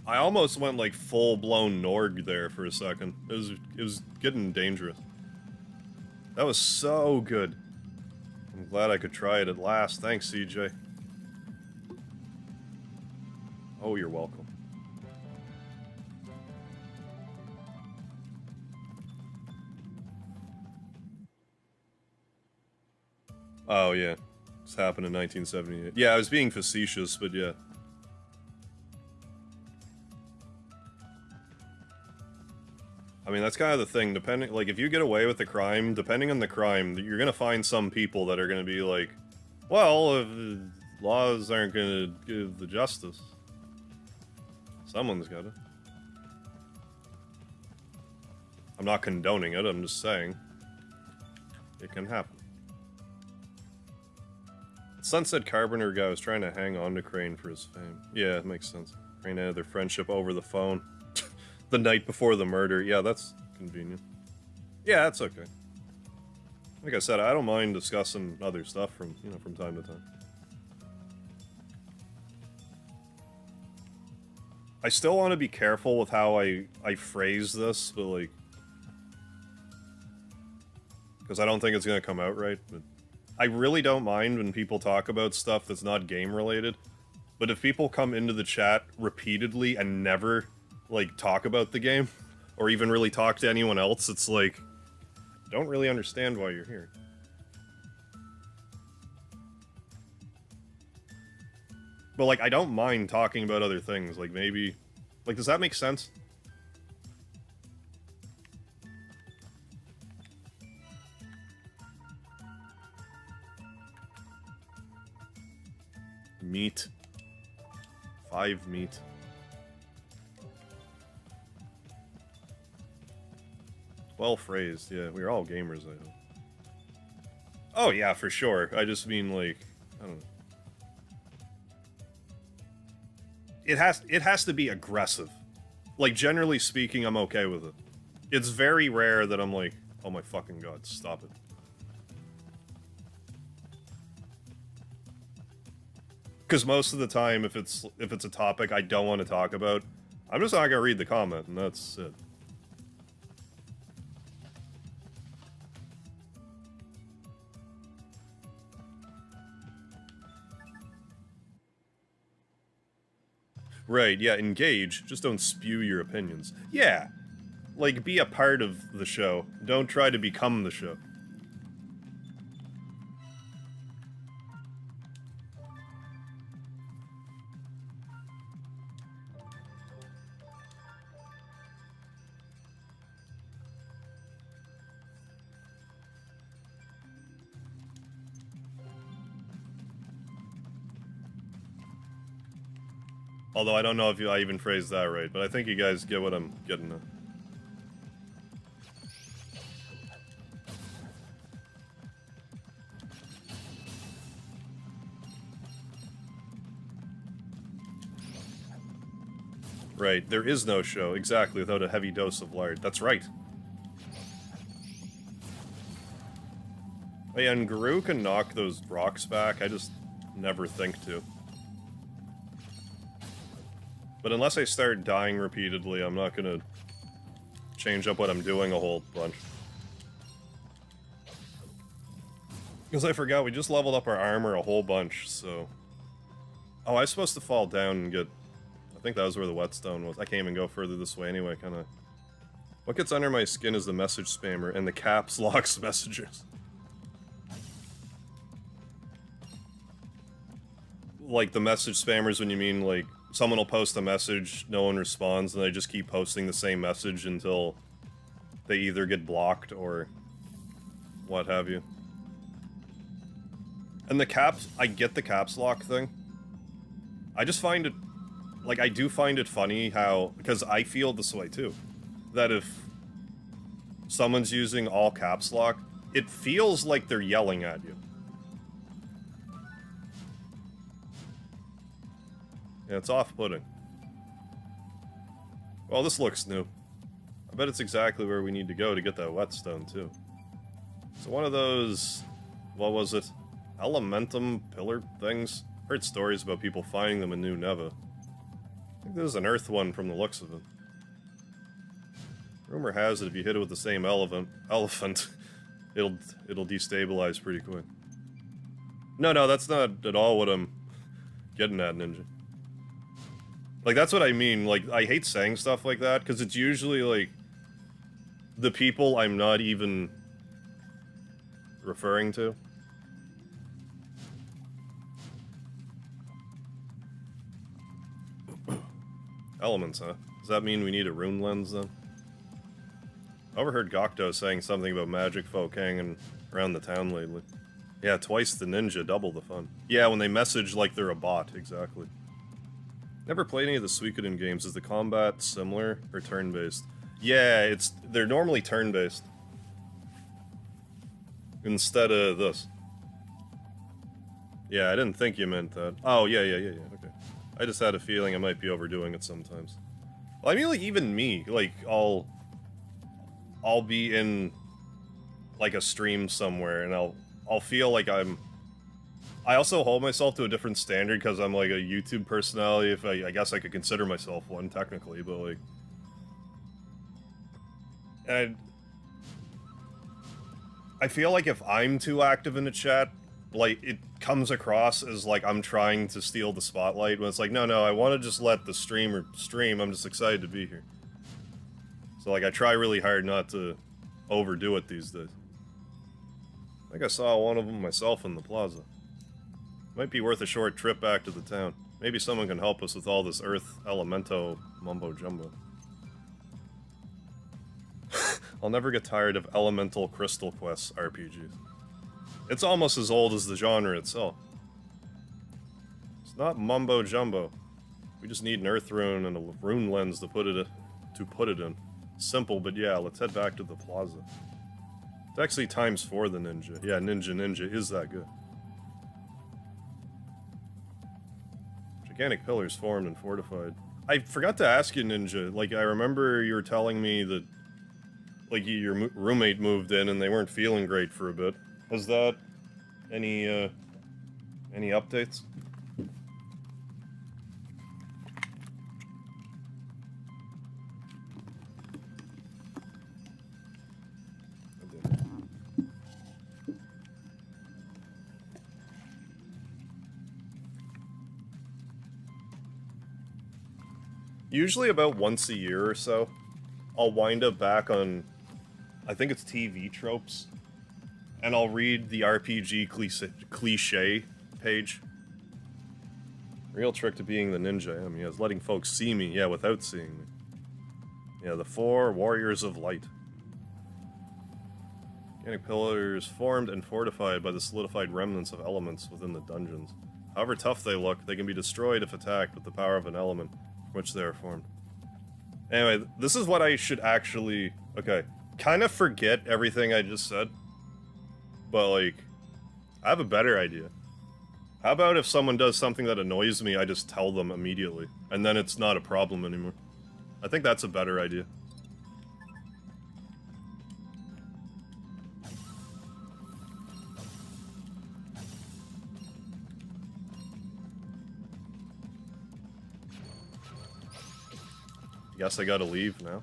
I almost went like full-blown Norg there for a second. It was getting dangerous. That was so good. I'm glad I could try it at last. Thanks, CJ. Oh, you're welcome. Oh, yeah. This happened in 1978. Yeah, I was being facetious, but yeah. mean, that's kind of the thing, depending, like, if you get away with the crime, depending on the crime, you're gonna find some people that are gonna be like, well, if laws aren't gonna give the justice, someone's gotta. I'm not condoning it, I'm just saying, it can happen. Sunset Carpenter guy was trying to hang on to Crane for his fame. Yeah, it makes sense. Crane ended their friendship over the phone. The night before the murder. Yeah, that's convenient. Yeah, that's okay. Like I said, I don't mind discussing other stuff from, you know, from time to time. I still want to be careful with how I phrase this, but like... because I don't think it's going to come out right, but... I really don't mind when people talk about stuff that's not game-related, but if people come into the chat repeatedly and never, like, talk about the game, or even really talk to anyone else, it's like, don't really understand why you're here. But, like, I don't mind talking about other things, like, maybe... like, does that make sense? Meat. 5 meat. Well phrased, yeah. We're all gamers, I hope. Oh yeah, for sure. I just mean, like, I don't know. It has to be aggressive. Like, generally speaking, I'm okay with it. It's very rare that I'm like, oh my fucking god, stop it. Because most of the time, if it's a topic I don't want to talk about, I'm just not gonna read the comment, and that's it. Right, yeah, engage, just don't spew your opinions. Yeah, like, be a part of the show. Don't try to become the show. Although I don't know if I even phrased that right, but I think you guys get what I'm getting at. Right, there is no show, exactly, without a heavy dose of lard. That's right. Oh, yeah, and Guru can knock those rocks back, I just never think to. But unless I start dying repeatedly, I'm not gonna change up what I'm doing a whole bunch. Because I forgot, we just leveled up our armor a whole bunch, so... oh, I was supposed to fall down and get... I think that was where the whetstone was. I can't even go further this way anyway, kinda... What gets under my skin is the message spammer and the caps locks messages. Like, the message spammers when you mean, like... someone will post a message, no one responds, and they just keep posting the same message until they either get blocked or what have you. And the caps, I get the caps lock thing. I just find it, like, I do find it funny how, because I feel this way too, that if someone's using all caps lock, it feels like they're yelling at you. Yeah, it's off-putting. Well, this looks new. I bet it's exactly where we need to go to get that whetstone, too. So one of those... what was it? Elementum pillar things? Heard stories about people finding them in New Neva. I think there's an earth one from the looks of it. Rumor has it if you hit it with the same elephant, it'll destabilize pretty quick. No, that's not at all what I'm getting at, Ninja. Like, that's what I mean, like, I hate saying stuff like that, because it's usually, like, the people I'm not even referring to. Elements, huh? Does that mean we need a rune lens, then? I overheard Gokdo saying something about magic folk hanging around the town lately. Yeah, twice the ninja, double the fun. Yeah, when they message like they're a bot, exactly. Never played any of the Suikoden games. Is the combat similar or turn-based? Yeah, they're normally turn-based. Instead of this. Yeah, I didn't think you meant that. Oh, yeah, okay. I just had a feeling I might be overdoing it sometimes. Well, I mean, like, even me, like, I'll be in, like, a stream somewhere, and I'll feel like I also hold myself to a different standard because I'm, like, a YouTube personality, if I guess I could consider myself one, technically, but, like... And I feel like if I'm too active in the chat, like, it comes across as, like, I'm trying to steal the spotlight, when it's like, no, I want to just let the streamer stream, I'm just excited to be here. So, like, I try really hard not to overdo it these days. I think I saw one of them myself in the plaza. Might be worth a short trip back to the town. Maybe someone can help us with all this Earth Elemento mumbo-jumbo. I'll never get tired of Elemental Crystal Quest RPGs. It's almost as old as the genre itself. It's not mumbo-jumbo. We just need an Earth Rune and a rune lens to put it in. Simple, but yeah, let's head back to the plaza. It's actually ×4 the ninja. Yeah, ninja is that good. Gigantic pillars formed and fortified. I forgot to ask you, Ninja. Like, I remember you were telling me that, like, your roommate moved in and they weren't feeling great for a bit. Was that any updates? Usually about once a year or so, I'll wind up back on, I think it's TV tropes, and I'll read the RPG cliche page. Real trick to being the ninja I am, yeah, is letting folks see me, yeah, without seeing me. Yeah, the 4 warriors of light. Gigantic pillars formed and fortified by the solidified remnants of elements within the dungeons. However tough they look, they can be destroyed if attacked with the power of an element which they are formed. Anyway, this is what I should actually... Okay, kind of forget everything I just said. But, like, I have a better idea. How about if someone does something that annoys me, I just tell them immediately, and then it's not a problem anymore. I think that's a better idea. Guess I gotta leave now.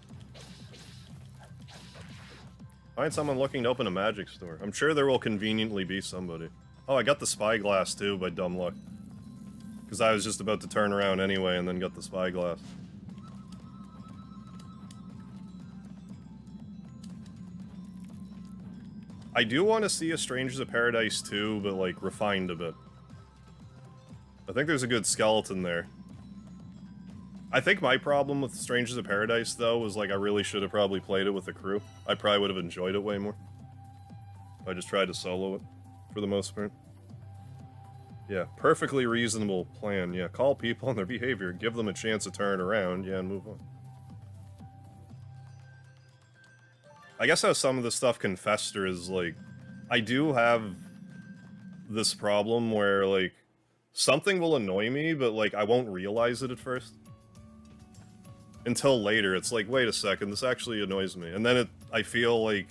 Find someone looking to open a magic store. I'm sure there will conveniently be somebody. Oh, I got the spyglass too, by dumb luck. Because I was just about to turn around anyway and then got the spyglass. I do want to see a Strangers of Paradise 2, but like refined a bit. I think there's a good skeleton there. I think my problem with Strangers of Paradise, though, was like I really should have probably played it with a crew. I probably would have enjoyed it way more. If I just tried to solo it, for the most part. Yeah, perfectly reasonable plan. Yeah, call people on their behavior, give them a chance to turn around, yeah, and move on. I guess how some of this stuff can fester is, like, I do have this problem where, like, something will annoy me, but, like, I won't realize it at first. Until later, it's like, wait a second, this actually annoys me. And then I feel like,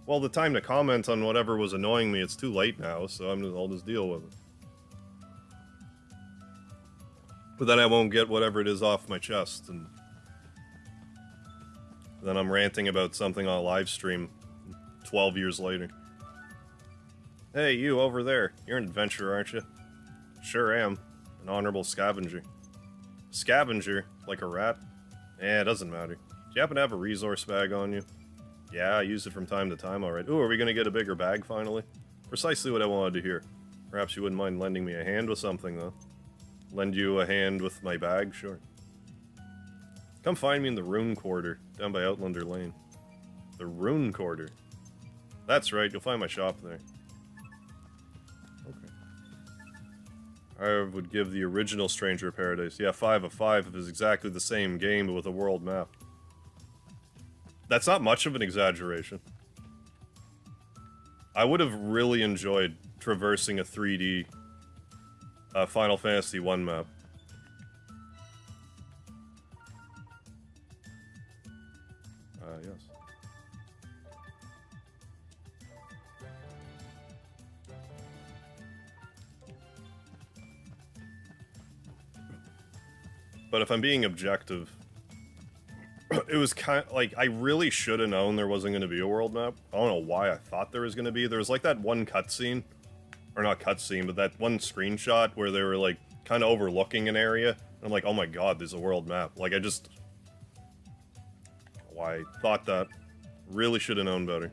well, the time to comment on whatever was annoying me, it's too late now, so I'll just deal with it. But then I won't get whatever it is off my chest, and then I'm ranting about something on a live stream 12 years later. Hey, you over there. You're an adventurer, aren't you? Sure am. An honorable scavenger. Scavenger? Like a rat? Eh, it doesn't matter. Do you happen to have a resource bag on you? Yeah, I use it from time to time already. Ooh, are we gonna get a bigger bag finally? Precisely what I wanted to hear. Perhaps you wouldn't mind lending me a hand with something, though. Lend you a hand with my bag? Sure. Come find me in the Rune Quarter, down by Outlander Lane. The Rune Quarter. That's right, you'll find my shop there. Okay. I would give the original Stranger of Paradise. Yeah, 5 of 5 is exactly the same game, but with a world map. That's not much of an exaggeration. I would have really enjoyed traversing a 3D Final Fantasy 1 map. Yes. But if I'm being objective, it was kind of like, I really should have known there wasn't going to be a world map. I don't know why I thought there was going to be. There was like that one cutscene, or not cutscene, but that one screenshot where they were like kind of overlooking an area. And I'm like, oh my god, there's a world map. Like, I just... Why I thought that. Really should have known better.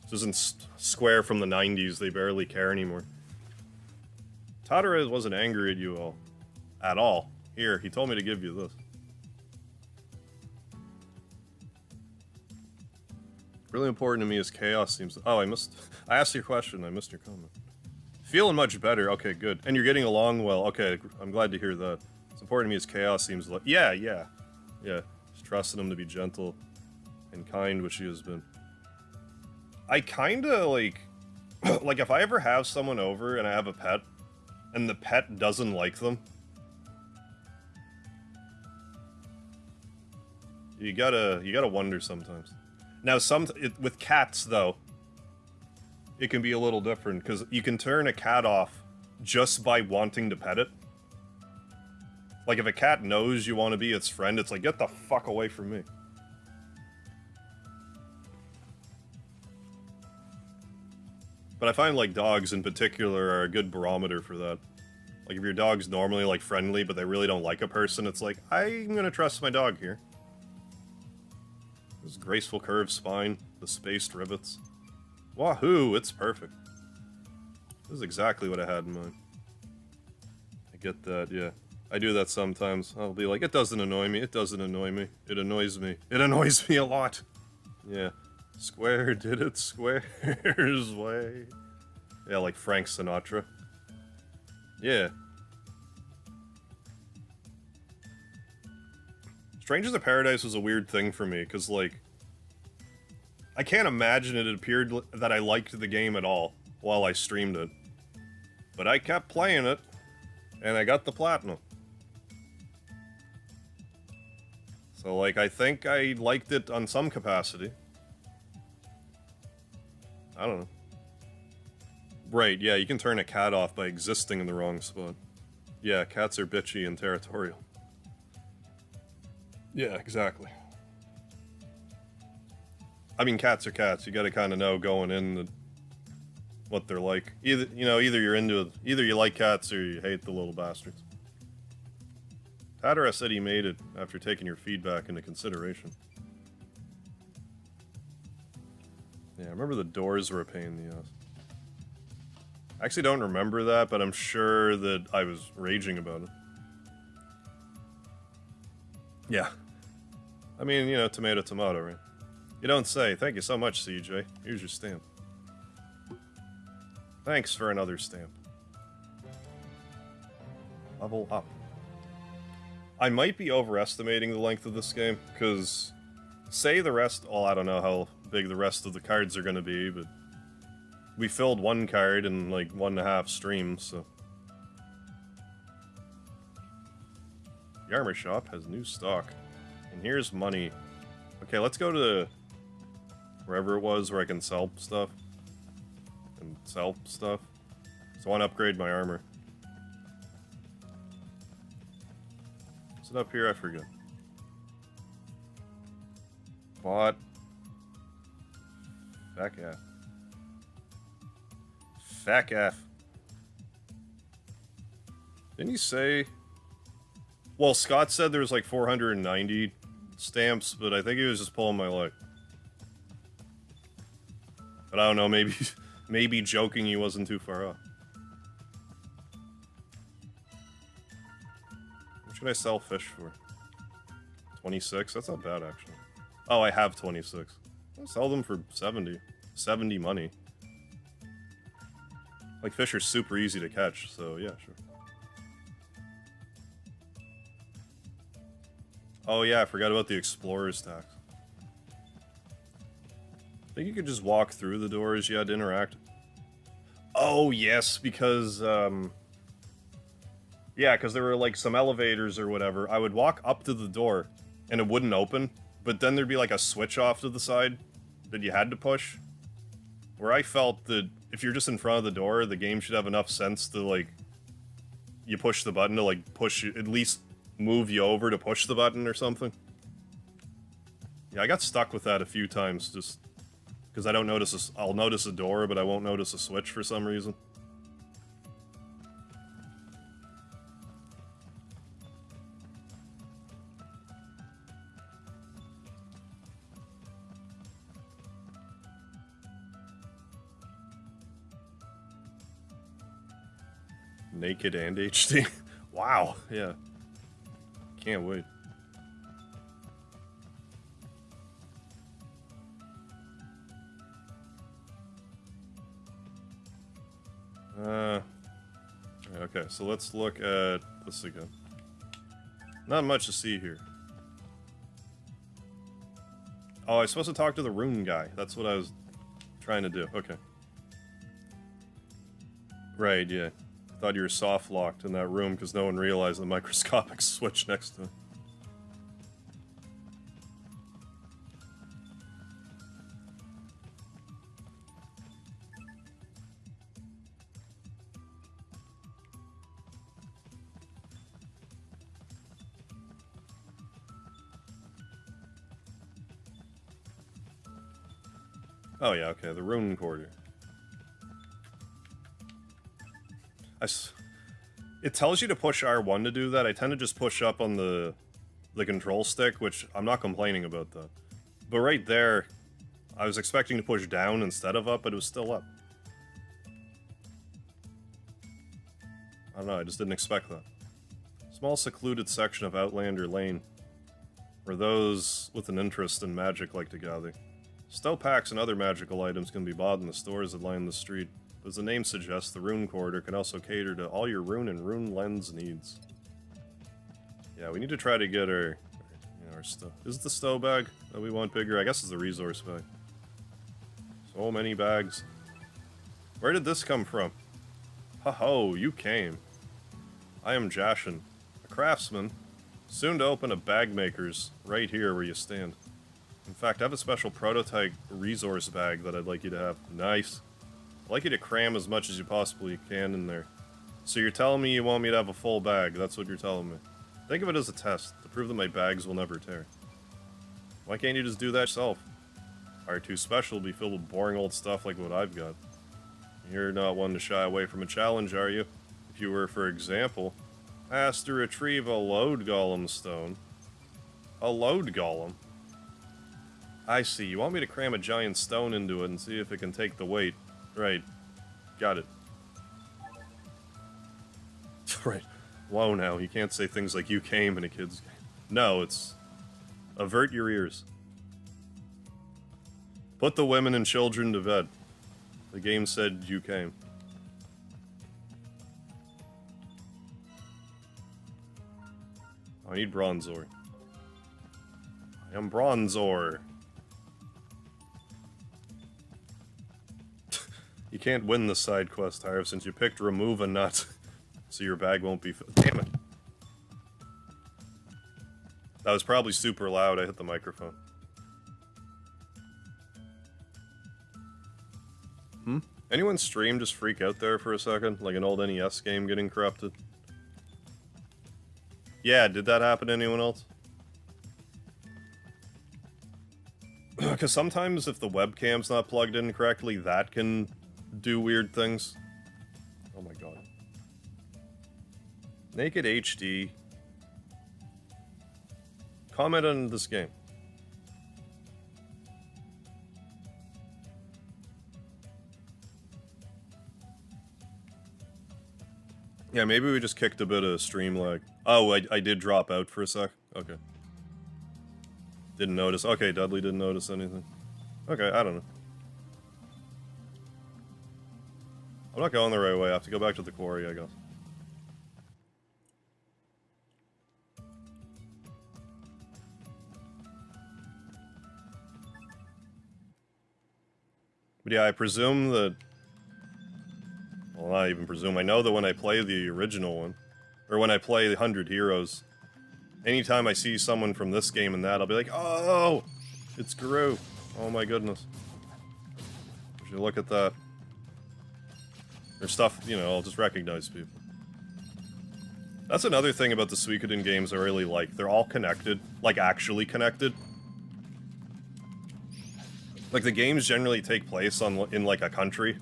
This isn't Square from the 90s, they barely care anymore. Tadara wasn't angry at you all. At all. Here, he told me to give you this. Really important to me is chaos seems... Oh, I asked your question, I missed your comment. Feeling much better, okay, good. And you're getting along well, okay, I'm glad to hear that. It's important to me is chaos seems like... Yeah. Just trusting him to be gentle and kind, which he has been. I kinda, like... like, if I ever have someone over and I have a pet, and the pet doesn't like them, you gotta wonder sometimes. Now, with cats, though, it can be a little different, because you can turn a cat off just by wanting to pet it. Like, if a cat knows you want to be its friend, it's like, get the fuck away from me. But I find, like, dogs in particular are a good barometer for that. Like, if your dog's normally, like, friendly, but they really don't like a person, it's like, I'm gonna trust my dog here. This graceful curved spine, the spaced rivets. Wahoo, it's perfect. This is exactly what I had in mind. I get that, yeah. I do that sometimes. I'll be like, it doesn't annoy me, it doesn't annoy me. It annoys me. It annoys me a lot. Yeah. Square did it Square's way. Yeah, like Frank Sinatra. Yeah. Strangers of Paradise was a weird thing for me, because, like, I can't imagine it appeared that I liked the game at all while I streamed it. But I kept playing it, and I got the platinum. So, like, I think I liked it on some capacity. I don't know. Right, yeah, you can turn a cat off by existing in the wrong spot. Yeah, cats are bitchy and territorial. Yeah, exactly. I mean, cats are cats. You gotta kind of know going in what they're like. Either you like cats or you hate the little bastards. Tadara said he made it after taking your feedback into consideration. Yeah, I remember the doors were a pain in the ass. I actually don't remember that, but I'm sure that I was raging about it. Yeah. I mean, you know, tomato, tomato, right? You don't say. Thank you so much, CJ. Here's your stamp. Thanks for another stamp. Level up. I might be overestimating the length of this game, because say the rest... Oh, I don't know how big the rest of the cards are going to be, but we filled one card in, like, 1.5 streams, so... The armor shop has new stock. And here's money. Okay, let's go to wherever it was where I can sell stuff. And sell stuff. So I want to upgrade my armor. Is it up here? I forget. Bought. Back F. Fack F. Didn't he say... Well, Scott said there was like 490 stamps, but I think he was just pulling my leg. But I don't know, maybe joking he wasn't too far off. What should I sell fish for? 26? That's not bad, actually. Oh, I have 26. I'll sell them for 70. 70 money. Like, fish are super easy to catch, so yeah, sure. Oh yeah, I forgot about the explorer's tax. I think you could just walk through the doors, you had to interact. Oh yes, because, yeah, because there were, like, some elevators or whatever. I would walk up to the door, and it wouldn't open, but then there'd be, like, a switch off to the side that you had to push. Where I felt that if you're just in front of the door, the game should have enough sense to, like, you push the button to, like, push, at least move you over to push the button or something. Yeah, I got stuck with that a few times, just because I don't notice I'll notice a door, but I won't notice a switch for some reason. Naked and HD. Wow, yeah. Can't wait. Okay, so let's look at this again. Not much to see here. Oh, I was supposed to talk to the rune guy. That's what I was trying to do. Okay. Right, yeah. Thought you were soft-locked in that room because no one realized the microscopic switch next to it. Oh yeah, okay, the rune quarter. It tells you to push R1 to do that. I tend to just push up on the control stick, which I'm not complaining about that. But right there, I was expecting to push down instead of up, but it was still up. I don't know, I just didn't expect that. Small secluded section of Outlander Lane, where those with an interest in magic like to gather. Stow packs and other magical items can be bought in the stores that line the street. As the name suggests, the rune corridor can also cater to all your rune and rune lens needs. Yeah, we need to try to get our stuff. Is the stow bag that we want bigger? I guess it's the resource bag. So many bags. Where did this come from? Ho-ho, you came. I am Jashin, a craftsman, soon to open a bag maker's right here where you stand. In fact, I have a special prototype resource bag that I'd like you to have. Nice. I'd like you to cram as much as you possibly can in there. So you're telling me you want me to have a full bag, that's what you're telling me. Think of it as a test, to prove that my bags will never tear. Why can't you just do that yourself? R2 Special will be filled with boring old stuff like what I've got. You're not one to shy away from a challenge, are you? If you were, for example, asked to retrieve a load golem stone. A load golem? I see, you want me to cram a giant stone into it and see if it can take the weight. Right. Got it. Right. Whoa now, you can't say things like you came in a kid's game. No, it's... avert your ears. Put the women and children to bed. The game said you came. I need Bronzor. I am Bronzor. You can't win the side quest, Hire, since you picked Remove a Nut. So your bag won't be... Damn it! That was probably super loud, I hit the microphone. Anyone stream just freak out there for a second? Like an old NES game getting corrupted? Yeah, did that happen to anyone else? Because sometimes if the webcam's not plugged in correctly, that can do weird things. Oh my god. Naked HD. Comment on this game. Yeah, maybe we just kicked a bit of stream lag. Oh, I did drop out for a sec. Okay. Didn't notice. Okay, Dudley didn't notice anything. Okay, I don't know. I'm not going the right way. I have to go back to the quarry, I guess. But yeah, I presume that... Well, not even presume. I know that when I play the original one, or when I play the 100 Heroes, anytime I see someone from this game and that, I'll be like, oh! It's Guru! Oh my goodness. Would you look at that? Or stuff, you know, I'll just recognize people. That's another thing about the Suikoden games I really like. They're all connected. Like, actually connected. Like, the games generally take place in, like, a country.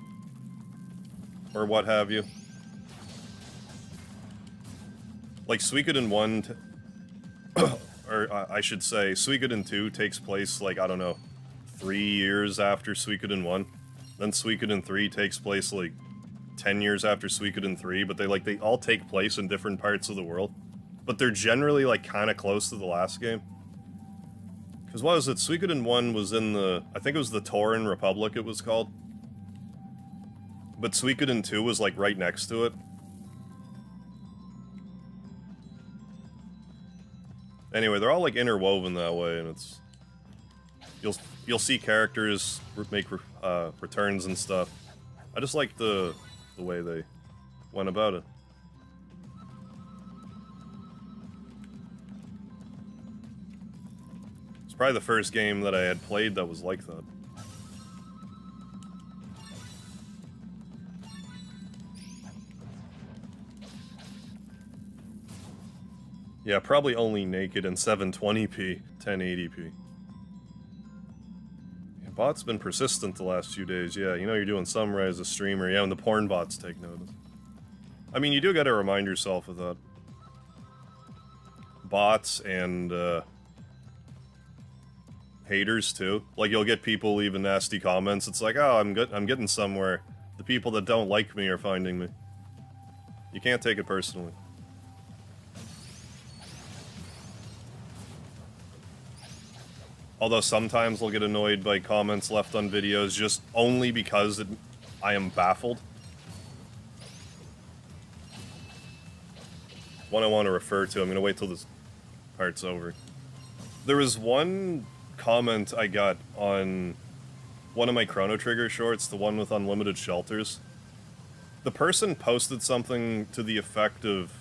Or what have you. Like, Suikoden 1... or, I should say, Suikoden 2 takes place, like, I don't know, 3 years after Suikoden 1. Then Suikoden 3 takes place, like, 10 years after Suikoden 3, but they all take place in different parts of the world. But they're generally, like, kind of close to the last game. Because what was it? Suikoden 1 was in the... I think it was the Tauren Republic it was called. But Suikoden 2 was, like, right next to it. Anyway, they're all, like, interwoven that way, and it's... You'll see characters make returns and stuff. I just like the way they went about it. It's probably the first game that I had played that was like that. Yeah, probably only naked in 720p, 1080p. Yeah, bot's been persistent the last few days, yeah. You know you're doing some as a streamer, yeah, and the porn bots take notice. I mean, you do gotta remind yourself of that. Bots and, haters, too. Like, you'll get people leaving nasty comments, it's like, oh, I'm getting somewhere. The people that don't like me are finding me. You can't take it personally. Although sometimes I'll get annoyed by comments left on videos just only because I am baffled. One I want to refer to, I'm gonna wait till this part's over. There was one comment I got on one of my Chrono Trigger shorts, the one with unlimited shelters. The person posted something to the effect of,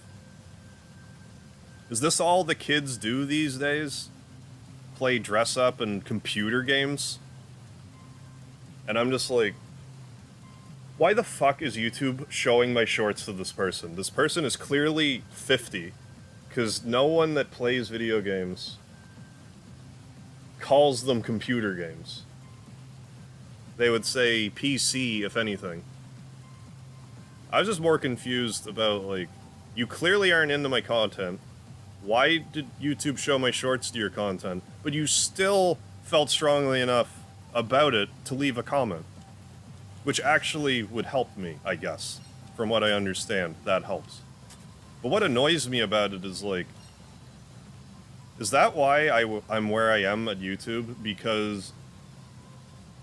is this all the kids do these days? Play dress-up and computer games? And I'm just like, why the fuck is YouTube showing my shorts to this person? This person is clearly 50, because no one that plays video games calls them computer games. They would say PC, if anything. I was just more confused about, like, you clearly aren't into my content. Why did YouTube show my shorts to your content? But you still felt strongly enough about it to leave a comment. Which actually would help me, I guess. From what I understand, that helps. But what annoys me about it is, like... Is that why I'm where I am at YouTube? Because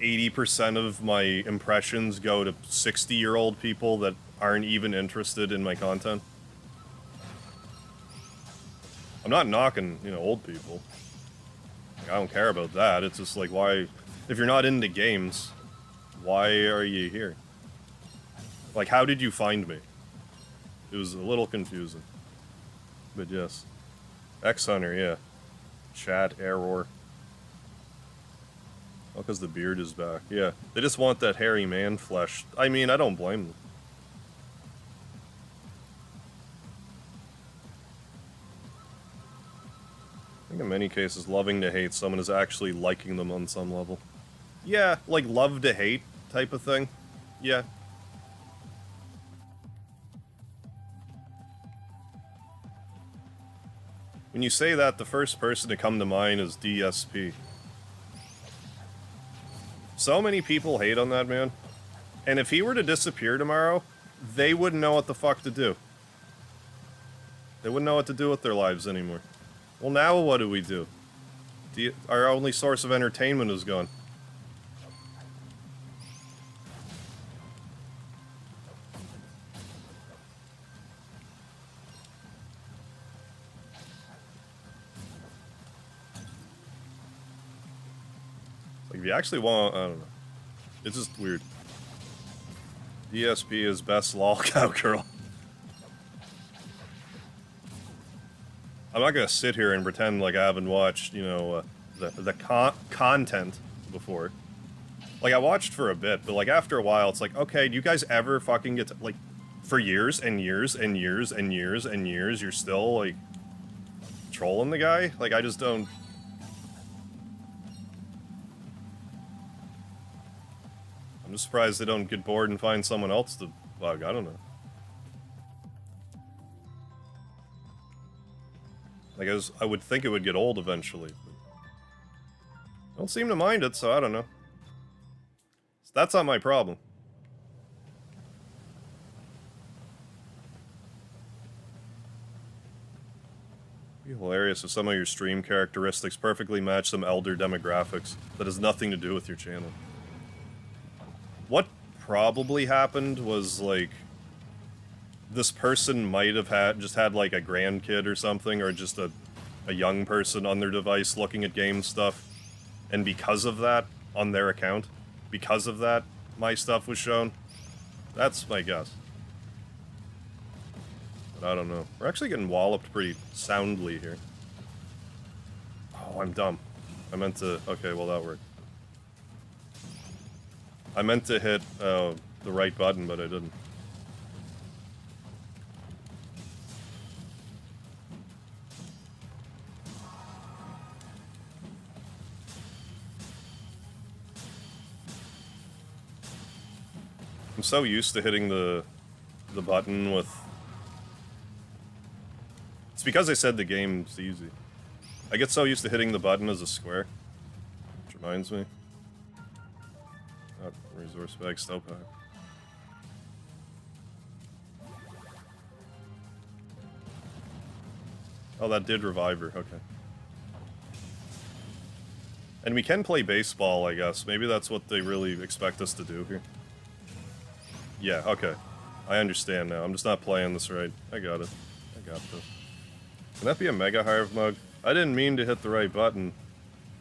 80% of my impressions go to 60-year-old people that aren't even interested in my content? I'm not knocking, you know, old people. Like, I don't care about that. It's just like, why... If you're not into games, why are you here? Like, how did you find me? It was a little confusing. But yes. X-Hunter, yeah. Chat, error. Oh, because the beard is back. Yeah. They just want that hairy man flesh. I mean, I don't blame them. I think in many cases, loving to hate someone is actually liking them on some level. Yeah, like love to hate type of thing. Yeah. When you say that, the first person to come to mind is DSP. So many people hate on that man. And if he were to disappear tomorrow, they wouldn't know what the fuck to do. They wouldn't know what to do with their lives anymore. Well, now what do we do? Our only source of entertainment is gone. Like, if you actually want, I don't know. It's just weird. DSP is best lol cowgirl. I'm not gonna sit here and pretend like I haven't watched, you know, the content before. Like, I watched for a bit, but like after a while, it's like, okay, do you guys ever fucking get to, like, for years and years and years and years and years, you're still like trolling the guy? Like, I just don't. I'm just surprised they don't get bored and find someone else to bug. I don't know. Like, I would think it would get old eventually. But I don't seem to mind it, so I don't know. So that's not my problem. It'd be hilarious if some of your stream characteristics perfectly match some elder demographics that has nothing to do with your channel. What probably happened was, like, this person might have just had like a grandkid or something, or just a young person on their device looking at game stuff, and because of that, on their account, because of that, my stuff was shown. That's my guess. But I don't know. We're actually getting walloped pretty soundly here. Oh, I'm dumb. I meant to... Okay, well that worked. I meant to hit the right button, but I didn't. I'm so used to hitting the button with... It's because I said the game's easy. I get so used to hitting the button as a square. Which reminds me. Oh, resource bag stovepipe. Oh, that did revive her, okay. And we can play baseball, I guess. Maybe that's what they really expect us to do here. Yeah, okay. I understand now. I'm just not playing this right. I got it. I got this. Can that be a Mega Hive mug? I didn't mean to hit the right button.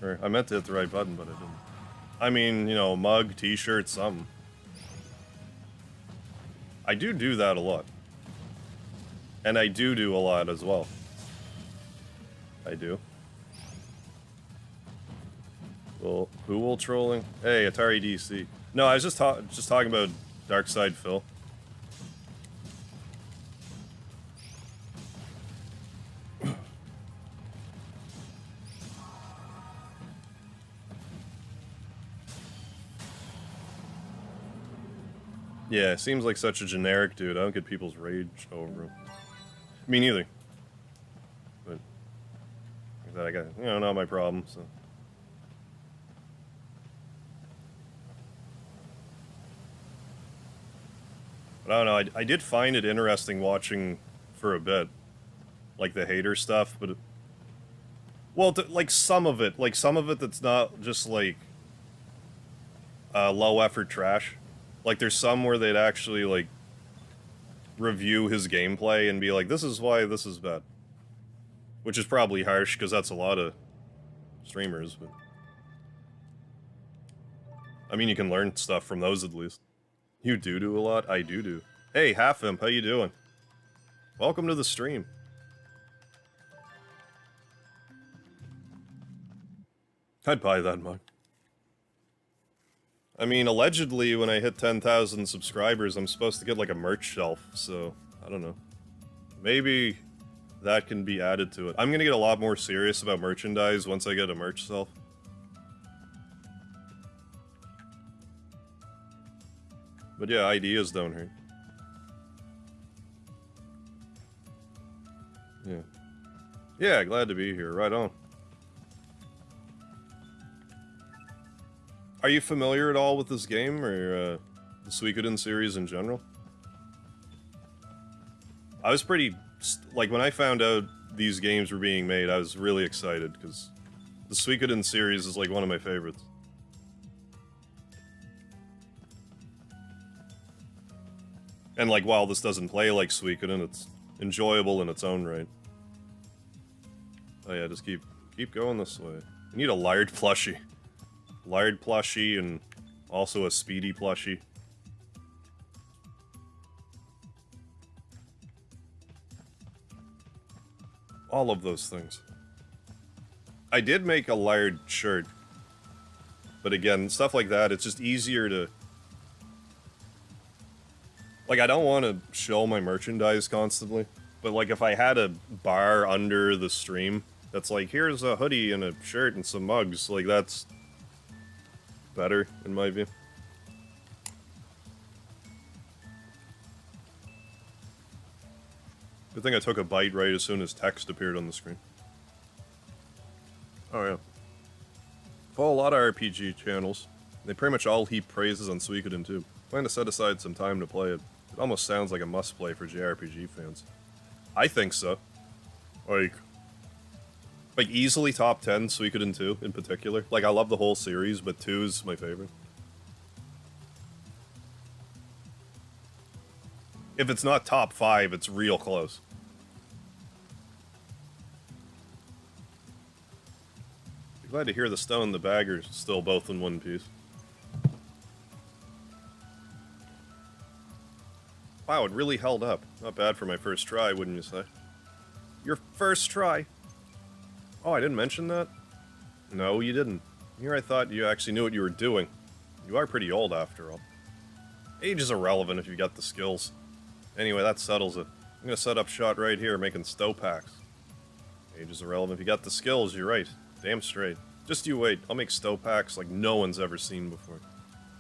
Or, I meant to hit the right button, but I didn't. I mean, you know, mug, t-shirt, something. I do that a lot. And I do a lot as well. I do. Well, who will trolling? Hey, Atari DC. No, I was just talking about Dark Side Phil. Yeah, seems like such a generic dude. I don't get people's rage over him. Me neither. But that I got, you know, not my problem, so. But I don't know, I did find it interesting watching for a bit. Like the hater stuff, but... Well, like some of it that's not just like... low effort trash. Like there's some where they'd actually like... review his gameplay and be like, this is why this is bad. Which is probably harsh, because that's a lot of streamers, but... I mean, you can learn stuff from those at least. You do a lot? I do. Hey, Half Imp, how you doing? Welcome to the stream. I'd buy that mug. I mean, allegedly, when I hit 10,000 subscribers, I'm supposed to get, like, a merch shelf, so... I don't know. Maybe that can be added to it. I'm gonna get a lot more serious about merchandise once I get a merch shelf. But yeah, ideas don't hurt. Yeah. Yeah, glad to be here. Right on. Are you familiar at all with this game, or the Suikoden series in general? I was pretty... Like, when I found out these games were being made, I was really excited, because The Suikoden series is like one of my favorites. And like, while this doesn't play like Suikoden, it's enjoyable in its own right. Oh yeah, just keep going this way. I need a Laird plushie. Laird plushie and also a Speedy plushie. All of those things. I did make a Laird shirt. But again, stuff like that, it's just easier to... Like, I don't want to show my merchandise constantly. But like, if I had a bar under the stream that's like, here's a hoodie and a shirt and some mugs, like, that's better, in my view. Good thing I took a bite right as soon as text appeared on the screen. Oh yeah. Follow a lot of RPG channels. They pretty much all heap praises on Suikoden too. Plan to set aside some time to play it. It almost sounds like a must-play for JRPG fans. I think so. Like easily top 10, Suikoden 2 in particular. Like, I love the whole series, but 2 is my favorite. If it's not top 5, it's real close. I'm glad to hear the stone and the bag are still both in one piece. Wow, it really held up. Not bad for my first try, wouldn't you say? Your first try? Oh, I didn't mention that? No, you didn't. Here I thought you actually knew what you were doing. You are pretty old, after all. Age is irrelevant if you got the skills. Anyway, that settles it. I'm gonna set up shot right here, making stow packs. Age is irrelevant if you got the skills, you're right. Damn straight. Just you wait, I'll make stow packs like no one's ever seen before.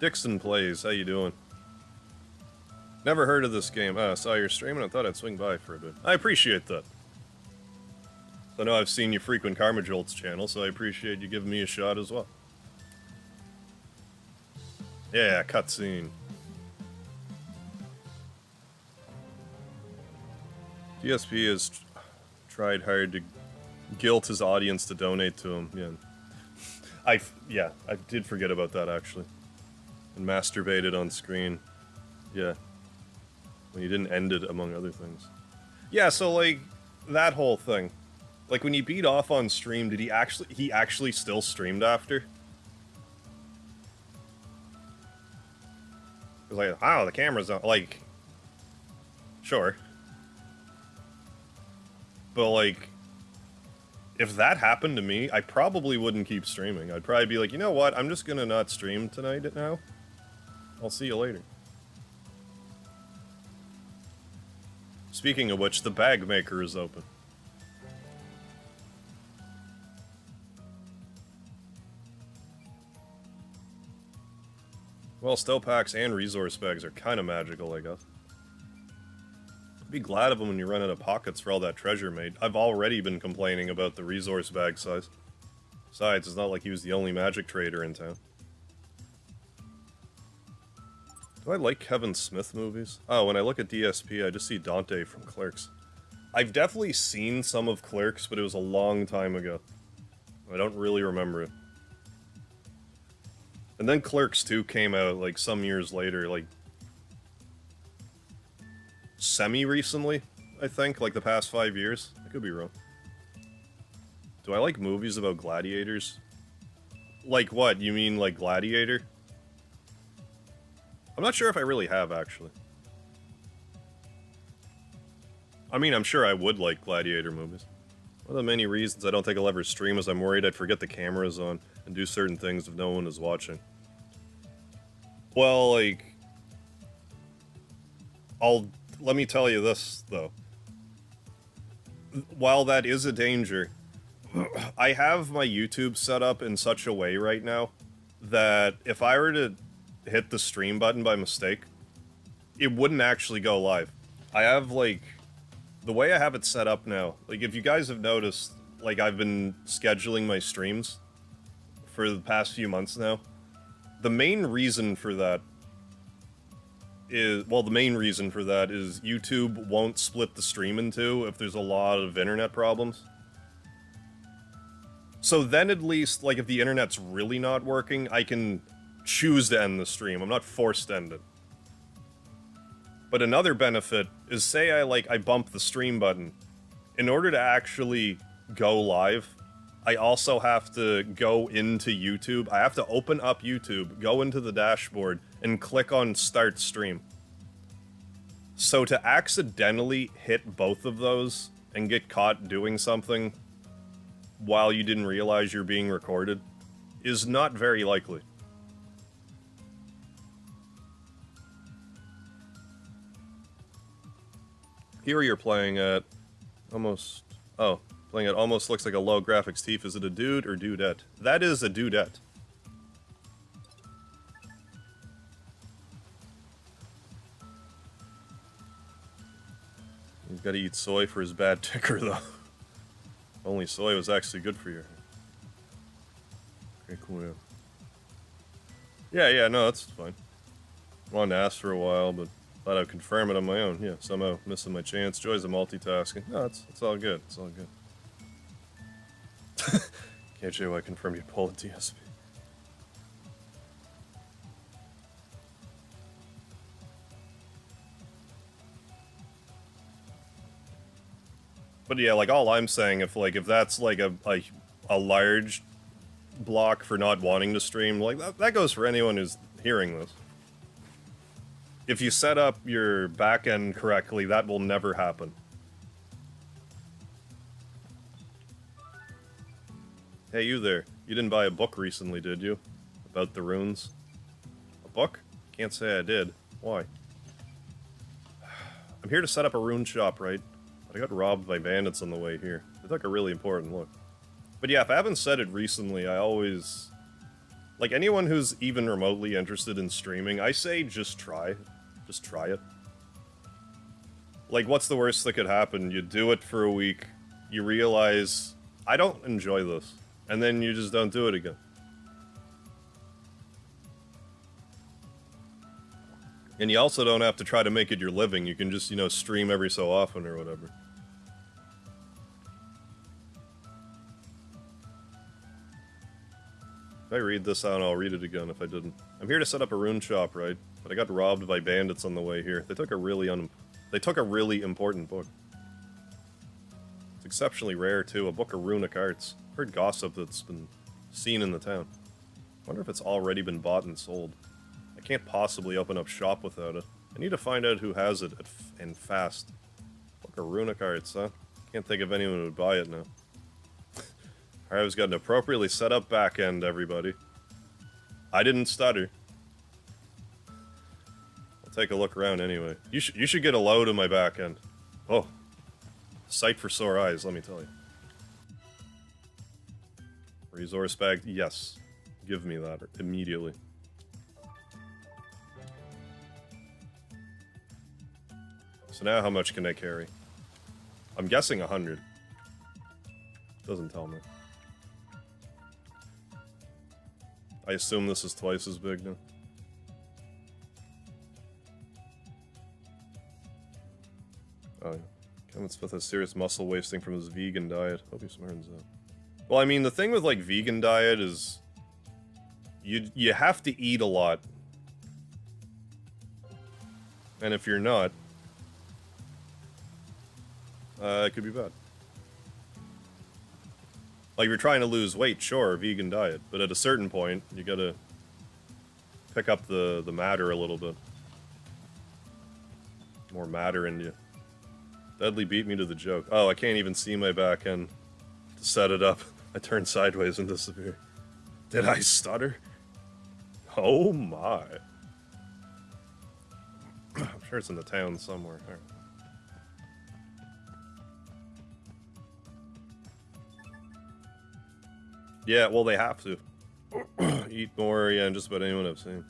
Dixon plays, how you doing? Never heard of this game. Saw your stream and I thought I'd swing by for a bit. I appreciate that. I know I've seen you frequent Karma Jolt's channel, so I appreciate you giving me a shot as well. Yeah, cutscene. DSP has tried hard to guilt his audience to donate to him. Yeah, I did forget about that actually. And masturbated on screen. Yeah. When you didn't end it, among other things. Yeah, so like, that whole thing. Like, when he beat off on stream, did he actually still streamed after? It was like, oh, the camera's on, like... Sure. But, like... If that happened to me, I probably wouldn't keep streaming. I'd probably be like, you know what, I'm just gonna not stream tonight now. I'll see you later. Speaking of which, the bag maker is open. Well, stow packs and resource bags are kind of magical, I guess. Be glad of them when you run out of pockets for all that treasure, mate. I've already been complaining about the resource bag size. Besides, it's not like he was the only magic trader in town. Do I like Kevin Smith movies? Oh, when I look at DSP, I just see Dante from Clerks. I've definitely seen some of Clerks, but it was a long time ago. I don't really remember it. And then Clerks 2 came out, like, some years later, like... semi-recently, I think, like the past 5 years. I could be wrong. Do I like movies about gladiators? Like what? You mean like Gladiator? I'm not sure if I really have, actually. I mean, I'm sure I would like Gladiator movies. One of the many reasons I don't think I'll ever stream is I'm worried I'd forget the cameras on and do certain things if no one is watching. Well, like... Let me tell you this, though. While that is a danger, I have my YouTube set up in such a way right now that if I were to hit the stream button by mistake, it wouldn't actually go live. I have, like... The way I have it set up now, like, if you guys have noticed, like, I've been scheduling my streams for the past few months now. The main reason for that is, well, the main reason for that is YouTube won't split the stream in two if there's a lot of internet problems. So then at least, like, if the internet's really not working, I can choose to end the stream. I'm not forced to end it. But another benefit is, say I bump the stream button. In order to actually go live, I also have to go into YouTube. I have to open up YouTube, go into the dashboard, and click on Start Stream. So to accidentally hit both of those and get caught doing something while you didn't realize you're being recorded is not very likely. Here you're playing at almost... Oh, playing at almost looks like a low graphics teeth. Is it a dude or dudette? That is a dudette. He's gotta eat soy for his bad ticker, though. Only soy was actually good for you. Okay, cool, yeah, no, that's fine. Wanted to ask for a while, but thought I'd confirm it on my own. Yeah, somehow missing my chance. Joys of multitasking. No, it's all good. It's all good. KJ, I confirm you pull a DSP. But yeah, like, all I'm saying, if that's like a large block for not wanting to stream, like, that goes for anyone who's hearing this. If you set up your backend correctly, that will never happen. Hey, you there. You didn't buy a book recently, did you? About the runes? A book? Can't say I did. Why? I'm here to set up a rune shop, right? But I got robbed by bandits on the way here. They took a really important look. But yeah, if I haven't said it recently, I always... Like, anyone who's even remotely interested in streaming, I say just try. Just try it. Like, what's the worst that could happen? You do it for a week, you realize, I don't enjoy this, and then you just don't do it again. And you also don't have to try to make it your living, you can just, you know, stream every so often or whatever. If I read this out, I'll read it again if I didn't. I'm here to set up a rune shop, right? But I got robbed by bandits on the way here. They took a really important book. It's exceptionally rare, too. A book of runic arts. Heard gossip that's been seen in the town. Wonder if it's already been bought and sold. I can't possibly open up shop without it. I need to find out who has it, and fast. Book of runic arts, huh? Can't think of anyone who would buy it now. Alright, I've got an appropriately set up back end, everybody. I didn't stutter. I'll take a look around anyway. You should get a load of my back end. Oh. Sight for sore eyes, let me tell you. Resource bag, yes. Give me that immediately. So now how much can I carry? I'm guessing 100. Doesn't tell me. I assume this is twice as big now. Oh yeah. Kevin Smith has serious muscle wasting from his vegan diet. Hope he smartens up. Well, I mean, the thing with, like, vegan diet is... You have to eat a lot. And if you're not... it could be bad. Like, you're trying to lose weight, sure, vegan diet. But at a certain point, you gotta... pick up the matter a little bit. More matter in you. Dudley beat me to the joke. Oh, I can't even see my back end to set it up. I turned sideways and disappeared. Did I stutter? Oh my. I'm sure it's in the town somewhere. All right. Yeah, well, they have to. Eat more, yeah, and just about anyone I've seen.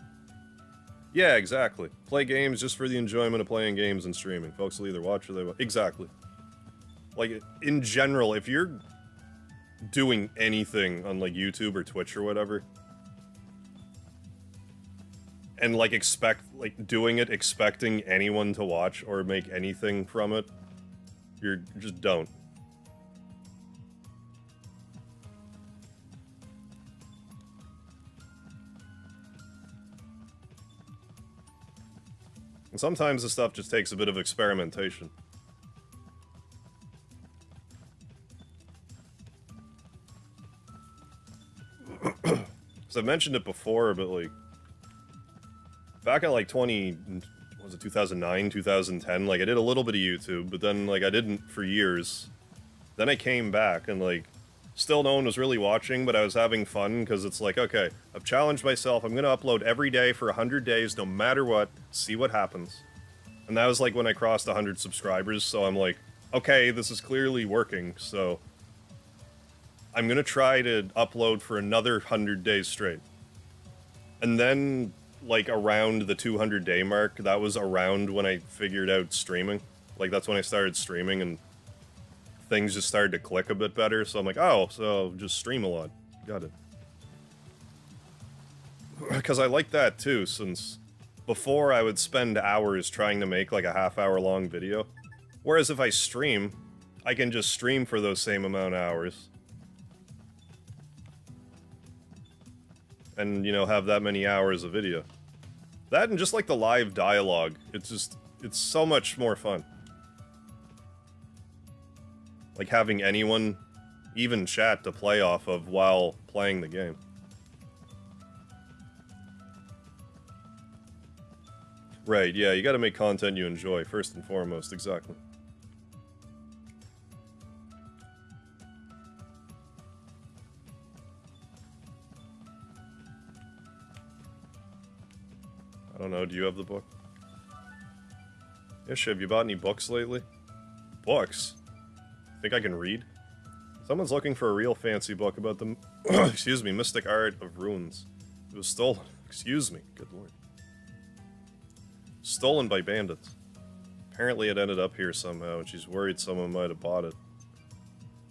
Yeah, exactly. Play games just for the enjoyment of playing games and streaming. Folks will either watch or they won't. Exactly. Like, in general, if you're doing anything on, like, YouTube or Twitch or whatever, and, like, doing it expecting anyone to watch or make anything from it, just don't. sometimes the stuff just takes a bit of experimentation. So I've mentioned it before, but like back at like 2009, 2010, like I did a little bit of YouTube, but then like I didn't for years. Then I came back and like still no one was really watching, but I was having fun because it's like, okay, I've challenged myself. I'm going to upload every day for 100 days, no matter what, see what happens. And that was like when I crossed 100 subscribers, so I'm like, okay, this is clearly working, so I'm going to try to upload for another 100 days straight. And then, like, around the 200-day mark, that was around when I figured out streaming. Like, that's when I started streaming, and things just started to click a bit better, so I'm like, oh, so just stream a lot. Got it. Because I like that, too, since before I would spend hours trying to make, like, a half-hour-long video. Whereas if I stream, I can just stream for those same amount of hours. And, you know, have that many hours of video. That and just, like, the live dialogue. It's so much more fun. Like, having anyone even chat to play off of while playing the game. Right, yeah, you gotta make content you enjoy, first and foremost, exactly. I don't know, do you have the book? Yeah, Shiv, you bought any books lately? Books? Think I can read? Someone's looking for a real fancy book about the, excuse me, mystic art of runes. It was stolen. Excuse me, good lord. Stolen by bandits. Apparently it ended up here somehow, and she's worried someone might have bought it.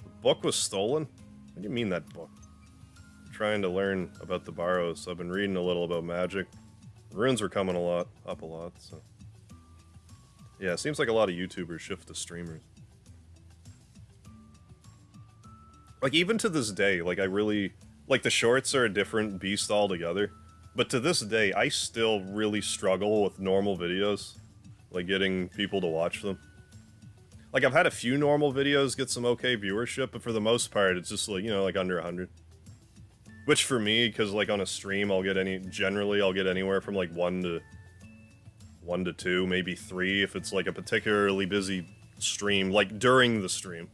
The book was stolen? What do you mean that book? I'm trying to learn about the Barrows, so I've been reading a little about magic. The runes were coming up a lot, so... Yeah, it seems like a lot of YouTubers shift to streamers. Like, even to this day, like, I really... Like, the shorts are a different beast altogether. But to this day, I still really struggle with normal videos. Like, getting people to watch them. Like, I've had a few normal videos get some okay viewership, but for the most part, it's just, like, you know, like, under 100. Which, for me, because, like, on a stream, generally, I'll get anywhere from, like, 1 to 2, maybe 3, if it's, like, a particularly busy stream, like, during the stream.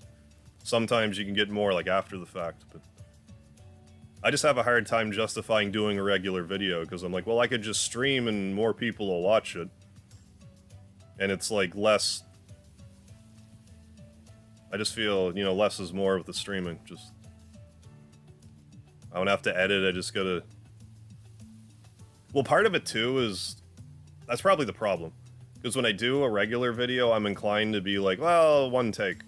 Sometimes you can get more, like, after the fact, but... I just have a hard time justifying doing a regular video, because I'm like, well, I could just stream and more people will watch it. And it's, like, less... I just feel, you know, less is more with the streaming, just... I don't have to edit, I just gotta... Well, part of it, too, is... That's probably the problem. Because when I do a regular video, I'm inclined to be like, well, one take.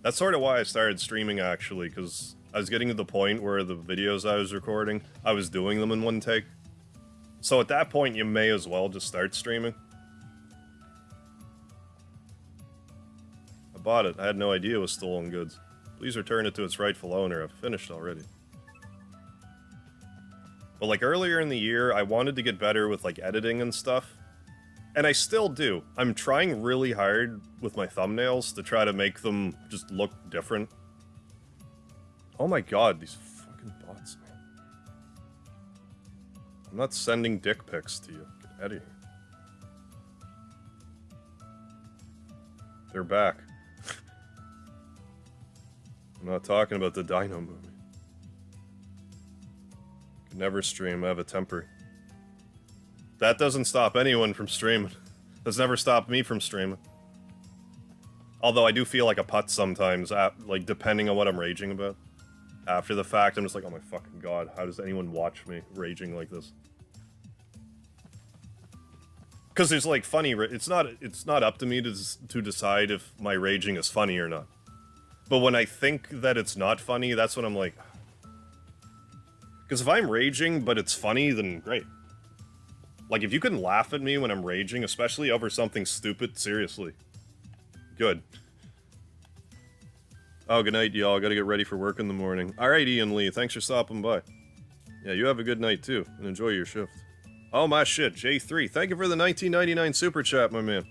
That's sort of why I started streaming, actually, because I was getting to the point where the videos I was recording, I was doing them in one take. So at that point, you may as well just start streaming. I bought it. I had no idea it was stolen goods. Please return it to its rightful owner. I've finished already. But like earlier in the year, I wanted to get better with like editing and stuff. And I still do. I'm trying really hard with my thumbnails to try to make them just look different. Oh my god, these fucking bots, man. I'm not sending dick pics to you. Get out of here. They're back. I'm not talking about the Dino movie. Could never stream, I have a temper. That doesn't stop anyone from streaming. That's never stopped me from streaming. Although I do feel like a putz sometimes, like depending on what I'm raging about. After the fact, I'm just like, oh my fucking god, how does anyone watch me raging like this? Because there's like funny, it's not up to me to decide if my raging is funny or not. But when I think that it's not funny, that's when I'm like... Because if I'm raging, but it's funny, then great. Like, if you can laugh at me when I'm raging, especially over something stupid, seriously. Good. Oh, good night, y'all. Gotta get ready for work in the morning. Alright, Ian Lee, thanks for stopping by. Yeah, you have a good night, too, and enjoy your shift. Oh my shit, J3, thank you for the 1999 super chat, my man.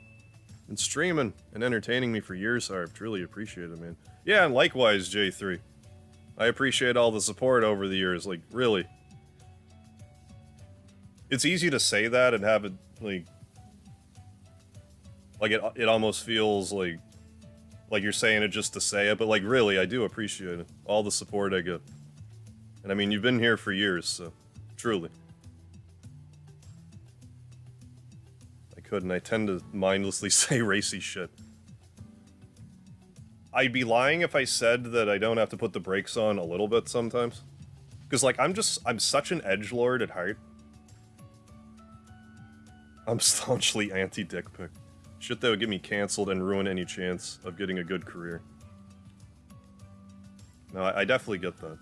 Been streaming and entertaining me for years, I truly appreciate it, man. Yeah, and likewise, J3. I appreciate all the support over the years, like, really. It's easy to say that and have it, like it almost feels like you're saying it just to say it, but like, really, I do appreciate it. All the support I get. And I mean, you've been here for years, so, truly. I tend to mindlessly say racy shit. I'd be lying if I said that I don't have to put the brakes on a little bit sometimes. Because, like, I'm such an edgelord at heart. I'm staunchly anti-dick pic. Shit that would get me cancelled and ruin any chance of getting a good career. No, I definitely get that.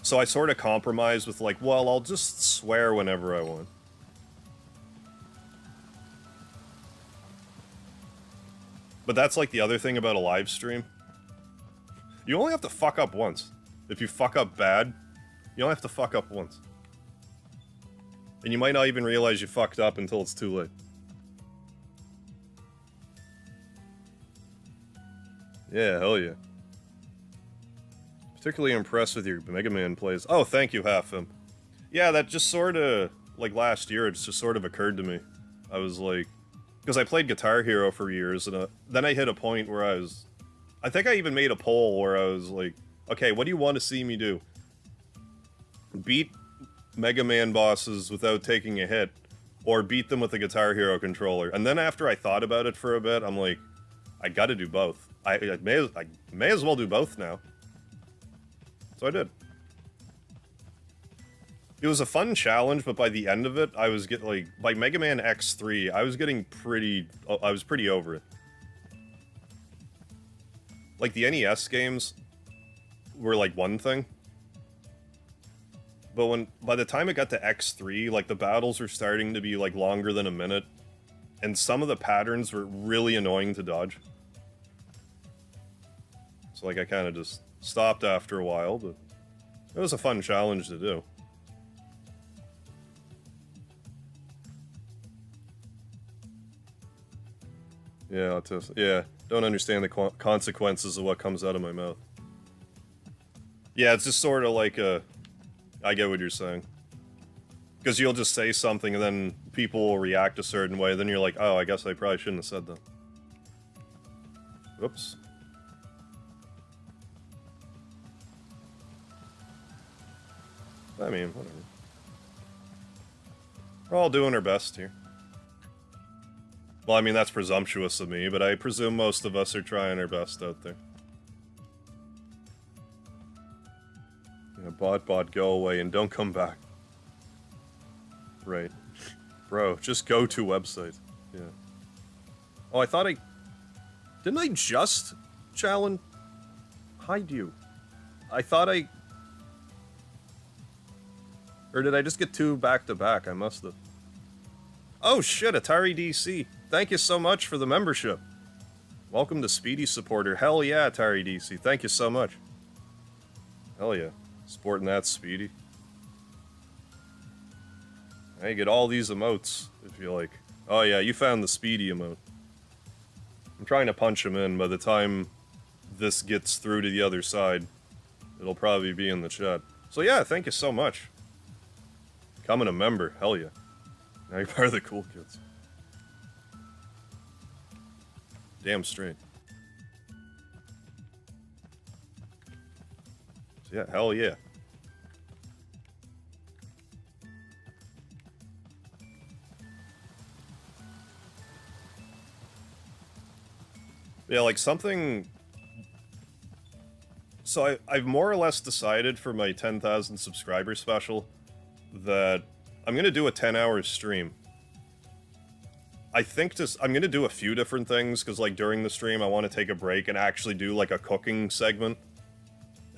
So I sort of compromise with like, well, I'll just swear whenever I want. But that's like the other thing about a live stream. You only have to fuck up once. If you fuck up bad, you only have to fuck up once. And you might not even realize you fucked up until it's too late. Yeah, hell yeah. Particularly impressed with your Mega Man plays. Oh, thank you, Halfim. Yeah, that just sort of, like last year, it just sort of occurred to me. I was like, because I played Guitar Hero for years, and then I hit a point where I think I even made a poll where I was like, okay, what do you want to see me do? Beat Mega Man bosses without taking a hit, or beat them with a Guitar Hero controller. And then after I thought about it for a bit, I'm like, I gotta do both. I may as well do both now. So I did. It was a fun challenge, but by the end of it, I was by Mega Man X3, I was pretty over it. Like, the NES games were, like, one thing. But by the time it got to X3, like, the battles were starting to be, like, longer than a minute. And some of the patterns were really annoying to dodge. So, like, I kind of just stopped after a while, but it was a fun challenge to do. Yeah, don't understand the consequences of what comes out of my mouth. Yeah, it's just sort of like I get what you're saying. Because you'll just say something and then people will react a certain way, then you're like, oh, I guess I probably shouldn't have said that. Whoops. I mean, whatever. We're all doing our best here. Well, I mean, that's presumptuous of me, but I presume most of us are trying our best out there. Yeah, bot, go away and don't come back. Right. Bro, just go to website. Yeah. Oh, didn't I just challenge? Hide you. I thought or did I just get two back-to-back? I must have. Oh shit, Atari DC. Thank you so much for the membership. Welcome to Speedy Supporter. Hell yeah, Atari DC. Thank you so much. Hell yeah. Sporting that Speedy. Now you get all these emotes, if you like. Oh yeah, you found the Speedy emote. I'm trying to punch him in. By the time this gets through to the other side, it'll probably be in the chat. So yeah, thank you so much. Becoming a member, hell yeah. Now you're part of the cool kids. Damn straight. So yeah, hell yeah. Yeah, like something... So I've more or less decided for my 10,000 subscriber special that I'm gonna do a 10-hour stream. I think I'm gonna do a few different things, because like during the stream I want to take a break and actually do like a cooking segment.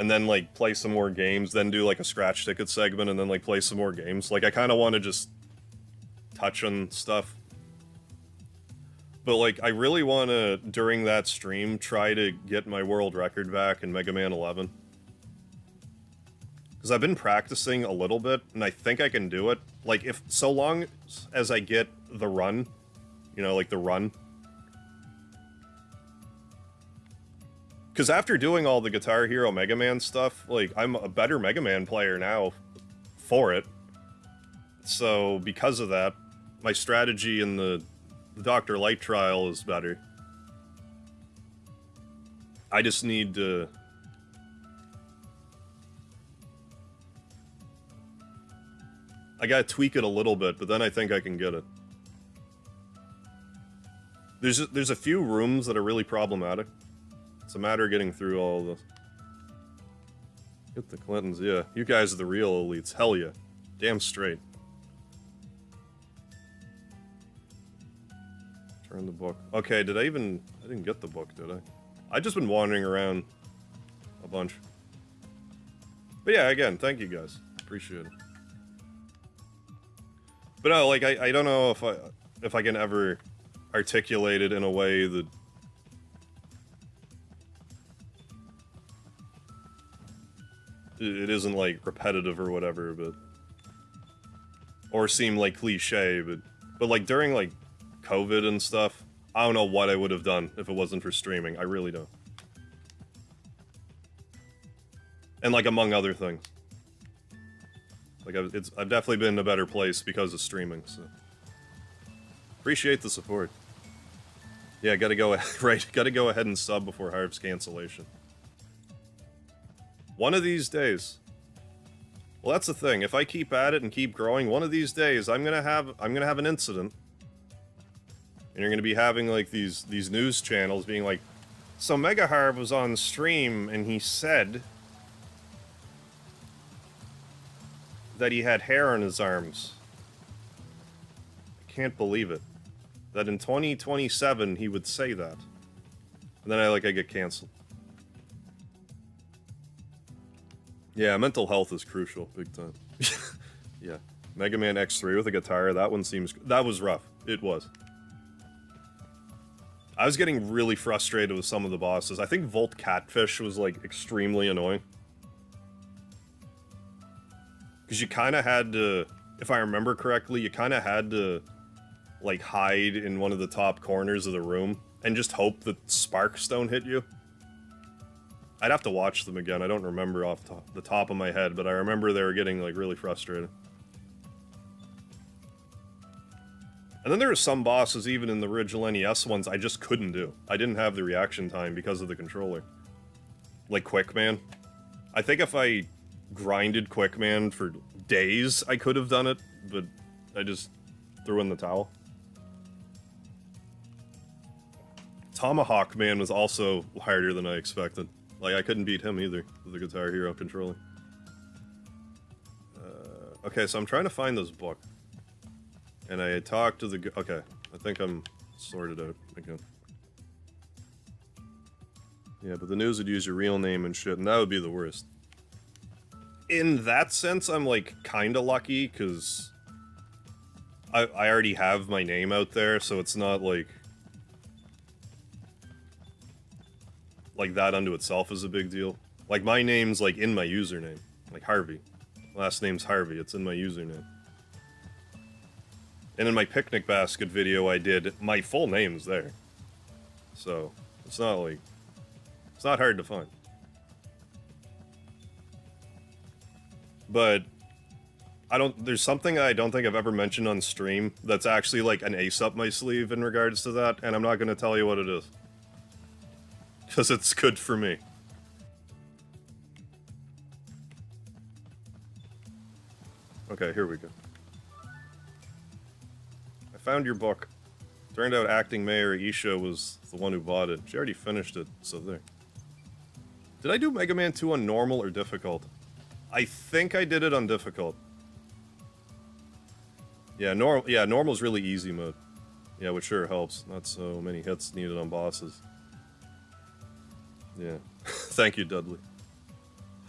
And then like play some more games, then do like a scratch ticket segment, and then like play some more games. Like I kind of want to just touch on stuff. But, like, I really want to, during that stream, try to get my world record back in Mega Man 11. Because I've been practicing a little bit, and I think I can do it. Like, if so long as I get the run, you know, like the run. Because after doing all the Guitar Hero Mega Man stuff, like, I'm a better Mega Man player now for it. So, because of that, my strategy in the Dr. Light trial is better. I just need to... I gotta tweak it a little bit, but then I think I can get it. There's a few rooms that are really problematic. It's a matter of getting through all of this. Get the Clintons, yeah. You guys are the real elites. Hell yeah. Damn straight. Turn the book. Okay, did I even... I didn't get the book, did I? I've just been wandering around a bunch. But yeah, again, thank you guys. Appreciate it. But no, like, I don't know if I can ever articulate it in a way that... It isn't, like, repetitive or whatever, but... Or seem, like, cliche, but like, during, like, COVID and stuff, I don't know what I would have done if it wasn't for streaming. I really don't. And, like, among other things. Like, I've definitely been in a better place because of streaming, so... Appreciate the support. Yeah, gotta go, right, gotta go ahead and sub before Harv's cancellation. One of these days. Well, that's the thing. If I keep at it and keep growing, one of these days I'm gonna have an incident. And you're gonna be having, like, these news channels being like, so Mega Harv was on stream and he said that he had hair on his arms. I can't believe it. That in 2027 he would say that. And then I get canceled. Yeah, mental health is crucial, big time. Yeah. Mega Man X3 with a guitar, that one seems... That was rough. It was. I was getting really frustrated with some of the bosses. I think Volt Catfish was, like, extremely annoying. Because you kind of had to... If I remember correctly, you kind of had to, like, hide in one of the top corners of the room and just hope that sparks don't hit you. I'd have to watch them again. I don't remember off the top of my head, but I remember they were getting, like, really frustrated. And then there were some bosses, even in the original NES ones, I just couldn't do. I didn't have the reaction time because of the controller. Like Quickman. I think if I grinded Quickman for days, I could have done it, but I just threw in the towel. Tomahawk Man was also harder than I expected. Like, I couldn't beat him either, with the Guitar Hero controller. Okay, so I'm trying to find this book. And I talked to the... Okay, I think I'm sorted out again. Yeah, but the news would use your real name and shit, and that would be the worst. In that sense, I'm, like, kinda lucky, because... I already have my name out there, so it's not, like... Like, that unto itself is a big deal. Like, my name's, like, in my username. Like, Harvey. Last name's Harvey, it's in my username. And in my picnic basket video I did, my full name's there. So, it's not, like... It's not hard to find. But... There's something I don't think I've ever mentioned on stream that's actually, like, an ace up my sleeve in regards to that, and I'm not gonna tell you what it is. Because it's good for me. Okay, here we go. I found your book. Turned out acting Mayor Isha was the one who bought it. She already finished it, so there. Did I do Mega Man 2 on normal or difficult? I think I did it on difficult. Yeah, normal's really easy mode. Yeah, which sure helps. Not so many hits needed on bosses. Yeah. Thank you, Dudley.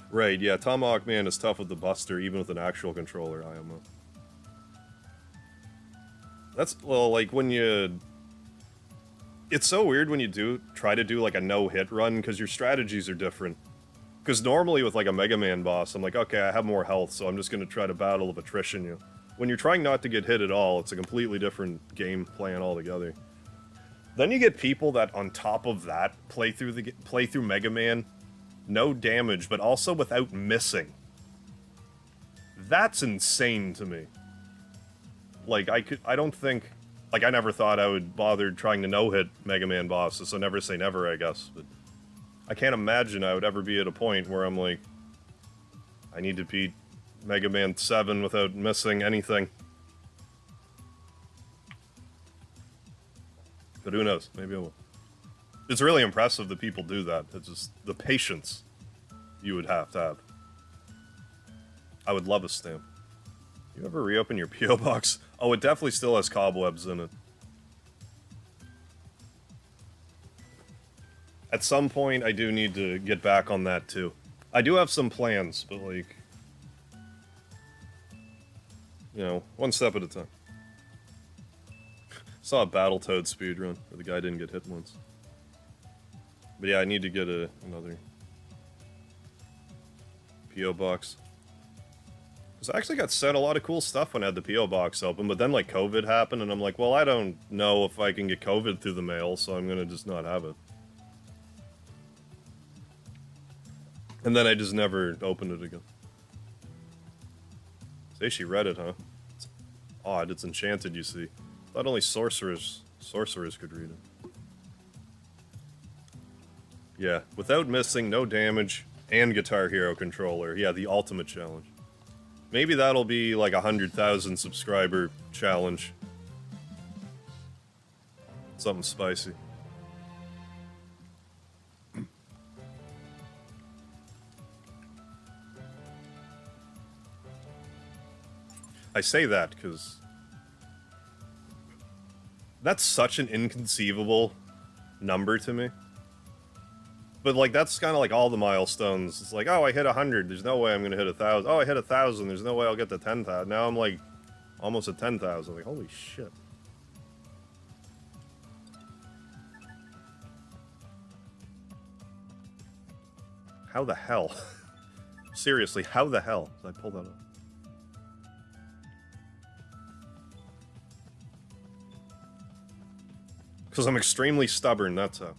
Right, yeah, Tomahawk Man is tough with the Buster, even with an actual controller, IMO. That's, well, like, when you... It's so weird when you try to do like a no-hit run, because your strategies are different. Because normally with like a Mega Man boss, I'm like, okay, I have more health, so I'm just going to try to battle of attrition you. When you're trying not to get hit at all, it's a completely different game plan altogether. Then you get people that, on top of that, play through Mega Man, no damage, but also without missing. That's insane to me. Like, I don't think, like, I never thought I would bother trying to no-hit Mega Man bosses, so never say never, I guess, but I can't imagine I would ever be at a point where I'm like, I need to beat Mega Man 7 without missing anything. But who knows, maybe I will. It's really impressive that people do that. It's just the patience you would have to have. I would love a stamp. You ever reopen your P.O. box? Oh, it definitely still has cobwebs in it. At some point, I do need to get back on that, too. I do have some plans, but, like, you know, one step at a time. Saw a Battletoad speedrun, where the guy didn't get hit once. But yeah, I need to get another P.O. box. Because I actually got sent a lot of cool stuff when I had the P.O. box open, but then, like, COVID happened, and I'm like, well, I don't know if I can get COVID through the mail, so I'm gonna just not have it. And then I just never opened it again. Say she read it, huh? It's odd, it's enchanted, you see. Thought only sorcerers could read it. Yeah, without missing, no damage, and Guitar Hero controller. Yeah, the ultimate challenge. Maybe that'll be like 100,000 subscriber challenge. Something spicy. I say that because that's such an inconceivable number to me. But, like, that's kind of like all the milestones. It's like, oh, I hit 100, there's no way I'm gonna hit 1,000. Oh, I hit 1,000, there's no way I'll get to 10,000. Now I'm, like, almost at 10,000. Like, holy shit. How the hell? Seriously, how the hell did I pull that up? Because I'm extremely stubborn, that's how.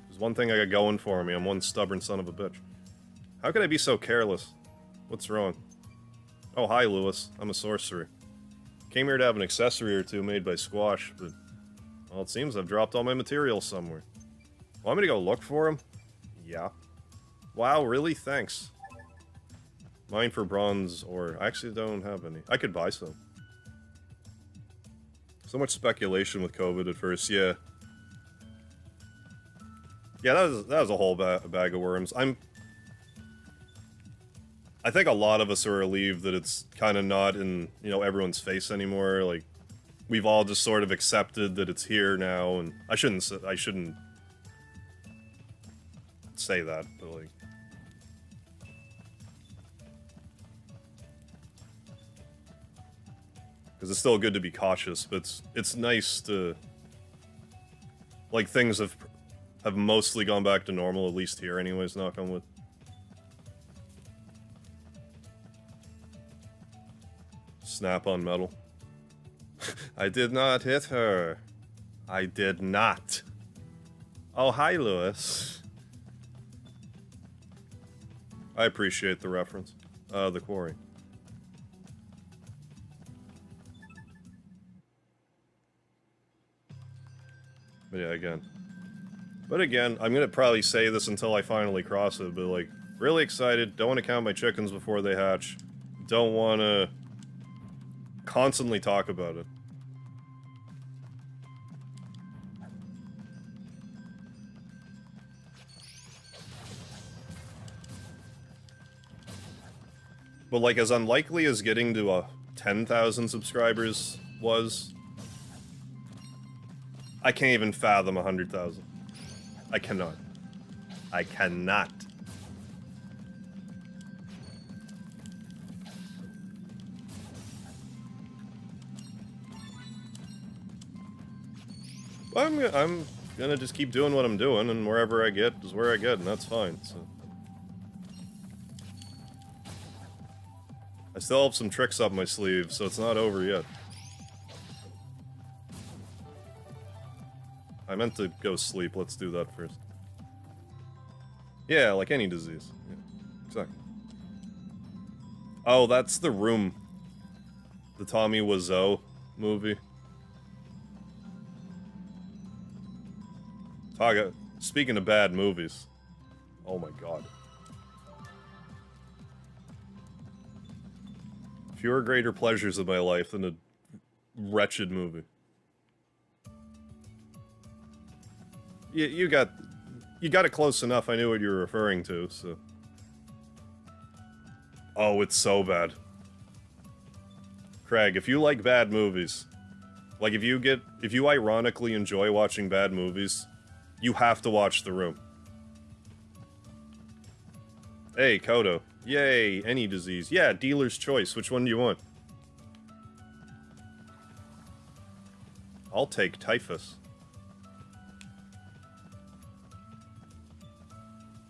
There's one thing I got going for me, I'm one stubborn son of a bitch. How could I be so careless? What's wrong? Oh, hi, Lewis. I'm a sorcerer. Came here to have an accessory or two made by Squash, but... well, it seems I've dropped all my materials somewhere. Want me to go look for them? Yeah. Wow, really? Thanks. Mine for bronze, or... I actually don't have any. I could buy some. So much speculation with COVID at first, yeah. Yeah, that was a whole bag of worms. I think a lot of us are relieved that it's kind of not in, you know, everyone's face anymore. Like, we've all just sort of accepted that it's here now, and I shouldn't say that, but like... because it's still good to be cautious, but it's nice to... like, things have mostly gone back to normal, at least here anyways, knock on wood. Snap on metal. I did not hit her. I did not. Oh, hi, Lewis. I appreciate the reference. The quarry. But yeah, again, I'm gonna probably say this until I finally cross it, but like, really excited, don't want to count my chickens before they hatch, don't want to constantly talk about it. But like, as unlikely as getting to 10,000 subscribers was, I can't even fathom 100,000. I cannot. I cannot. I'm gonna just keep doing what I'm doing, and wherever I get is where I get, and that's fine, so. I still have some tricks up my sleeve, so it's not over yet. I meant to go sleep, let's do that first. Yeah, like any disease. Yeah, exactly. Oh, that's The Room. The Tommy Wiseau movie. Speaking of bad movies. Oh my god. Fewer greater pleasures of my life than a wretched movie. You got it close enough, I knew what you were referring to, so... Oh, it's so bad. Craig, if you like bad movies, like if you ironically enjoy watching bad movies, you have to watch The Room. Hey, Kodo. Yay, any disease. Yeah, dealer's choice. Which one do you want? I'll take typhus.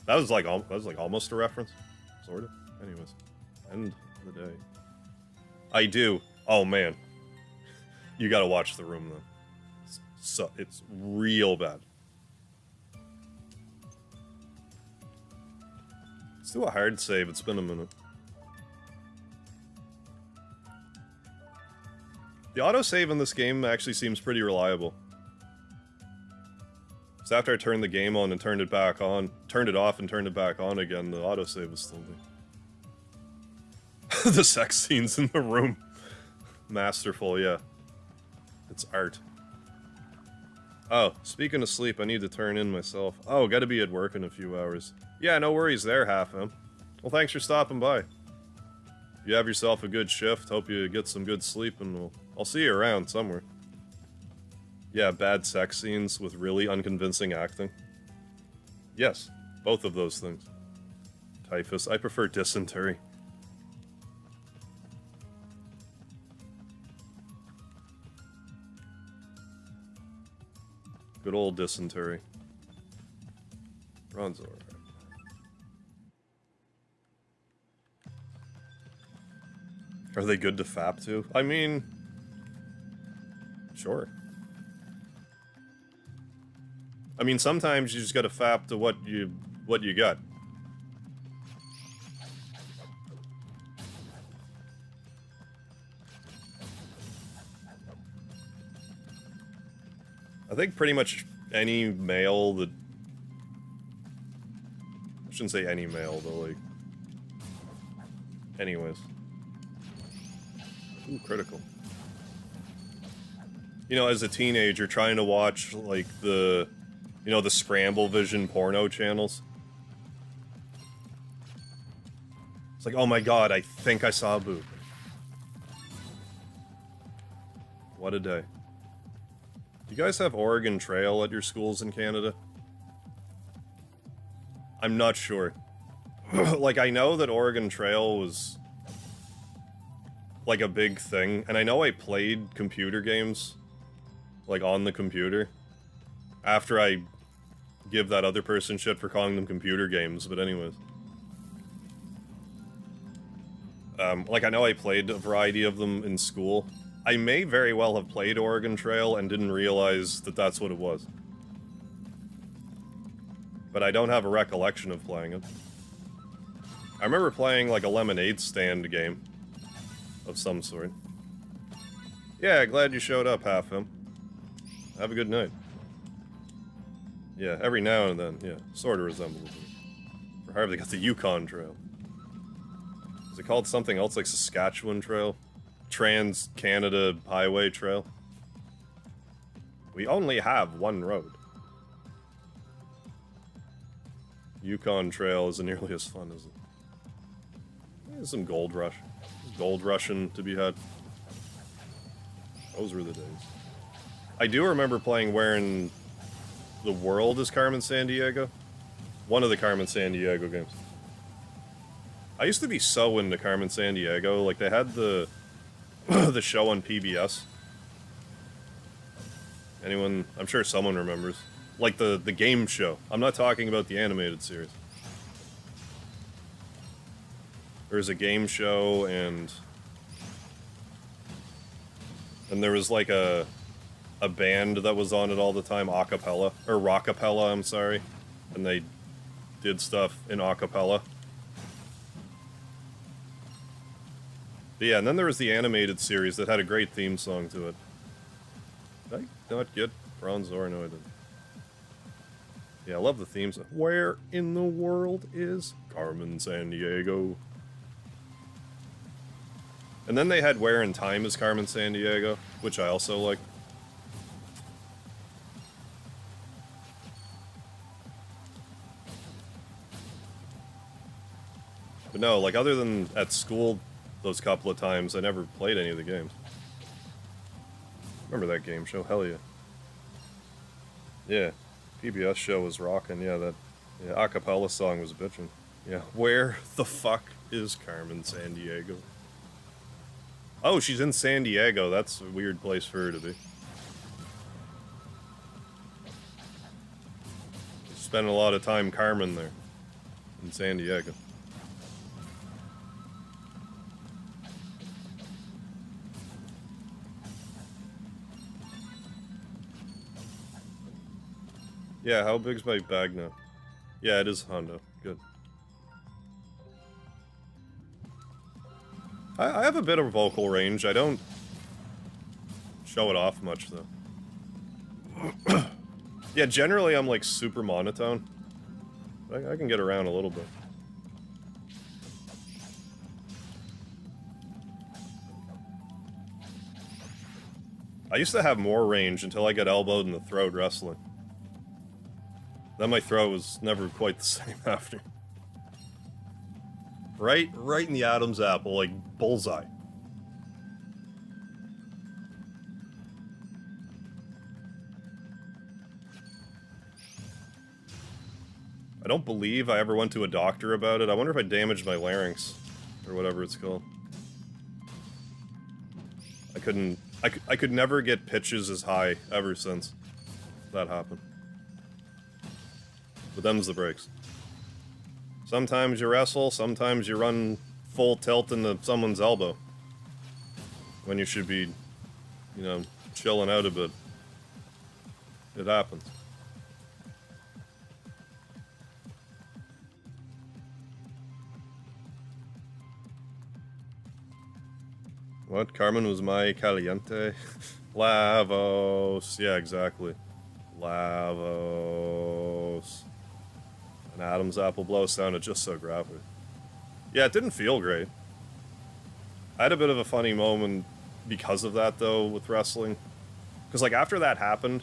That was like almost a reference. Sort of. Anyways. End of the day. I do. Oh, man. You gotta watch The Room, though. It's real bad. Let's do a hard save. It's been a minute. The autosave in this game actually seems pretty reliable. So after I turned the game on and turned it back on, turned it off and turned it back on again, the autosave was still there. The sex scenes in The Room. Masterful, yeah. It's art. Oh, speaking of sleep, I need to turn in myself. Oh, gotta be at work in a few hours. Yeah, no worries there, Half-M. Well, thanks for stopping by. You have yourself a good shift, hope you get some good sleep, and I'll see you around somewhere. Yeah, bad sex scenes with really unconvincing acting. Yes, both of those things. Typhus, I prefer dysentery. Good old dysentery. Bronzor. Are they good to fap to? I mean... Sure. I mean, sometimes you just gotta fap to what you got. I think pretty much any male that... I shouldn't say any male, but like... Anyways. Ooh, critical. You know, as a teenager, trying to watch, like, the... You know, the Scramble Vision porno channels? It's like, oh my god, I think I saw a boob. What a day. Do you guys have Oregon Trail at your schools in Canada? I'm not sure. Like, I know that Oregon Trail was... like a big thing, and I know I played computer games, like on the computer, after I give that other person shit for calling them computer games, but anyways. Like I know I played a variety of them in school. I may very well have played Oregon Trail and didn't realize that that's what it was. But I don't have a recollection of playing it. I remember playing like a lemonade stand game. Of some sort. Yeah, glad you showed up, Half-M. Have a good night. Yeah, every now and then, yeah, sort of resembles it. Or however they got the Yukon Trail. Is it called something else like Saskatchewan Trail? Trans-Canada Highway Trail? We only have one road. Yukon Trail isn't nearly as fun, is it? There's some Gold Rush. Gold rushing to be had. Those were the days. I do remember playing Wherein the World is Carmen Sandiego. One of the Carmen Sandiego games. I used to be so into Carmen Sandiego. Like, they had the the show on PBS. Anyone? I'm sure someone remembers. Like the game show. I'm not talking about the animated series. There's a game show and there was like a band that was on it all the time, acapella or rockapella, I'm sorry. And they did stuff in acapella. But yeah, and then there was the animated series that had a great theme song to it. Did I not get Bronze Ore? No, I didn't. Yeah, I love the themes. Where in the world is Carmen Sandiego? And then they had Where in Time is Carmen Sandiego, which I also like. But no, like other than at school those couple of times, I never played any of the games. Remember that game show? Hell yeah. Yeah. PBS show was rocking, yeah, that acapella song was bitchin'. Yeah, where the fuck is Carmen Sandiego? Oh, she's in San Diego, that's a weird place for her to be. Spent a lot of time Carmen there, in San Diego. Yeah, how big's my bag now? Yeah, it is Hondo. Good. I have a bit of vocal range. I don't show it off much, though. Yeah, generally I'm, like, super monotone. I can get around a little bit. I used to have more range until I got elbowed in the throat wrestling. Then my throat was never quite the same after. Right in the Adam's apple, like bullseye. I don't believe I ever went to a doctor about it. I wonder if I damaged my larynx, or whatever it's called. I could never get pitches as high ever since that happened. But them's the breaks. Sometimes you wrestle, sometimes you run full tilt into someone's elbow. When you should be, you know, chilling out a bit. It happens. What? Carmen was my caliente? Lavos. Yeah, exactly. Lavos. An Adam's apple blow sounded just so graphic. Yeah, it didn't feel great. I had a bit of a funny moment because of that, though, with wrestling. Because, like, after that happened,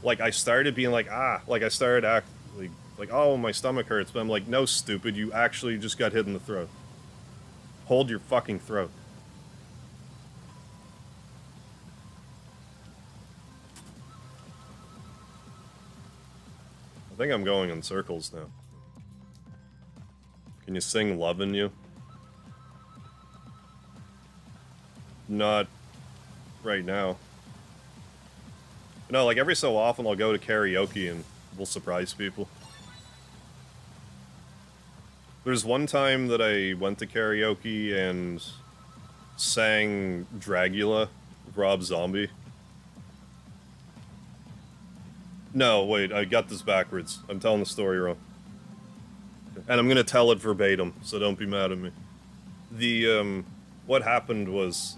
like, I started being like, like, I started acting like, oh, my stomach hurts. But I'm like, no, stupid, you actually just got hit in the throat. Hold your fucking throat. I think I'm going in circles now. Can you sing Lovin' You? Not right now. No, like every so often I'll go to karaoke and we'll surprise people. There's one time that I went to karaoke and sang Dragula with Rob Zombie. No, wait, I got this backwards. I'm telling the story wrong. And I'm gonna tell it verbatim, so don't be mad at me. The, what happened was,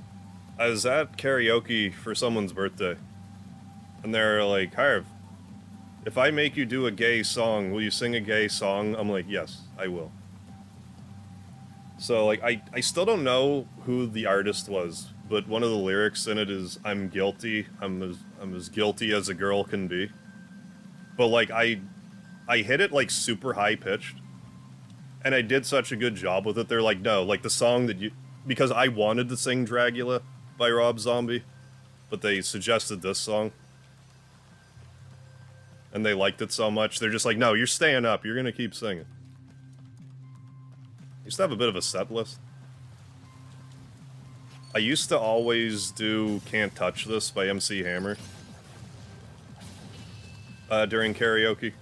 I was at karaoke for someone's birthday. And they're like, Harv, if I make you do a gay song, will you sing a gay song? I'm like, yes, I will. So, like, I still don't know who the artist was, but one of the lyrics in it is, I'm guilty, I'm as guilty as a girl can be. But, like, I hit it, like, super high-pitched. And I did such a good job with it. They're like, no, like, the song that you... Because I wanted to sing Dragula by Rob Zombie. But they suggested this song. And they liked it so much, they're just like, no, you're staying up. You're gonna keep singing. I used to have a bit of a set list. I used to always do Can't Touch This by MC Hammer. during karaoke.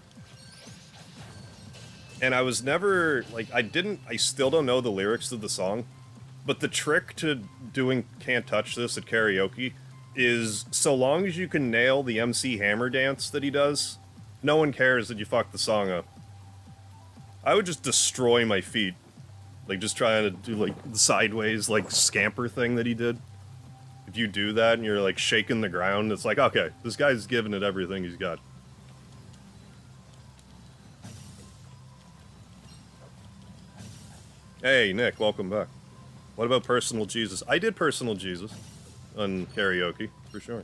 And I was never, like, I still don't know the lyrics to the song, but the trick to doing Can't Touch This at karaoke is so long as you can nail the MC Hammer dance that he does, no one cares that you fucked the song up. I would just destroy my feet. Like, just trying to do, like, the sideways, like, scamper thing that he did. If you do that and you're, like, shaking the ground, it's like, okay, this guy's giving it everything he's got. Hey, Nick, welcome back. What about Personal Jesus? I did Personal Jesus on karaoke, for sure.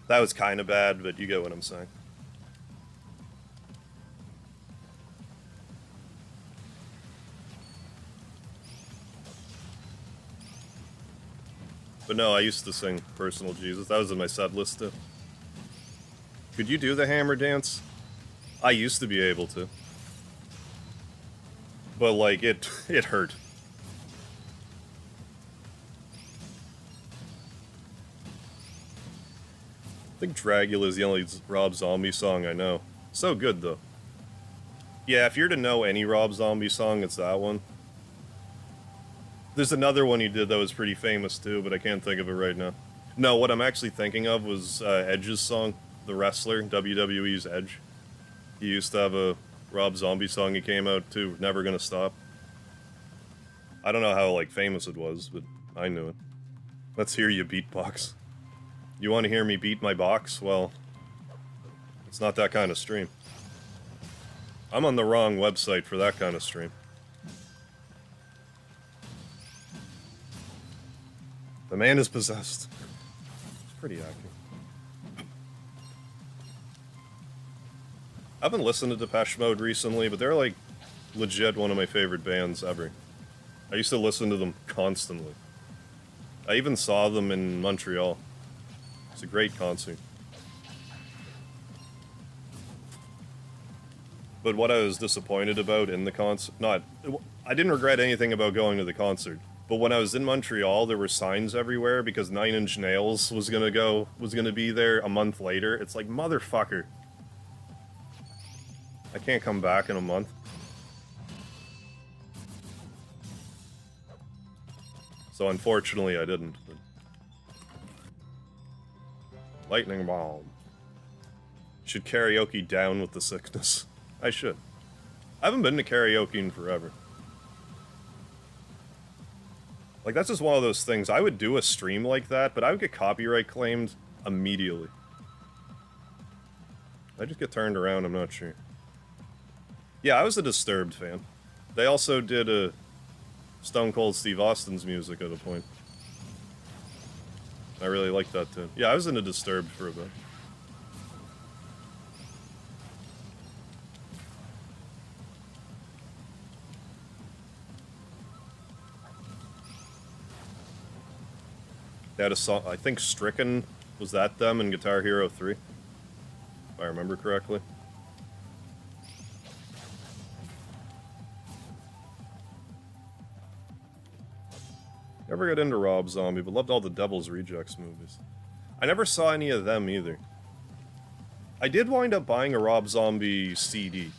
That was kind of bad, but you get what I'm saying. But no, I used to sing Personal Jesus. That was in my set list too. Could you do the hammer dance? I used to be able to. But like, it hurt. I think Dragula is the only Rob Zombie song I know. So good though. Yeah, if you're to know any Rob Zombie song, it's that one. There's another one he did that was pretty famous too, but I can't think of it right now. No, what I'm actually thinking of was Edge's song, the wrestler, WWE's Edge. He used to have a Rob Zombie song he came out to, Never Gonna Stop. I don't know how, like, famous it was, but I knew it. Let's hear you beatbox. You want to hear me beat my box? Well, it's not that kind of stream. I'm on the wrong website for that kind of stream. The man is possessed. It's pretty accurate. I haven't listened to Depeche Mode recently, but they're like legit one of my favorite bands ever. I used to listen to them constantly. I even saw them in Montreal. It's a great concert. But what I was disappointed about in the concert, I didn't regret anything about going to the concert. But when I was in Montreal, there were signs everywhere because Nine Inch Nails was gonna be there a month later. It's like, motherfucker. I can't come back in a month. So unfortunately I didn't. But... Lightning Bomb. Should karaoke down with the sickness. I should. I haven't been to karaoke in forever. Like, that's just one of those things. I would do a stream like that, but I would get copyright claimed immediately. I just get turned around, I'm not sure. Yeah, I was a Disturbed fan. They also did a Stone Cold Steve Austin's music at a point. I really liked that too. Yeah, I was into Disturbed for a bit. They had a song, I think Stricken, was that them in Guitar Hero 3? If I remember correctly. Never got into Rob Zombie, but loved all the Devil's Rejects movies. I never saw any of them either. I did wind up buying a Rob Zombie CD.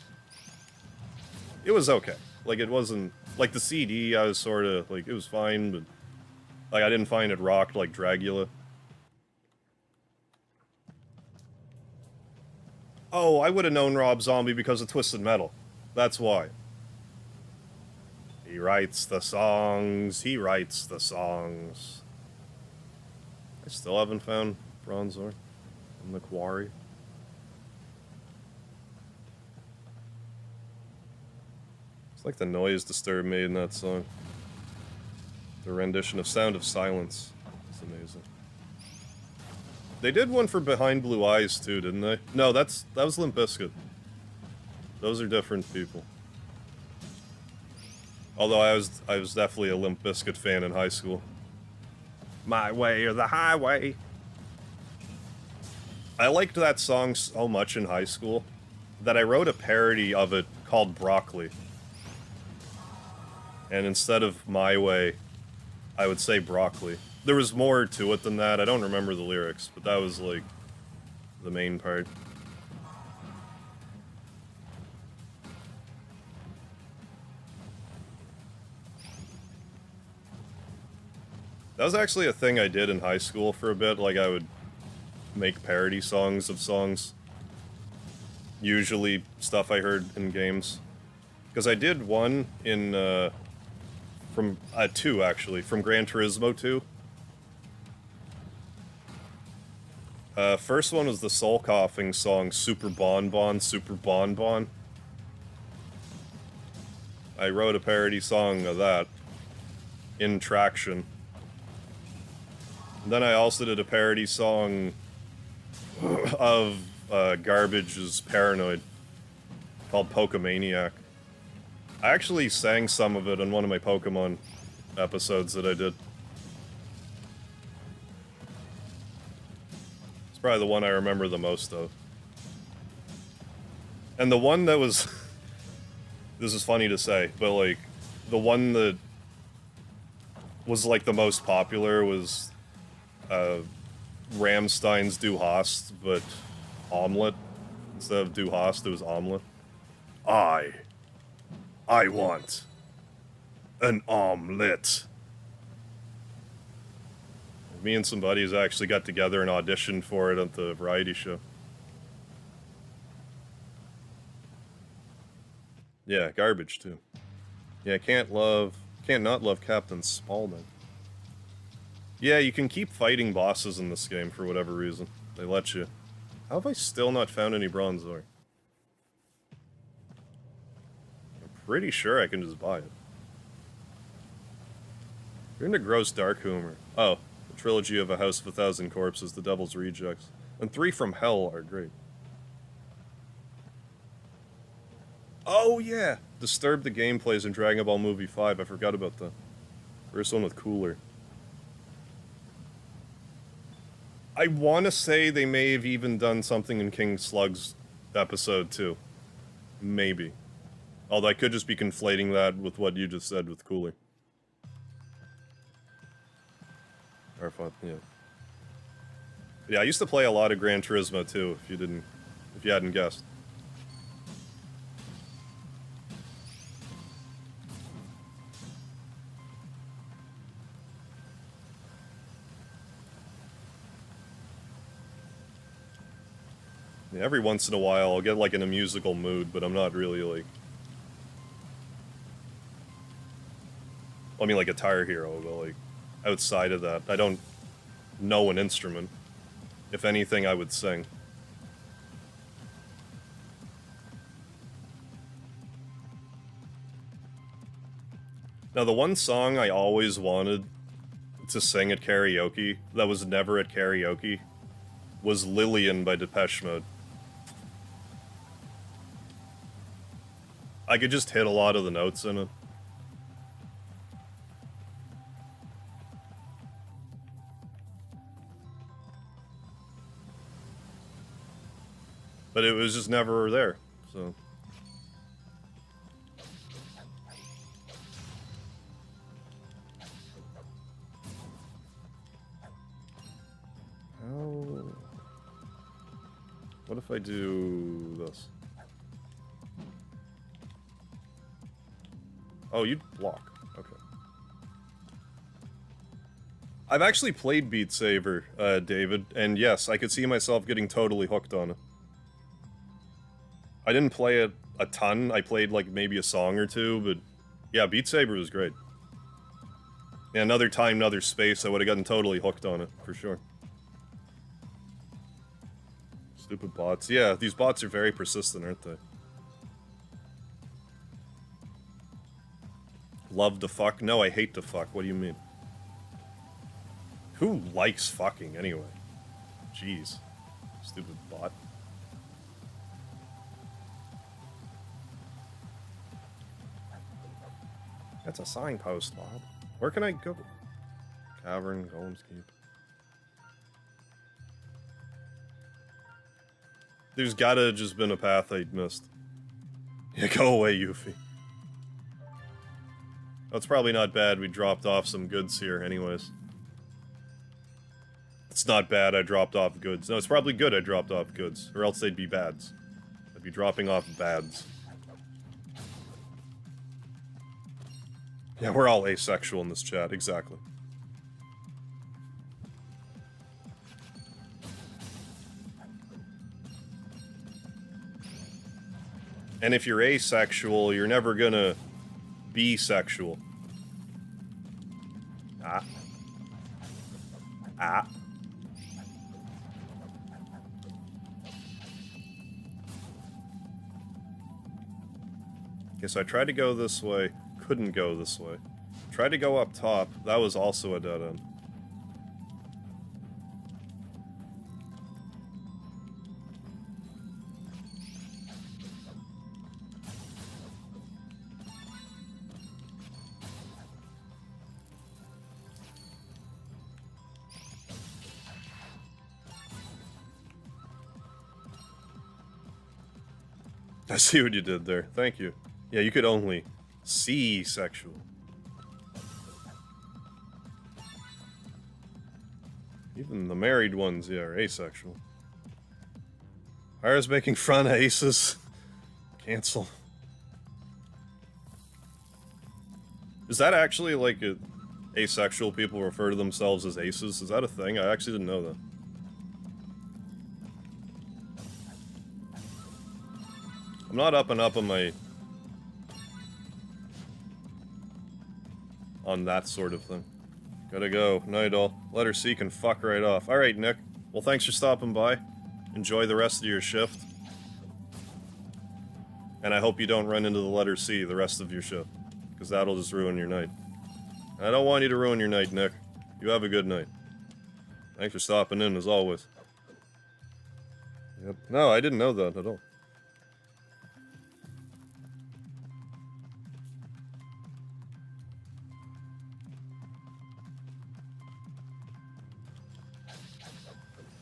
It was okay. Like, it wasn't... Like, the CD, I was sort of... Like, it was fine, but... Like, I didn't find it rocked like Dragula. Oh, I would have known Rob Zombie because of Twisted Metal. That's why. He writes the songs. He writes the songs. I still haven't found Bronzor in the quarry. It's like the noise Disturbed made in that song. The rendition of Sound of Silence. It's amazing. They did one for Behind Blue Eyes too, didn't they? No, that was Limp Bizkit. Those are different people. Although I was definitely a Limp Bizkit fan in high school. My way or the highway. I liked that song so much in high school that I wrote a parody of it called Broccoli. And instead of My Way, I would say Broccoli. There was more to it than that. I don't remember the lyrics, but that was, like, the main part. That was actually a thing I did in high school for a bit. Like, I would make parody songs of songs. Usually stuff I heard in games. Because I did one in, two, actually, from Gran Turismo 2. First one was the Soul Coughing song, Super Bon Bon, Super Bon Bon. I wrote a parody song of that in Traction. And then I also did a parody song of Garbage's Paranoid called Pokemaniac. I actually sang some of it in one of my Pokemon episodes that I did. It's probably the one I remember the most of. And the one that was... this is funny to say, but like, the one that was like the most popular was Rammstein's Du Hast, but omelet. Instead of Du Hast, it was omelet. I want an omelet. Me and some buddies actually got together and auditioned for it at the variety show. Yeah, Garbage too. Yeah, can't not love Captain Spaulding. Yeah, you can keep fighting bosses in this game for whatever reason. They let you. How have I still not found any Bronzor? I'm pretty sure I can just buy it. You're into gross dark humor. Oh, the trilogy of A House of a Thousand Corpses, The Devil's Rejects, and 3 from Hell are great. Oh yeah! Disturb the gameplays in Dragon Ball Movie 5, I forgot about that. First one with Cooler. I want to say they may have even done something in King Slug's episode too. Maybe. Although I could just be conflating that with what you just said with Cooler. Or fun, yeah. Yeah, I used to play a lot of Gran Turismo too, if you hadn't guessed. Yeah, every once in a while I'll get like in a musical mood, but I'm not really like... I mean like Guitar Hero, but like outside of that, I don't know an instrument. If anything, I would sing. Now the one song I always wanted to sing at karaoke, that was never at karaoke, was Lillian by Depeche Mode. I could just hit a lot of the notes in it. But it was just never there, so... How... What if I do this? Oh, you block. Okay. I've actually played Beat Saber, David, and yes, I could see myself getting totally hooked on it. I didn't play it a ton, I played like maybe a song or two, but yeah, Beat Saber was great. Yeah, another time, another space, I would have gotten totally hooked on it, for sure. Stupid bots. Yeah, these bots are very persistent, aren't they? Love to fuck? No, I hate to fuck. What do you mean? Who likes fucking, anyway? Jeez. Stupid bot. That's a signpost, Bob. Where can I go? Cavern, Golem's Keep. There's gotta have just been a path I'd missed. Yeah, go away, Yuffie. Oh, it's probably not bad we dropped off some goods here anyways. It's not bad I dropped off goods. No, it's probably good I dropped off goods, or else they'd be bads. I'd be dropping off bads. Yeah, we're all asexual in this chat, exactly. And if you're asexual, you're never gonna be sexual. Ah. Ah. Okay, so I tried to go this way, couldn't go this way. Tried to go up top, that was also a dead end. I see what you did there. Thank you. Yeah, you could only see sexual. Even the married ones, yeah, are asexual. Hires making fun of aces. Cancel. Is that actually like asexual people refer to themselves as aces? Is that a thing? I actually didn't know that. I'm not up and up on my... on that sort of thing. Gotta go. Night all. Letter C can fuck right off. Alright, Nick. Well, thanks for stopping by. Enjoy the rest of your shift. And I hope you don't run into the letter C the rest of your shift. Because that'll just ruin your night. And I don't want you to ruin your night, Nick. You have a good night. Thanks for stopping in, as always. Yep. No, I didn't know that at all.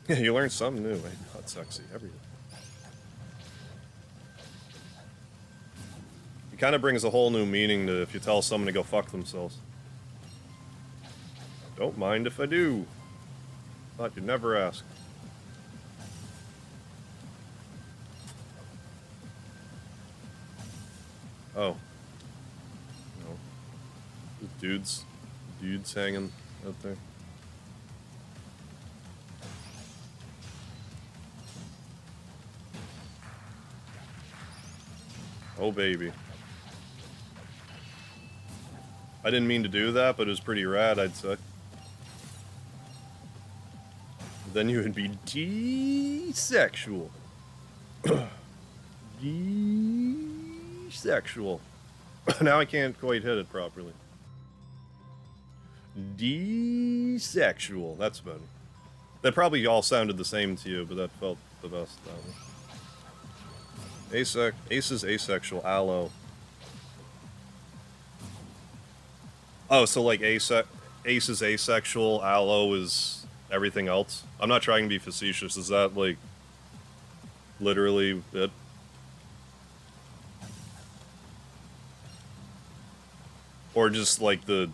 Yeah, you learn something new, eh? Hot, sexy, everything. It kind of brings a whole new meaning to if you tell someone to go fuck themselves. Don't mind if I do. Thought you'd never ask. Oh. No. There's dudes hanging out there. Oh, baby. I didn't mean to do that, but it was pretty rad, I'd say. Then you would be desexual. Desexual. Now I can't quite hit it properly. Desexual. That's better. That probably all sounded the same to you, but that felt the best that way. Ace is asexual. Aloe. Oh, so like Ace is asexual, Aloe is everything else? I'm not trying to be facetious. Is that like literally it? Or just like the,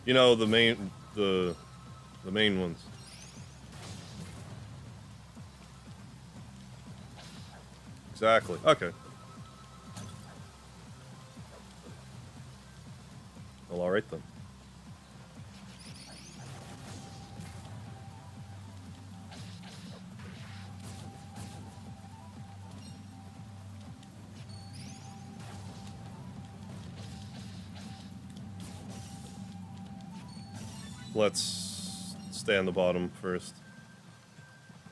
you know, the main ones. Exactly. Okay. Well, alright then. Let's stay on the bottom first.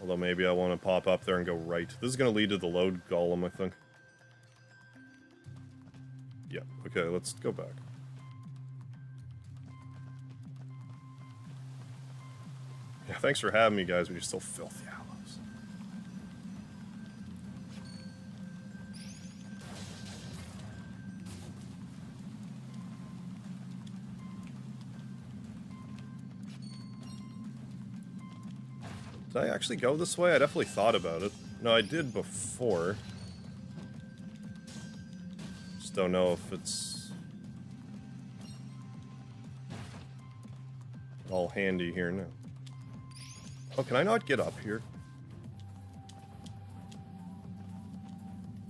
Although maybe I want to pop up there and go right. This is going to lead to the load golem, I think. Yeah, okay, let's go back. Yeah, thanks for having me, guys, but you're still filthy aloes. Did I actually go this way? I definitely thought about it. No, I did before. Just don't know if it's all handy here now. Oh, can I not get up here?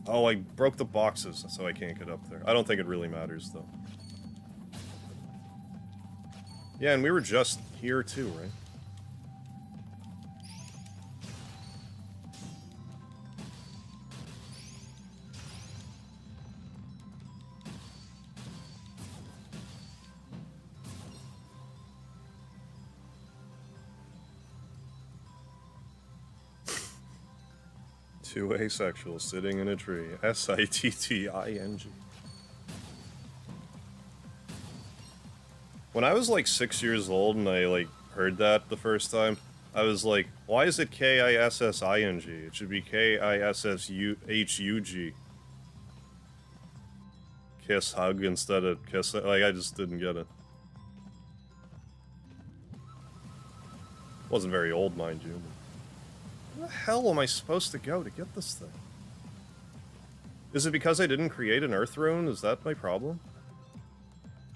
Oh, I broke the boxes, so I can't get up there. I don't think it really matters, though. Yeah, and we were just here, too, right? Two asexuals sitting in a tree. S-I-T-T-I-N-G. When I was like 6 years old and I like heard that the first time, I was like, why is it K-I-S-S-I-N-G? It should be K-I-S-S-H-U-G. Kiss, hug instead of kiss. Like, I just didn't get it. Wasn't very old, mind you. Where the hell am I supposed to go to get this thing? Is it because I didn't create an Earth Rune? Is that my problem?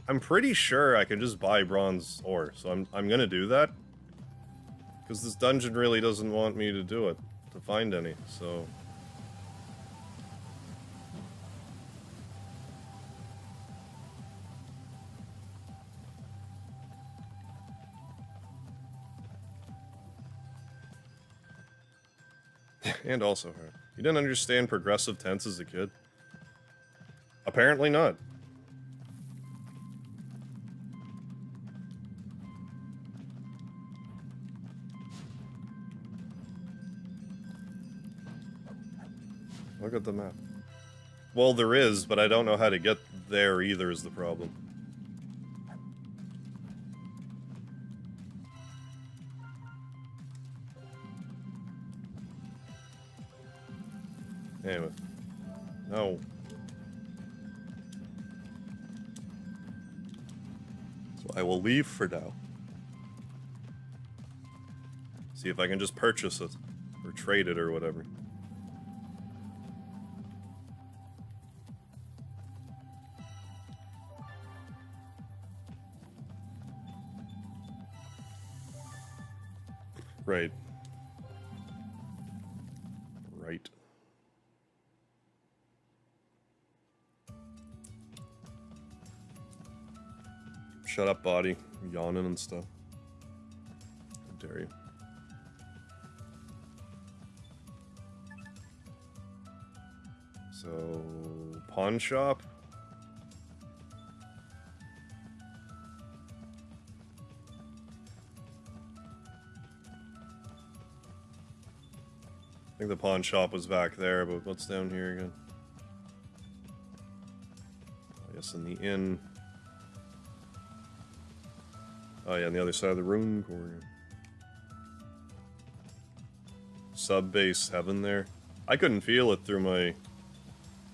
I'm pretty sure I can just buy bronze ore, so I'm gonna do that. Because this dungeon really doesn't want me to do it, to find any, so... And also her. You didn't understand progressive tense as a kid? Apparently not. Look at the map. Well, there is, but I don't know how to get there either is the problem. Anyway. No. So I will leave for now. See if I can just purchase it. Or trade it or whatever. Right. Right. Shut up, body. I'm yawning and stuff. How dare you. So, pawn shop? I think the pawn shop was back there, but what's down here again? I guess in the inn. Oh yeah, on the other side of the room corner. Sub-base heaven there. I couldn't feel it through my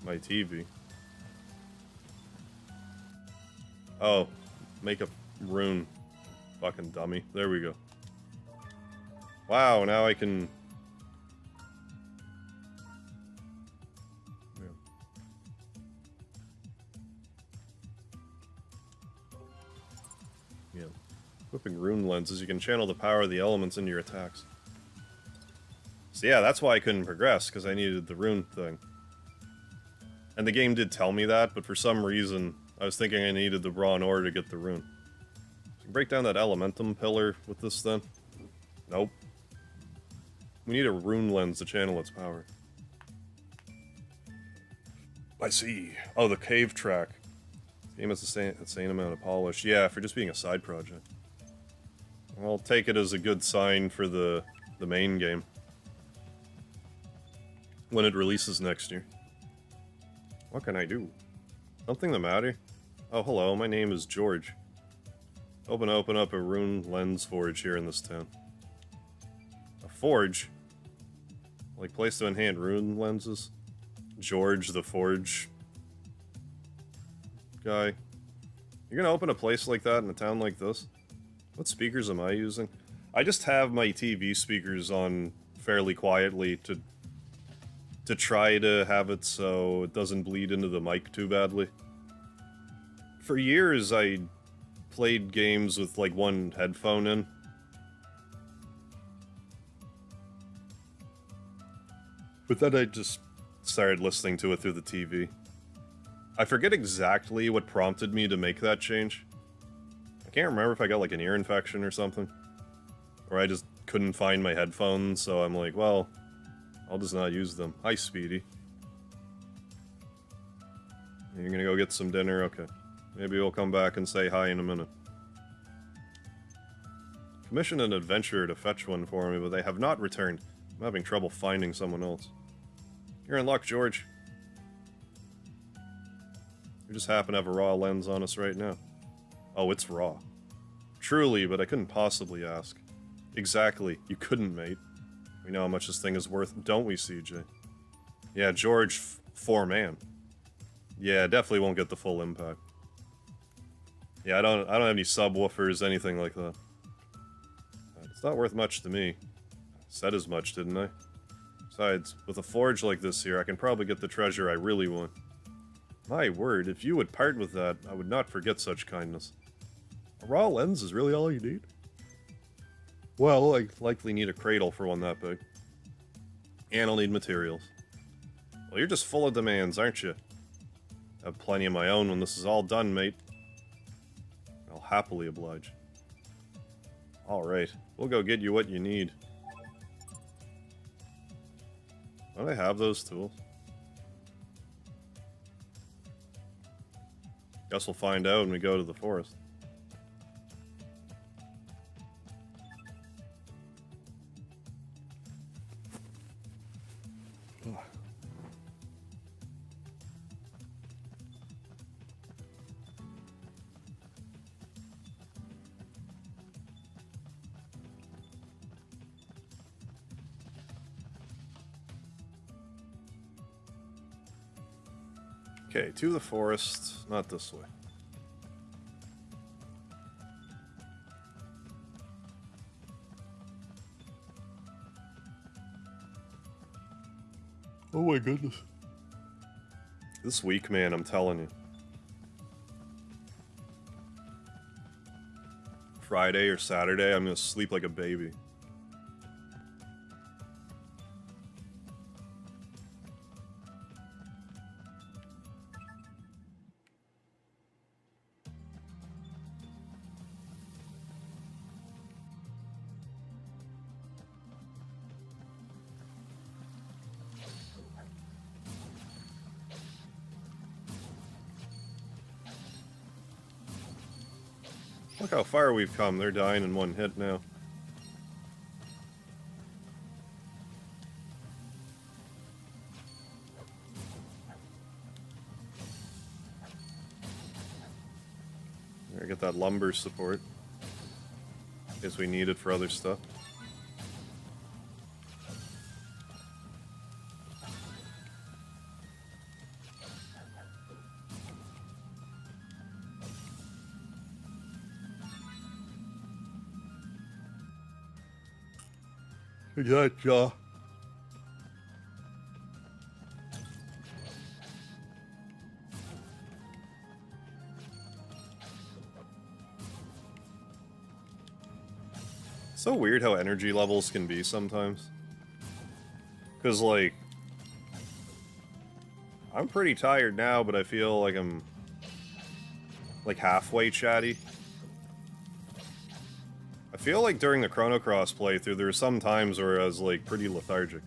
TV. Oh, make a rune. Fucking dummy. There we go. Wow, now I can... Yeah. Equipping rune lenses, you can channel the power of the elements into your attacks. So yeah, that's why I couldn't progress, because I needed the rune thing. And the game did tell me that, but for some reason, I was thinking I needed the raw ore to get the rune. So break down that elementum pillar with this then. Nope. We need a rune lens to channel its power. I see. Oh, the cave track. Game has the insane amount of polish. Yeah, for just being a side project. I'll take it as a good sign for the main game. When it releases next year. What can I do? Something the matter? Oh, hello, my name is George. Open up a rune lens forge here in this town. A forge? Like place to enhance rune lenses? George the Forge guy. You're gonna open a place like that in a town like this? What speakers am I using? I just have my TV speakers on fairly quietly to to try to have it so it doesn't bleed into the mic too badly. For years, I played games with, like, one headphone in. But then I just started listening to it through the TV. I forget exactly what prompted me to make that change. I can't remember if I got, like, an ear infection or something. Or I just couldn't find my headphones, so I'm like, well, I'll just not use them. Hi, Speedy. You're gonna go get some dinner? Okay. Maybe we'll come back and say hi in a minute. Commissioned an adventurer to fetch one for me, but they have not returned. I'm having trouble finding someone else. You're in luck, George. You just happen to have a raw lens on us right now. Oh, it's raw. Truly, but I couldn't possibly ask. Exactly. You couldn't, mate. We know how much this thing is worth, don't we, CJ? Yeah, George, 4-man. Yeah, definitely won't get the full impact. Yeah, I don't have any subwoofers, anything like that. It's not worth much to me. I said as much, didn't I? Besides, with a forge like this here, I can probably get the treasure I really want. My word, if you would part with that, I would not forget such kindness. A raw lens is really all you need? Well, I likely need a cradle for one that big. And I'll need materials. Well, you're just full of demands, aren't you? I have plenty of my own when this is all done, mate. I'll happily oblige. Alright, we'll go get you what you need. Don't I have those tools? Guess we'll find out when we go to the forest. Okay, to the forest, not this way. Oh my goodness. This week, man, I'm telling you. Friday or Saturday, I'm gonna sleep like a baby. Look how far we've come. They're dying in one hit now. There, get that lumber support. In case we need it for other stuff. Gotcha. So weird how energy levels can be sometimes. Because, like, I'm pretty tired now, but I feel like I'm, like, halfway chatty. I feel like during the Chrono Cross playthrough, there were some times where I was, like, pretty lethargic.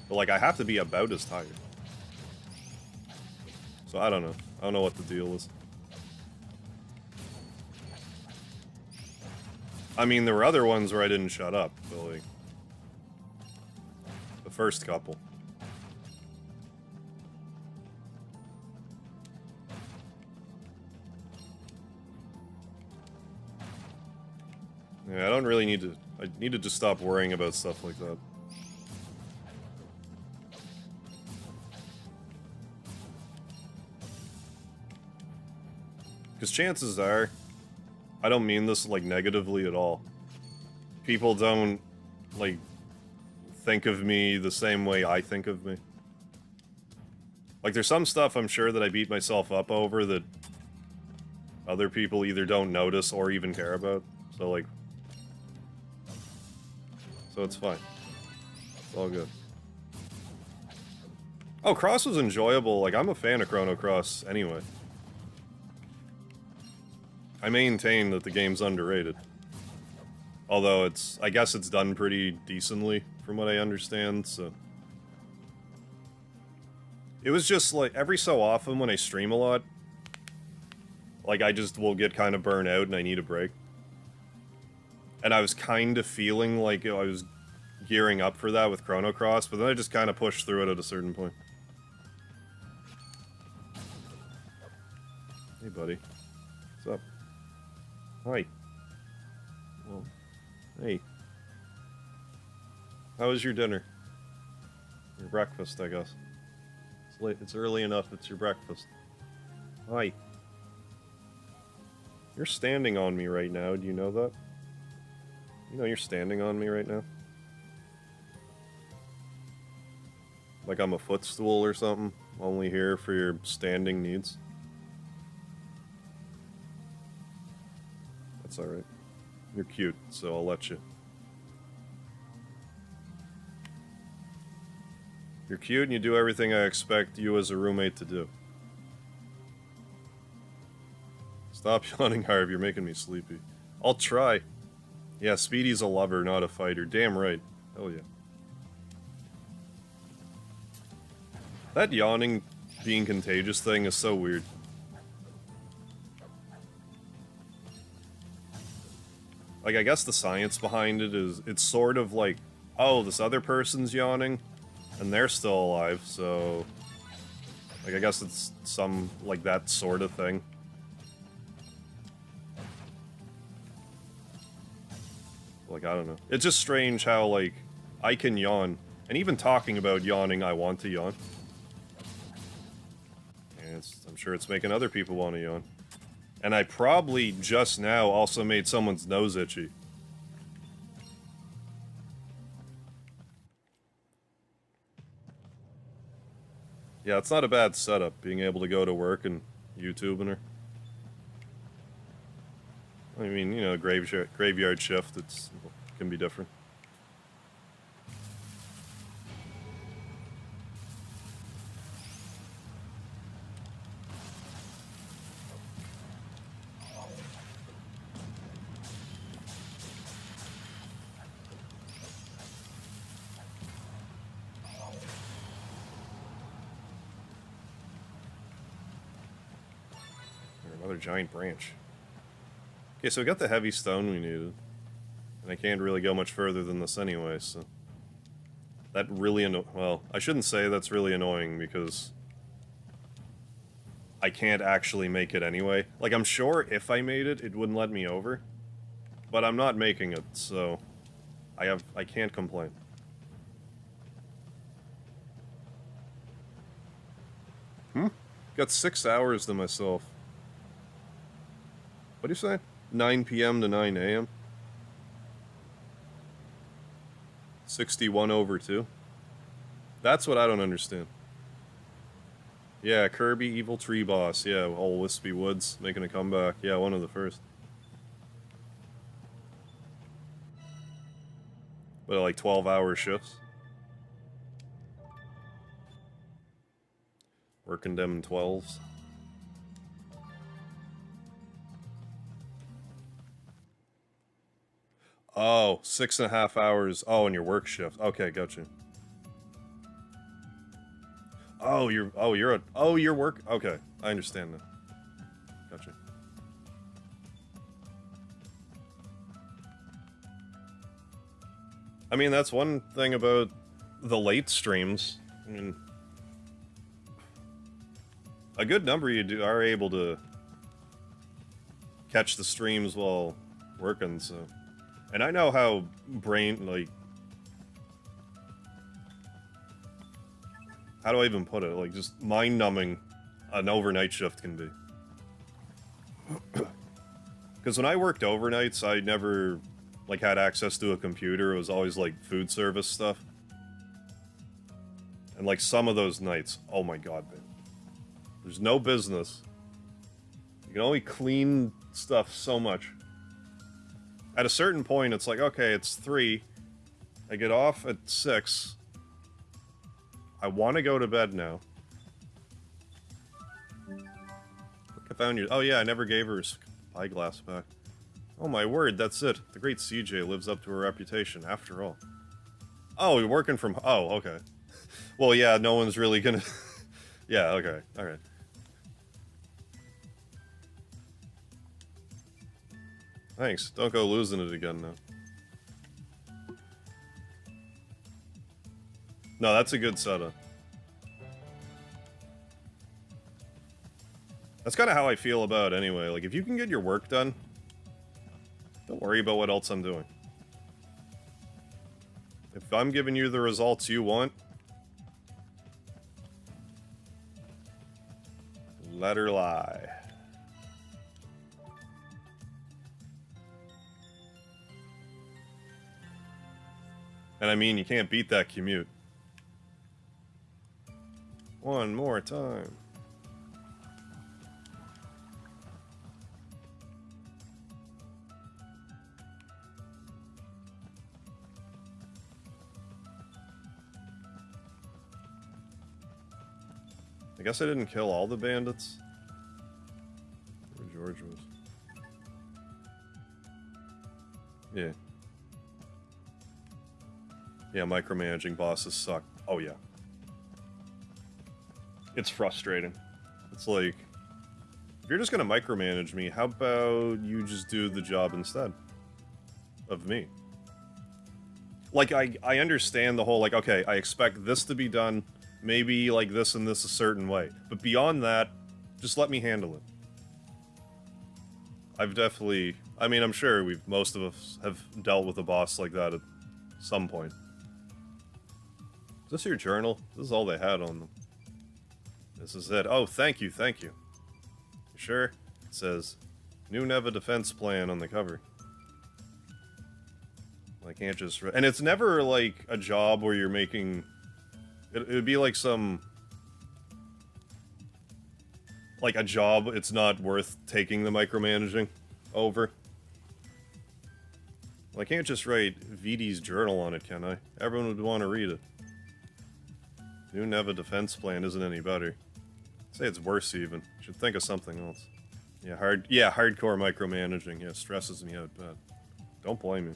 But, like, I have to be about as tired. So, I don't know. I don't know what the deal is. I mean, there were other ones where I didn't shut up, but, like... the first couple. Yeah, I don't really need to... I need to just stop worrying about stuff like that. Because chances are... I don't mean this, like, negatively at all. People don't, like, think of me the same way I think of me. Like, there's some stuff I'm sure that I beat myself up over that other people either don't notice or even care about. So, like... So it's fine. It's all good. Oh, Cross was enjoyable. Like, I'm a fan of Chrono Cross anyway. I maintain that the game's underrated. Although it's... I guess it's done pretty decently, from what I understand, so... It was just, like, every so often when I stream a lot, like, I just will get kind of burnt out and I need a break. And I was kind of feeling like I was gearing up for that with Chrono Cross, but then I just kind of pushed through it at a certain point. Hey, buddy. What's up? Hi. Well, hey. How was your dinner? Your breakfast, I guess. It's late. It's early enough. It's your breakfast. Hi. You're standing on me right now. Do you know that? You know you're standing on me right now? Like I'm a footstool or something? Only here for your standing needs? That's alright. You're cute, so I'll let you. You're cute and you do everything I expect you as a roommate to do. Stop yawning, Harv, you're making me sleepy. I'll try. Yeah, Speedy's a lover, not a fighter. Damn right. Hell yeah. That yawning being contagious thing is so weird. Like, I guess the science behind it is, it's sort of like, oh, this other person's yawning, and they're still alive, so... Like, I guess it's some, like, that sort of thing. Like, I don't know. It's just strange how, like, I can yawn. And even talking about yawning, I want to yawn. And I'm sure it's making other people want to yawn. And I probably just now also made someone's nose itchy. Yeah, it's not a bad setup, being able to go to work and YouTubing her. I mean, you know, graveyard shift, it can be different. Another giant branch. Okay, so we got the heavy stone we needed. And I can't really go much further than this anyway, so... That really well, I shouldn't say that's really annoying, because... I can't actually make it anyway. Like, I'm sure if I made it, it wouldn't let me over. But I'm not making it, so... I can't complain. Got 6 hours to myself. What do you say? 9 p.m. to 9 a.m.? 61 over 2? That's what I don't understand. Yeah, Kirby, Evil Tree Boss. Yeah, all Wispy Woods making a comeback. Yeah, one of the first. But like 12-hour shifts. Working them in 12s. Oh, 6.5 hours. Oh, in your work shift. Okay, gotcha. Oh, you're work. Okay, I understand now. Gotcha. I mean, that's one thing about the late streams. I mean, a good number of you are able to catch the streams while working, so... And I know how how do I even put it? Like, just mind-numbing an overnight shift can be. Because when I worked overnights, I never, like, had access to a computer. It was always, like, food service stuff. And like some of those nights, oh my god, man. There's no business. You can only clean stuff so much. At a certain point, it's like, okay, it's 3. I get off at 6. I want to go to bed now. I found you. Oh yeah, I never gave her spyglass back. Oh my word, that's it. The great CJ lives up to her reputation, after all. Oh, you're working from... Oh, okay. Well, yeah, no one's really gonna... Yeah, okay, alright. Thanks. Don't go losing it again now. No, that's a good setup. That's kind of how I feel about it anyway. Like, if you can get your work done, don't worry about what else I'm doing. If I'm giving you the results you want, let her lie. And I mean, you can't beat that commute. One more time. I guess I didn't kill all the bandits. Where George was. Yeah. Yeah, micromanaging bosses suck. Oh yeah. It's frustrating. It's like, if you're just gonna micromanage me, how about you just do the job instead of me? Like, I understand the whole, like, okay, I expect this to be done, maybe like this and this a certain way. But beyond that, just let me handle it. I've definitely, I mean, I'm sure most of us have dealt with a boss like that at some point. Is this your journal? This is all they had on them. This is it. Oh, thank you, thank you. You sure? It says, new Neva defense plan on the cover. I can't just... And it's never, like, a job where you're making... It would be like some... Like, a job it's not worth taking the micromanaging over. Well, I can't just write VD's journal on it, can I? Everyone would want to read it. New Neva defense plan isn't any better. I'd say it's worse even. Should think of something else. Yeah, hardcore micromanaging. Yeah, stresses me out bad. Don't blame me.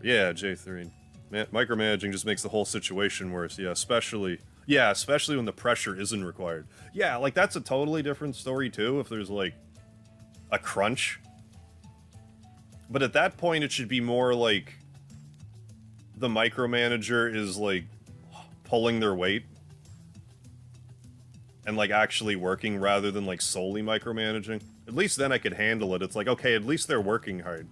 Yeah, J3. Man, micromanaging just makes the whole situation worse. Yeah, especially when the pressure isn't required. Yeah, like that's a totally different story too if there's like a crunch. But at that point it should be more like the micromanager is like pulling their weight and like actually working rather than like solely micromanaging. At least then I could handle it. It's like, okay, at least they're working hard.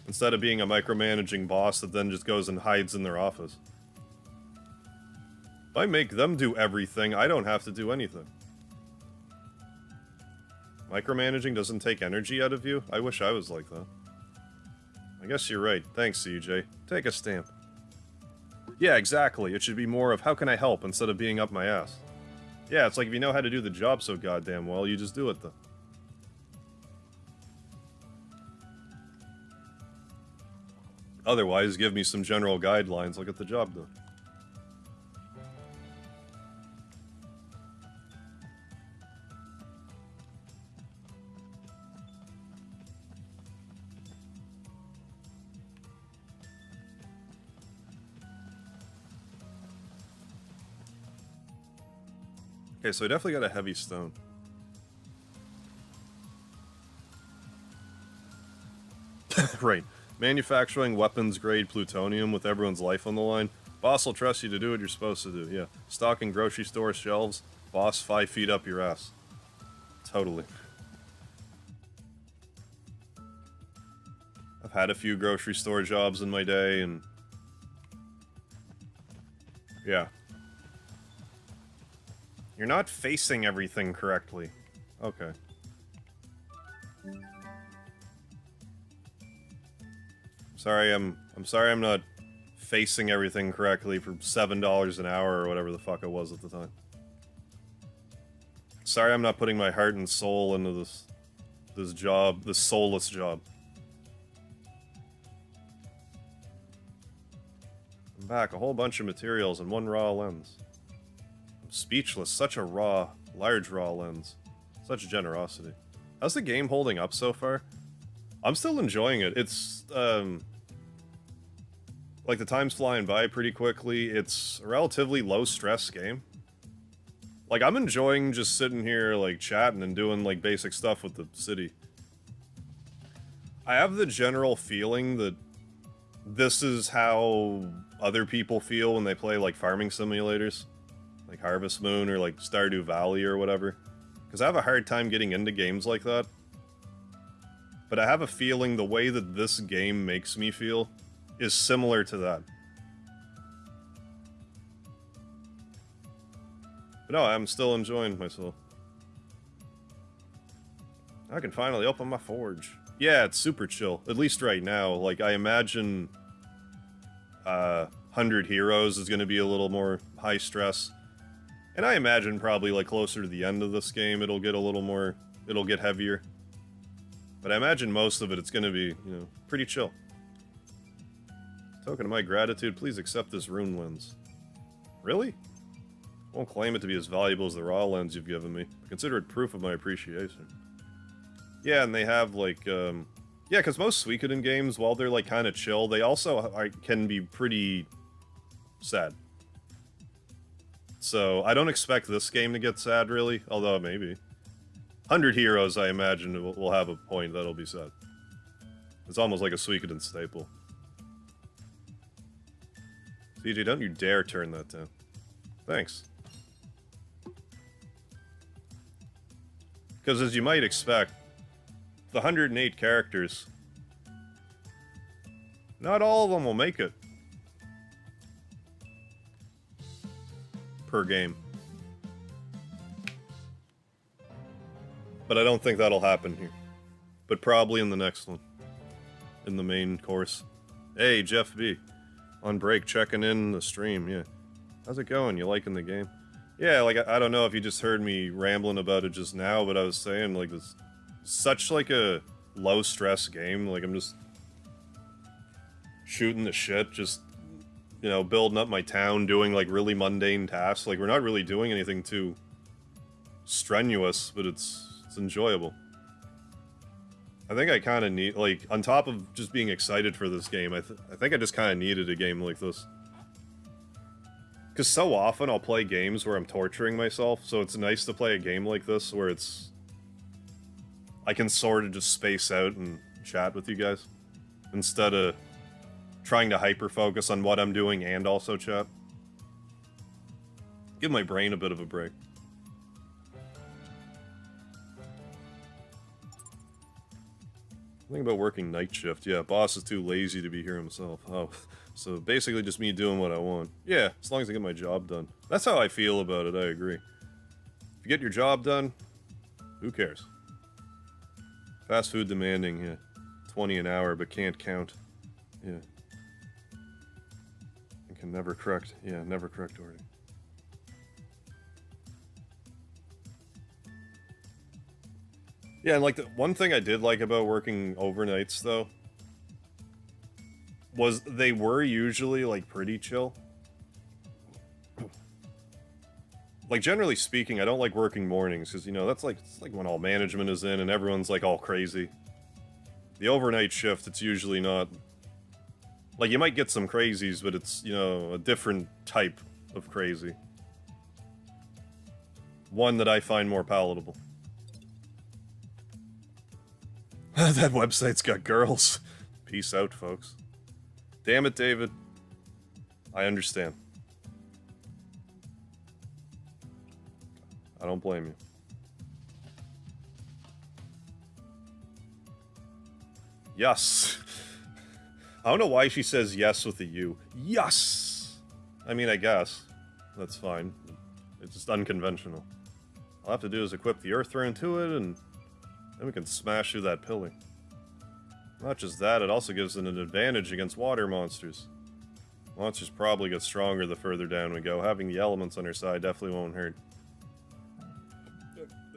Instead of being a micromanaging boss that then just goes and hides in their office. If I make them do everything, I don't have to do anything. Micromanaging doesn't take energy out of you? I wish I was like that. I guess you're right. Thanks, CJ. Take a stamp. Yeah, exactly. It should be more of, how can I help, instead of being up my ass. Yeah, it's like if you know how to do the job so goddamn well, you just do it then. Otherwise, give me some general guidelines, I'll get the job done. Okay, so I definitely got a heavy stone. Right. Manufacturing weapons-grade plutonium with everyone's life on the line. Boss will trust you to do what you're supposed to do, yeah. Stocking grocery store shelves. Boss 5 feet up your ass. Totally. I've had a few grocery store jobs in my day, and... yeah. You're not facing everything correctly. Okay. I'm sorry I'm not facing everything correctly for $7 an hour or whatever the fuck it was at the time. Sorry I'm not putting my heart and soul into this job, this soulless job. I'm back, a whole bunch of materials and one raw lens. I'm speechless, such a large raw lens. Such generosity. How's the game holding up so far? I'm still enjoying it. It's, like, the time's flying by pretty quickly. It's a relatively low-stress game. Like, I'm enjoying just sitting here, like, chatting and doing, like, basic stuff with the city. I have the general feeling that this is how other people feel when they play, like, farming simulators. Like Harvest Moon or, like, Stardew Valley or whatever. Because I have a hard time getting into games like that. But I have a feeling the way that this game makes me feel is similar to that. But no, I'm still enjoying myself. I can finally open my forge. Yeah, it's super chill. At least right now. Like, I imagine... 100 Heroes is going to be a little more high stress. And I imagine probably, like, closer to the end of this game, it'll get a little more... It'll get heavier. But I imagine most of it, it's going to be, you know, pretty chill. Token of my gratitude, please accept this rune lens. Really? Won't claim it to be as valuable as the raw lens you've given me, but consider it proof of my appreciation. Yeah, and they have, like, yeah, because most Suikoden games, while they're, like, kind of chill, they also can be pretty sad. So, I don't expect this game to get sad, really, although maybe. 100 Heroes, I imagine, will have a point that'll be sad. It's almost like a Suikoden staple. CJ, don't you dare turn that down. Thanks. Because as you might expect, the 108 characters, not all of them will make it. Per game. But I don't think that'll happen here. But probably in the next one. In the main course. Hey, Jeff B. On break, checking in the stream, yeah. How's it going? You liking the game? Yeah, like, I don't know if you just heard me rambling about it just now, but I was saying, like, this such, like, a low-stress game. Like, I'm just shooting the shit, just, you know, building up my town, doing, like, really mundane tasks. Like, we're not really doing anything too strenuous, but it's enjoyable. I think I kind of need, like, on top of just being excited for this game, I think I just kind of needed a game like this. Because so often I'll play games where I'm torturing myself, so it's nice to play a game like this where it's... I can sort of just space out and chat with you guys, instead of trying to hyper-focus on what I'm doing and also chat. Give my brain a bit of a break. Think about working night shift. Yeah, boss is too lazy to be here himself. Oh, so basically just me doing what I want. Yeah, as long as I get my job done. That's how I feel about it, I agree. If you get your job done, who cares? Fast food demanding, yeah. 20 an hour, but can't count. Yeah. And can never correct. Yeah, never correct order. Yeah, and like the one thing I did like about working overnights though was they were usually like pretty chill. Like generally speaking, I don't like working mornings because you know that's like it's like when all management is in and everyone's like all crazy. The overnight shift, it's usually not like you might get some crazies, but it's you know a different type of crazy. One that I find more palatable. That website's got girls. Peace out, folks. Damn it, David. I understand. I don't blame you. Yes. I don't know why she says yes with a U. Yes! I mean, I guess. That's fine. It's just unconventional. All I have to do is equip the Earth Throne to it, and then we can smash through that pillar. Not just that, it also gives it an advantage against water monsters. Monsters probably get stronger the further down we go. Having the elements on our side definitely won't hurt.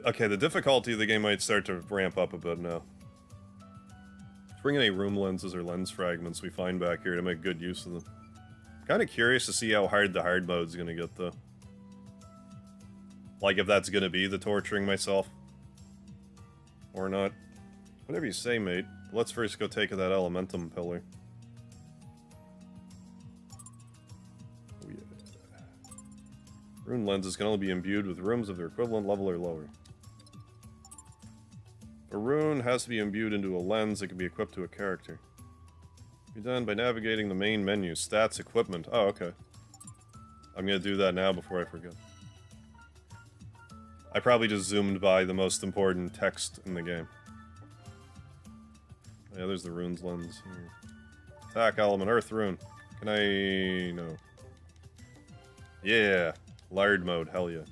Okay, the difficulty of the game might start to ramp up a bit now. Let's bring any room lenses or lens fragments we find back here to make good use of them. Kind of curious to see how hard the hard mode's gonna get, though. Like, if that's gonna be the torturing myself. Or not. Whatever you say, mate. Let's first go take that Elementum pillar. Oh, yeah. Rune lenses can only be imbued with runes of their equivalent level or lower. A rune has to be imbued into a lens that can be equipped to a character. Be done by navigating the main menu. Stats, equipment. Oh, okay. I'm gonna do that now before I forget. I probably just zoomed by the most important text in the game. Yeah, there's the runes lens here. Attack element, earth rune. Can I... no. Yeah. Lard mode, hell yeah.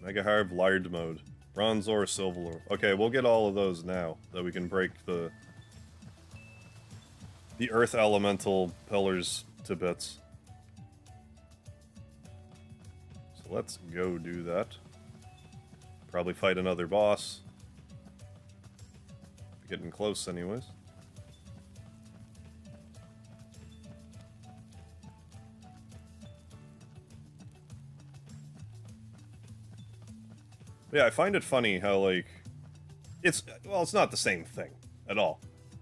Mega Harv, lard mode. Bronze ore, silver ore. Okay, we'll get all of those now, that we can break the earth elemental pillars to bits. So let's go do that. Probably fight another boss. Getting close anyways. Yeah, I find it funny how, like, well, it's not the same thing at all,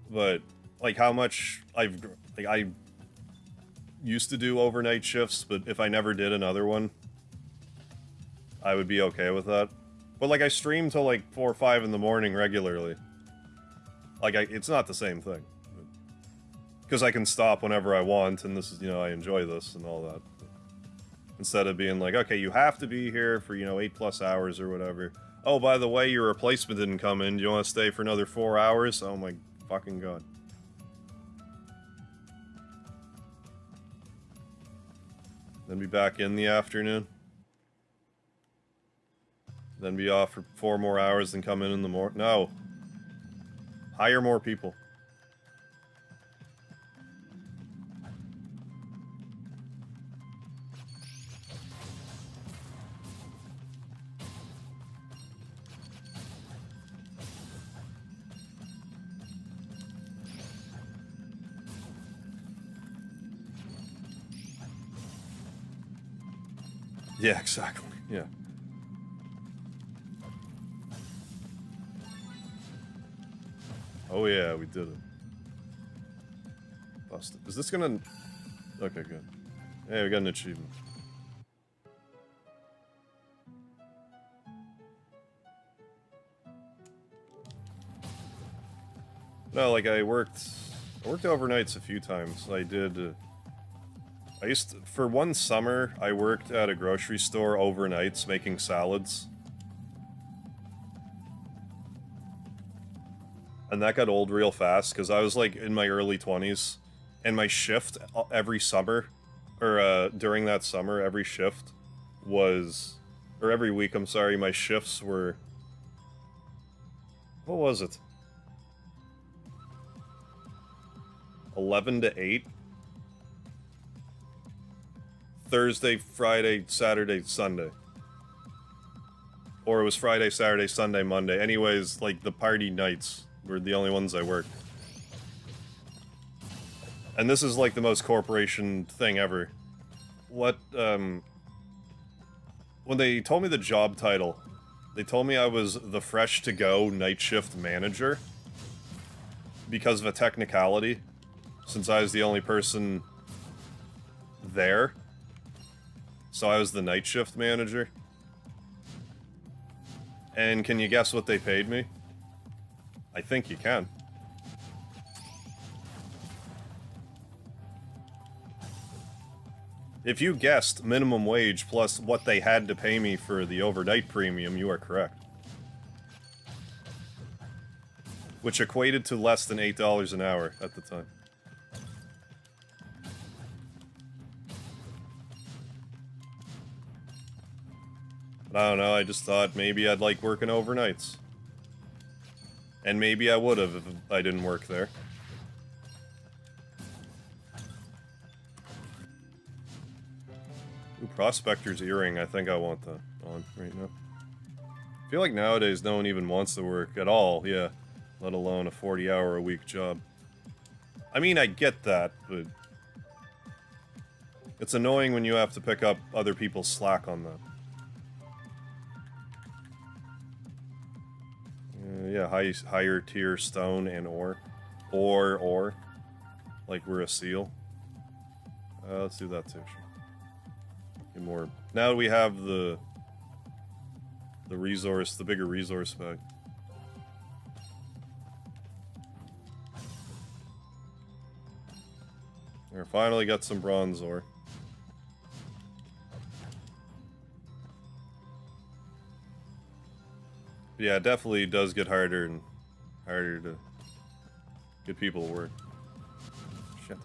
but, like, how much I used to do overnight shifts, but if I never did another one, I would be okay with that. But, like, I stream till, like, 4 or 5 in the morning regularly. Like, it's not the same thing. Because I can stop whenever I want, and this is, you know, I enjoy this and all that. Instead of being like, okay, you have to be here for, you know, 8+ hours or whatever. Oh, by the way, your replacement didn't come in. Do you want to stay for another 4 hours? Oh my fucking god. Then be back in the afternoon. Then be off for 4 more hours, then come in the morning. No. Hire more people. Yeah, exactly. Yeah. Oh yeah, we did it. Busted. Is this gonna... okay, good. Hey, we got an achievement. No, like, I worked overnights a few times. I did... I used to, for one summer, I worked at a grocery store overnights making salads. And that got old real fast, because I was, like, in my early 20s, and my shift every summer, or, during that summer, every shift was... or every week, I'm sorry, my shifts were... what was it? 11 to 8? Thursday, Friday, Saturday, Sunday. Or it was Friday, Saturday, Sunday, Monday. Anyways, like, the party nights were the only ones I worked. And this is, like, the most corporation thing ever. What, when they told me the job title, they told me I was the fresh-to-go night shift manager. Because of a technicality. Since I was the only person there. So I was the night shift manager. And can you guess what they paid me? I think you can. If you guessed minimum wage plus what they had to pay me for the overnight premium, you are correct. Which equated to less than $8 an hour at the time. I don't know, I just thought maybe I'd like working overnights. And maybe I would have if I didn't work there. Ooh, Prospector's Earring, I think I want that on right now. I feel like nowadays no one even wants to work at all, yeah. Let alone a 40-hour-a-week job. I mean, I get that, but... it's annoying when you have to pick up other people's slack on that. Yeah, higher tier stone and ore. Ore. Like we're a seal. Let's do that too, sure. Get more. Now we have the resource, the bigger resource pack. We finally got some bronze ore. But yeah, it definitely does get harder and harder to get people to work. Shit.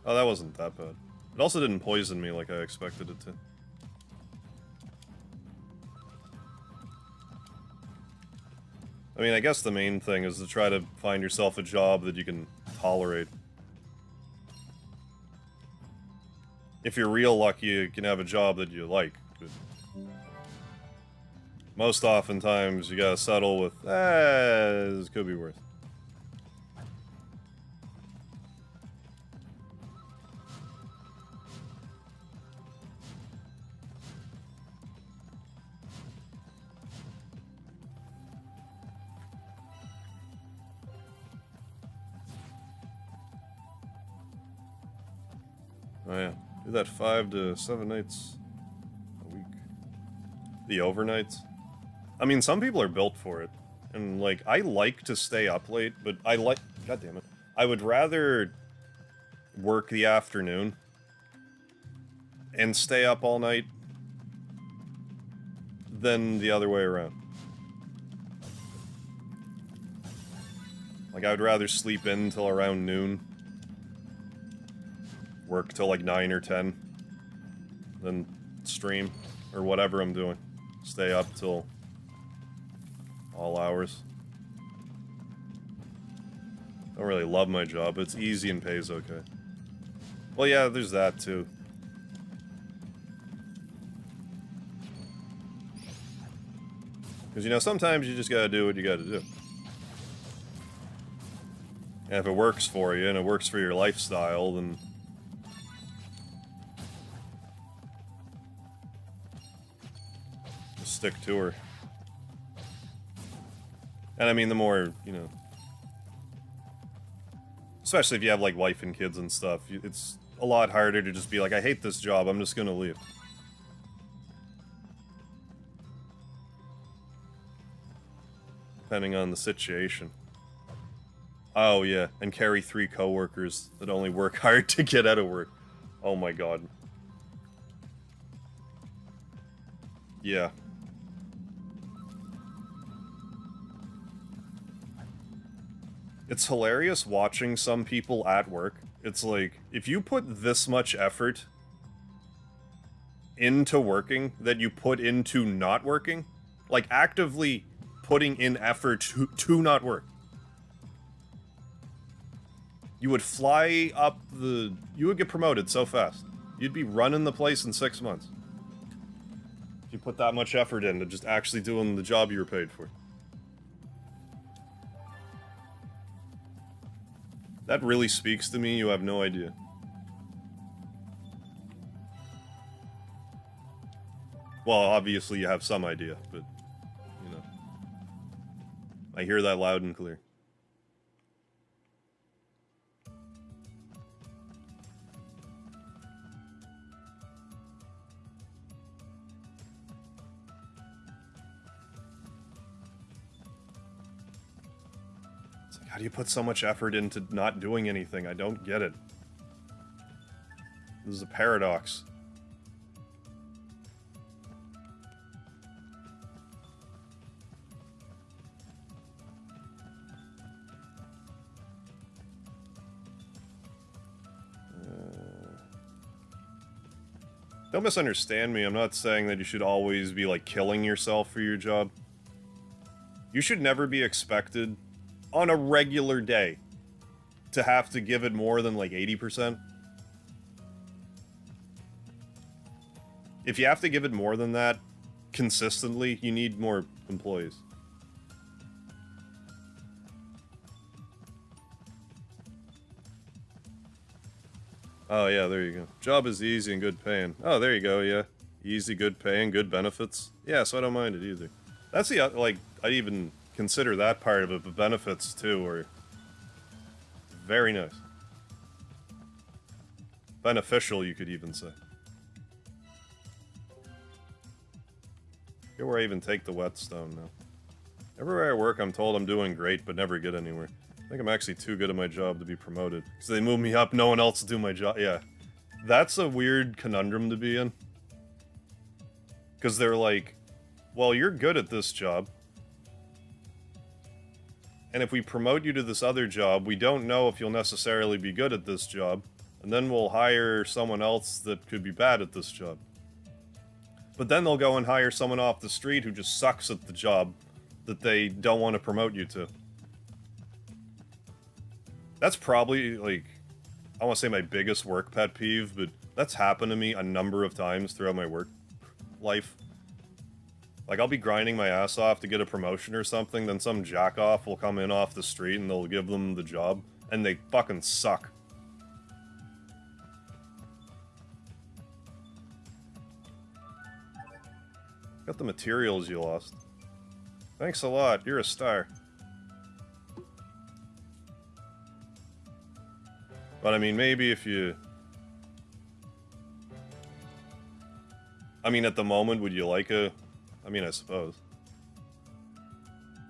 Oh, that wasn't that bad. It also didn't poison me like I expected it to. I mean, I guess the main thing is to try to find yourself a job that you can tolerate. If you're real lucky, you can have a job that you like. But most oftentimes, you gotta settle with, this could be worse. Oh yeah, do that 5 to 7 nights a week. The overnights. I mean, some people are built for it. And, like, I like to stay up late, but I like... God damn it. I would rather work the afternoon and stay up all night than the other way around. Like, I would rather sleep in till around noon, work till like 9 or 10, then stream, or whatever I'm doing. Stay up till all hours. Don't really love my job, but it's easy and pays okay. Well, yeah, there's that too. Because, you know, sometimes you just gotta do what you gotta do. And if it works for you, and it works for your lifestyle, then... just stick to her. And I mean, the more, you know... especially if you have, like, wife and kids and stuff, it's a lot harder to just be like, I hate this job, I'm just gonna leave. Depending on the situation. Oh, yeah, and carry 3 coworkers that only work hard to get out of work. Oh my god. Yeah. It's hilarious watching some people at work. It's like, if you put this much effort into working that you put into not working, like actively putting in effort to not work, you would fly up the... you would get promoted so fast. You'd be running the place in 6 months. If you put that much effort into just actually doing the job you were paid for. That really speaks to me, you have no idea. Well, obviously you have some idea, but, you know. I hear that loud and clear. How do you put so much effort into not doing anything? I don't get it. This is a paradox. Don't misunderstand me. I'm not saying that you should always be, like, killing yourself for your job. You should never be expected on a regular day to have to give it more than like 80%. If you have to give it more than that consistently, you need more employees. Oh yeah, there you go. Job is easy and good paying. Oh, there you go, yeah. Easy, good paying, good benefits. Yeah, so I don't mind it either. That's the, like, I'd even consider that part of it, but benefits too are very nice. Beneficial, you could even say. Get where I even take the whetstone now. Everywhere I work, I'm told I'm doing great, but never get anywhere. I think I'm actually too good at my job to be promoted. Because they move me up, no one else will do my job. Yeah. That's a weird conundrum to be in. Because they're like, well, you're good at this job. And if we promote you to this other job, we don't know if you'll necessarily be good at this job. And then we'll hire someone else that could be bad at this job. But then they'll go and hire someone off the street who just sucks at the job that they don't want to promote you to. That's probably, like, I want to say my biggest work pet peeve, but that's happened to me a number of times throughout my work life. Like, I'll be grinding my ass off to get a promotion or something, then some jackoff will come in off the street and they'll give them the job, and they fucking suck. Got the materials you lost. Thanks a lot, you're a star. But I mean, maybe if you... I mean, at the moment, would you like a... I mean, I suppose.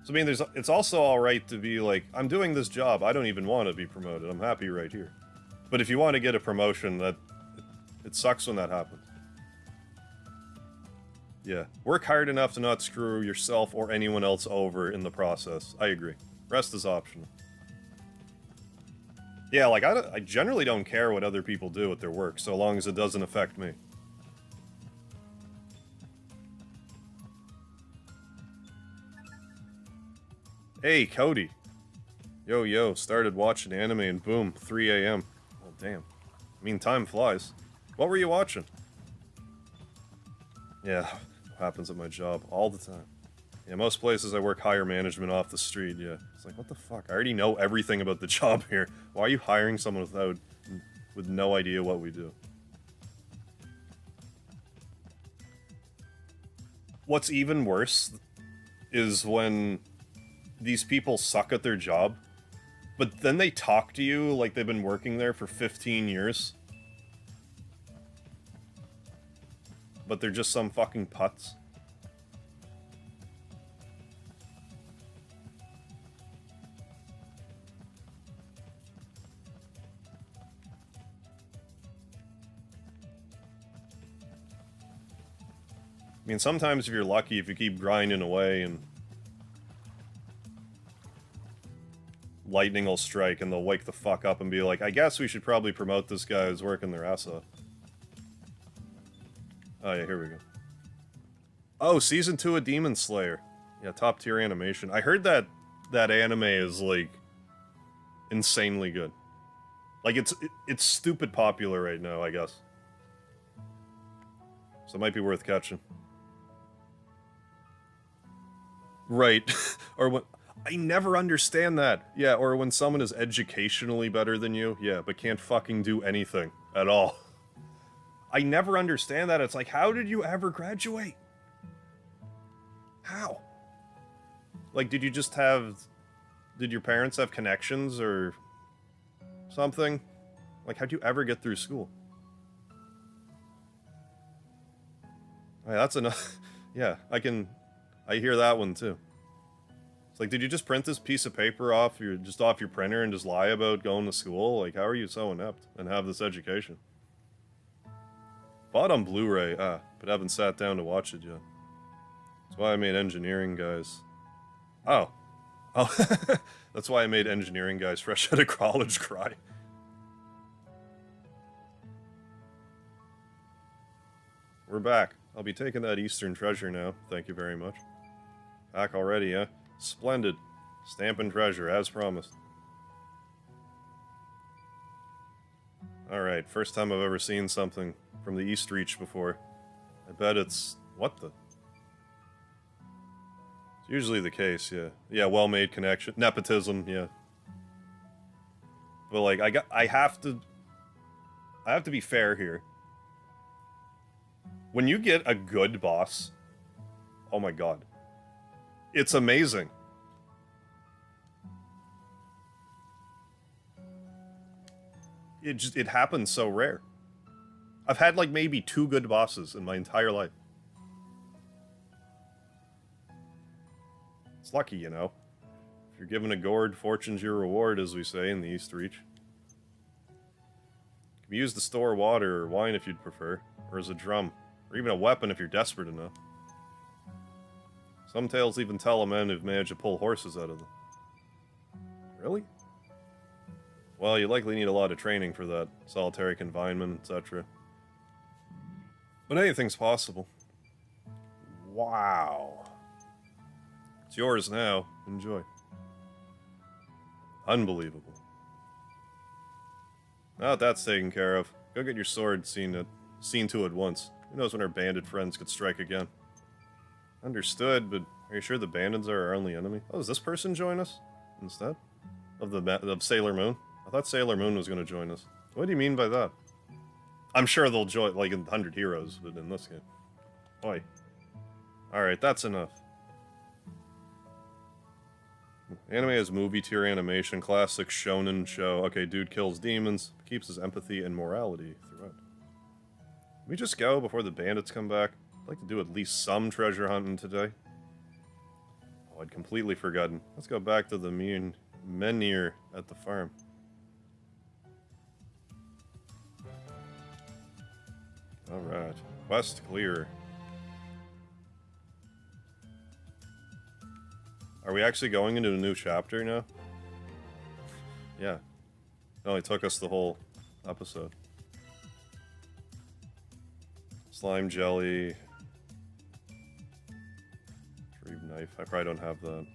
So, I mean, it's also alright to be like, I'm doing this job, I don't even want to be promoted, I'm happy right here. But if you want to get a promotion, it sucks when that happens. Yeah. Work hard enough to not screw yourself or anyone else over in the process. I agree. Rest is optional. Yeah, like, I generally don't care what other people do with their work, so long as it doesn't affect me. Hey, Cody. Yo, started watching anime and boom, 3 AM. Well, damn. I mean, time flies. What were you watching? Yeah, happens at my job all the time. Yeah, most places I work hire management off the street, yeah. It's like, what the fuck? I already know everything about the job here. Why are you hiring someone with no idea what we do? What's even worse is when these people suck at their job, but then they talk to you like they've been working there for 15 years. But they're just some fucking putz. I mean, sometimes if you're lucky, if you keep grinding away and lightning will strike and they'll wake the fuck up and be like, I guess we should probably promote this guy who's working their ass off. Oh yeah, here we go. Oh, Season 2 of Demon Slayer. Yeah, top tier animation. I heard that anime is, like, insanely good. Like, it's stupid popular right now, I guess. So it might be worth catching. Right. Or when... I never understand that. Yeah, or when someone is educationally better than you, yeah, but can't fucking do anything at all. I never understand that. It's like, how did you ever graduate? How? Like, did you just have... Did your parents have connections or something? Like, how'd you ever get through school? Oh, yeah, that's enough. Yeah, I hear that one too. It's like, did you just print this piece of paper off your printer and just lie about going to school? Like, how are you so inept and have this education? Bought on Blu-ray, but haven't sat down to watch it yet. That's why I made Engineering Guys. Oh. That's why I made Engineering Guys fresh out of college cry. We're back. I'll be taking that Eastern treasure now. Thank you very much. Back already, yeah? Splendid. Stamp and treasure, as promised. Alright, first time I've ever seen something from the East Reach before. I bet it's... What the... It's usually the case, yeah. Yeah, well-made connection. Nepotism, yeah. But, like, I have to be fair here. When you get a good boss, oh my god. It's amazing. It happens so rare. I've had, like, maybe 2 good bosses in my entire life. It's lucky, you know. If you're given a gourd, fortune's your reward, as we say in the East Reach. You can use to store water or wine if you'd prefer, or as a drum, or even a weapon if you're desperate enough. Some tales even tell of men who've managed to pull horses out of them. Really? Well, you likely need a lot of training for that. Solitary confinement, etc. But anything's possible. Wow. It's yours now. Enjoy. Unbelievable. Now that that's taken care of, go get your sword seen to at once. Who knows when our bandit friends could strike again. Understood, but are you sure the bandits are our only enemy? Oh, does this person join us instead? Of Sailor Moon? I thought Sailor Moon was going to join us. What do you mean by that? I'm sure they'll join, like in Hundred Heroes, but in this game. Oi. Alright, that's enough. Anime has movie tier animation, classic shonen show. Okay, dude kills demons, keeps his empathy and morality throughout. Can we just go before the bandits come back? I'd like to do at least some treasure hunting today. Oh, I'd completely forgotten. Let's go back to the menhir at the farm. Alright. Quest clear. Are we actually going into a new chapter now? Yeah. It only took us the whole episode. Slime jelly. Retrieve knife. I probably don't have that.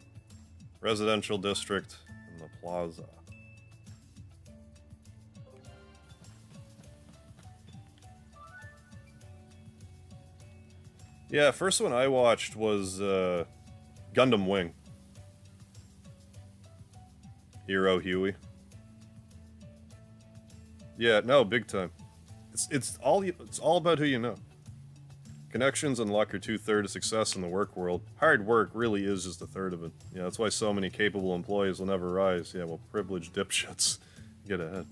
Residential district and the plaza. Yeah, first one I watched was Gundam Wing. Hero Huey. Yeah, no, big time. It's all about who you know. Connections and luck are 2/3 of success in the work world. Hard work really is just 1/3 of it. Yeah, that's why so many capable employees will never rise. Yeah, well, privileged dipshits get ahead.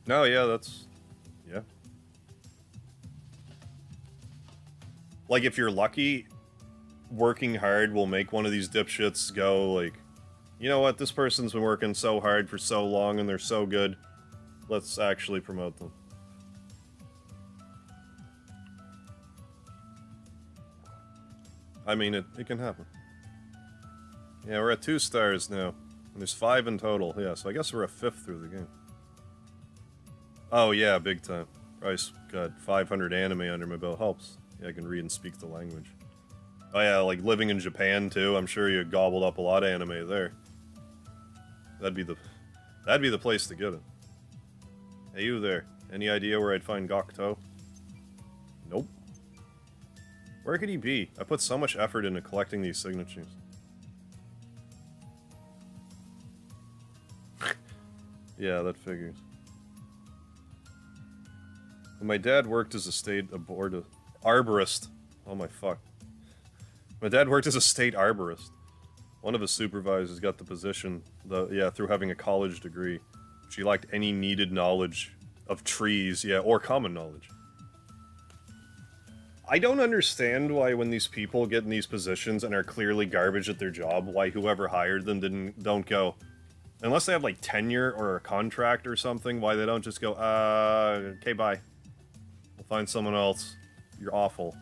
No, yeah, that's... yeah. Like, if you're lucky, working hard will make one of these dipshits go, like, you know what, this person's been working so hard for so long and they're so good. Let's actually promote them. I mean, it can happen. Yeah, we're at 2 stars now. And there's 5 in total. Yeah, so I guess we're a 5th through the game. Oh yeah, big time. Probably got 500 anime under my belt. Helps. Yeah, I can read and speak the language. Oh yeah, like living in Japan too. I'm sure you gobbled up a lot of anime there. That'd be the place to get it. Hey, you there. Any idea where I'd find Gokto? Nope. Where could he be? I put so much effort into collecting these signatures. Yeah, that figures. When my dad worked as a state arborist. Oh my fuck. My dad worked as a state arborist. One of his supervisors got the position, through having a college degree. She lacked any needed knowledge of trees, or common knowledge. I don't understand why when these people get in these positions and are clearly garbage at their job, why whoever hired them don't go, unless they have like tenure or a contract or something, why they don't just go, okay, bye. We'll find someone else. You're awful.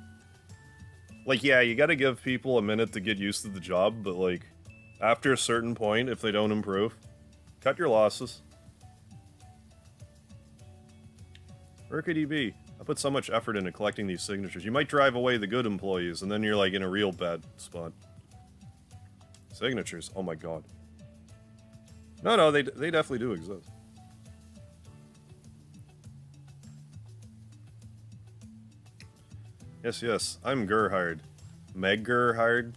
Like, yeah, you gotta give people a minute to get used to the job, but like, after a certain point, if they don't improve, cut your losses. Where could he be? I put so much effort into collecting these signatures. You might drive away the good employees, and then you're like in a real bad spot. Signatures, oh my god. No, they definitely do exist. Yes, yes, I'm Gerhard. Meg Gerhard.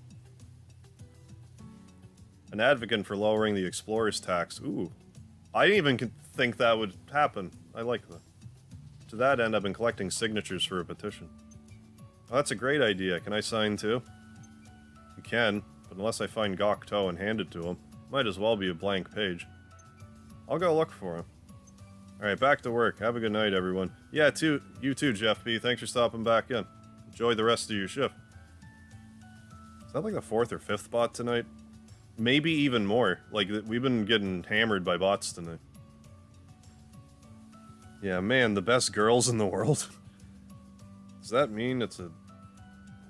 An advocate for lowering the explorer's tax. Ooh. I didn't even think that would happen. I like that. To that end, I've been collecting signatures for a petition. Oh, that's a great idea. Can I sign too? You can, but unless I find Gokto and hand it to him, might as well be a blank page. I'll go look for him. Alright, back to work. Have a good night, everyone. Yeah, you too, Jeff B. Thanks for stopping back in. Enjoy the rest of your shift. Is that like the 4th or 5th bot tonight? Maybe even more. Like, we've been getting hammered by bots tonight. Yeah, man, the best girls in the world. Does that mean it's a...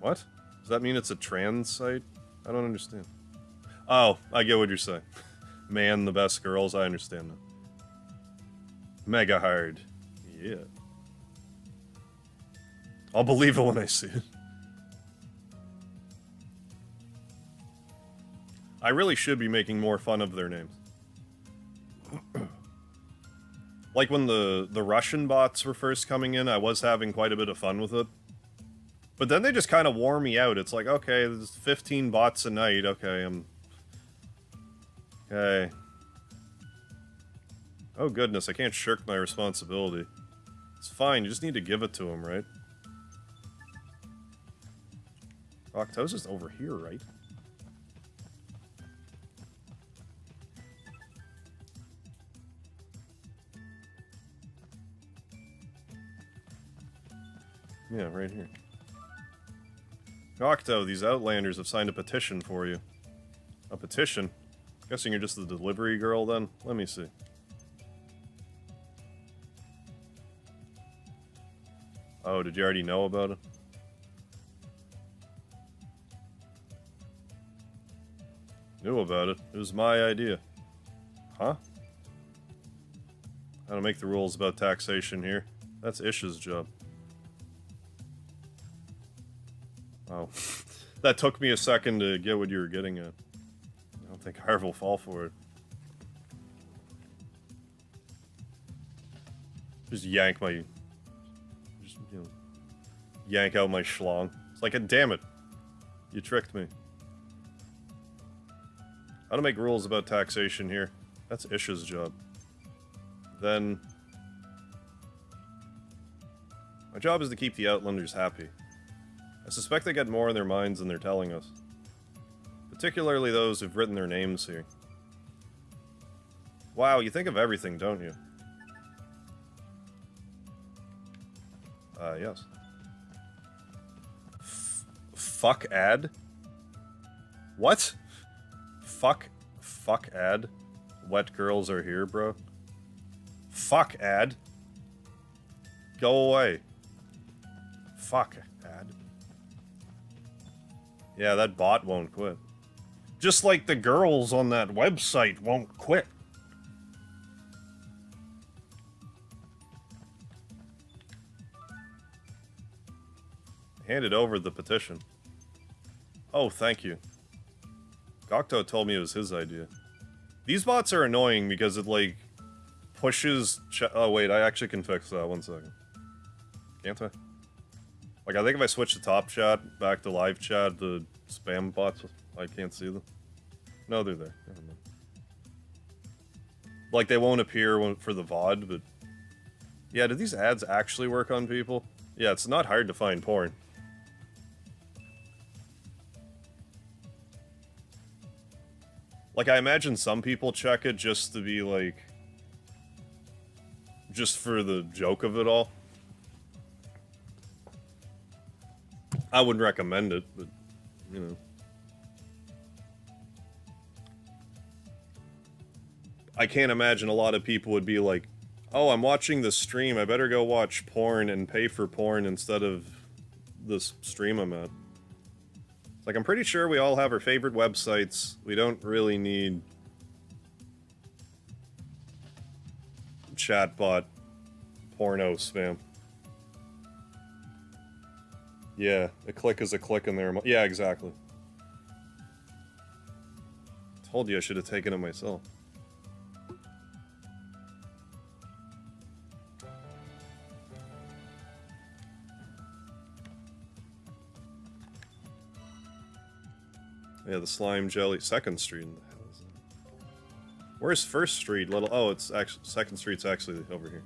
What? Does that mean it's a trans site? I don't understand. Oh, I get what you're saying. Man, the best girls, I understand that. Mega hard. Yeah. I'll believe it when I see it. I really should be making more fun of their names. Like when the Russian bots were first coming in, I was having quite a bit of fun with it. But then they just kind of wore me out. It's like, okay, there's 15 bots a night. Okay, Okay. Oh goodness, I can't shirk my responsibility. It's fine, you just need to give it to him, right? Octo's just over here, right? Yeah, right here. Octo, these Outlanders have signed a petition for you. A petition? Guessing you're just the delivery girl then? Let me see. Oh, did you already know about it? Knew about it. It was my idea. Huh? How to make the rules about taxation here. That's Ish's job. Oh. That took me a second to get what you were getting at. I don't think Harv will fall for it. Just yank my... Just, you know... yank out my schlong. It's like, damn it. You tricked me. How to make rules about taxation here. That's Ish's job. Then... my job is to keep the Outlanders happy. I suspect they get more in their minds than they're telling us. Particularly those who've written their names here. Wow, you think of everything, don't you? Yes. Fuck ad? What? Fuck ad? Wet girls are here, bro? Fuck ad? Go away. Fuck ad. Yeah, that bot won't quit. Just like the girls on that website won't quit. Handed over the petition. Oh, thank you. Gokto told me it was his idea. These bots are annoying because it, like, pushes... oh, wait, I actually can fix that. 1 second. Can't I? Like, I think if I switch the top chat back to live chat, the spam bots, I can't see them. No, they're there. Never mind. Like, they won't appear for the VOD, but... yeah, do these ads actually work on people? Yeah, it's not hard to find porn. Like, I imagine some people check it just to be, like... just for the joke of it all. I wouldn't recommend it, but, you know. I can't imagine a lot of people would be like, oh, I'm watching this stream, I better go watch porn and pay for porn instead of this stream I'm at. Like, I'm pretty sure we all have our favorite websites. We don't really need chatbot porno spam. Yeah, a click is a click in there. Yeah, exactly. Told you I should have taken it myself. the slime jelly. 2nd Street. Where's 1st Street? Little. Oh, it's actually 2nd Street's actually over here.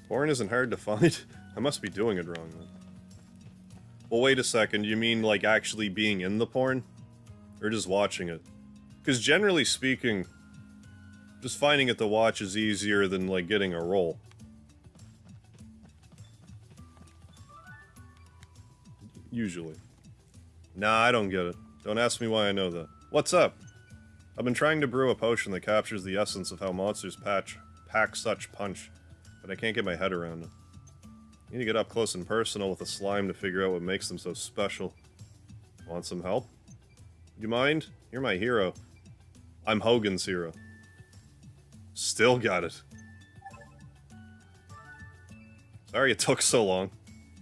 Porn isn't hard to find. I must be doing it wrong then. Well, wait a second. You mean like actually being in the porn? Or just watching it? Because generally speaking, just finding it to watch is easier than like getting a role. Usually. Nah, I don't get it. Don't ask me why I know that. What's up? I've been trying to brew a potion that captures the essence of how monsters pack such punch, but I can't get my head around it. I need to get up close and personal with a slime to figure out what makes them so special. Want some help? You mind? You're my hero. I'm Hogan's hero. Still got it. Sorry it took so long.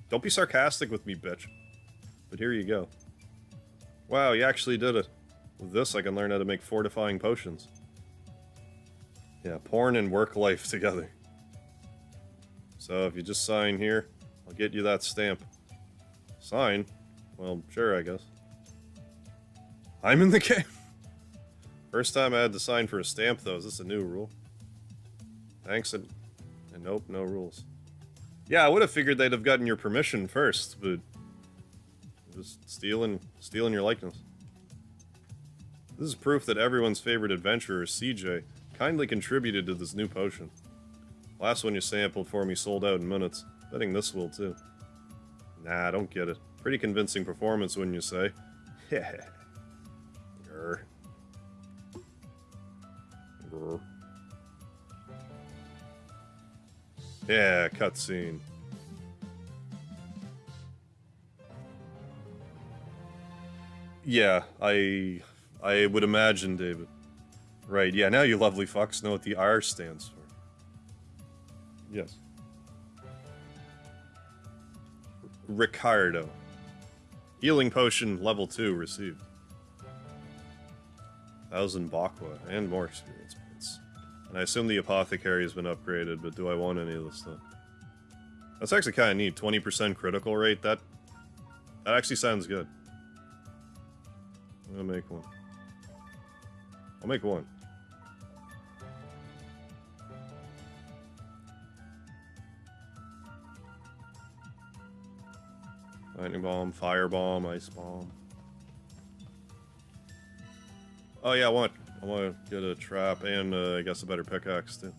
Don't be sarcastic with me, bitch. But here you go. Wow, you actually did it. With this, I can learn how to make fortifying potions. Yeah, porn and work life together. So if you just sign here, I'll get you that stamp. Sign? Well, sure, I guess. I'm in the game. First time I had to sign for a stamp, though. Is this a new rule? Thanks, and nope, no rules. Yeah, I would have figured they'd have gotten your permission first, but just stealing your likeness. This is proof that everyone's favorite adventurer, CJ, kindly contributed to this new potion. Last one you sampled for me sold out in minutes. Betting this will too. Nah, I don't get it. Pretty convincing performance, wouldn't you say? Heh. Grr. Grr. Yeah, cutscene. Yeah, I would imagine, David. Right, yeah, now you lovely fucks know what the R stands for. Yes. Ricardo. Healing potion level 2 received. 1,000 Bakwa and more experience points. And I assume the apothecary has been upgraded, but do I want any of this stuff? That's actually kind of neat. 20% critical rate. That actually sounds good. I'm gonna make one. I'll make one. Lightning bomb, fire bomb, ice bomb. Oh yeah, I want to get a trap and I guess a better pickaxe too.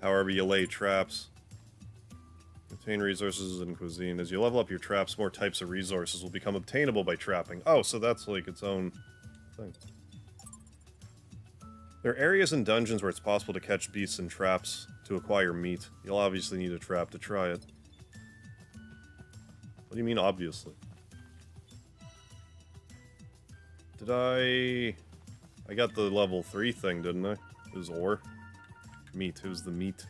However you lay traps. Obtain resources and cuisine. As you level up your traps, more types of resources will become obtainable by trapping. Oh, so that's like its own thing. There are areas in dungeons where it's possible to catch beasts in traps to acquire meat. You'll obviously need a trap to try it. What do you mean, obviously? Did I got the level 3 thing, didn't I? It was ore. Meat. Who's the meat?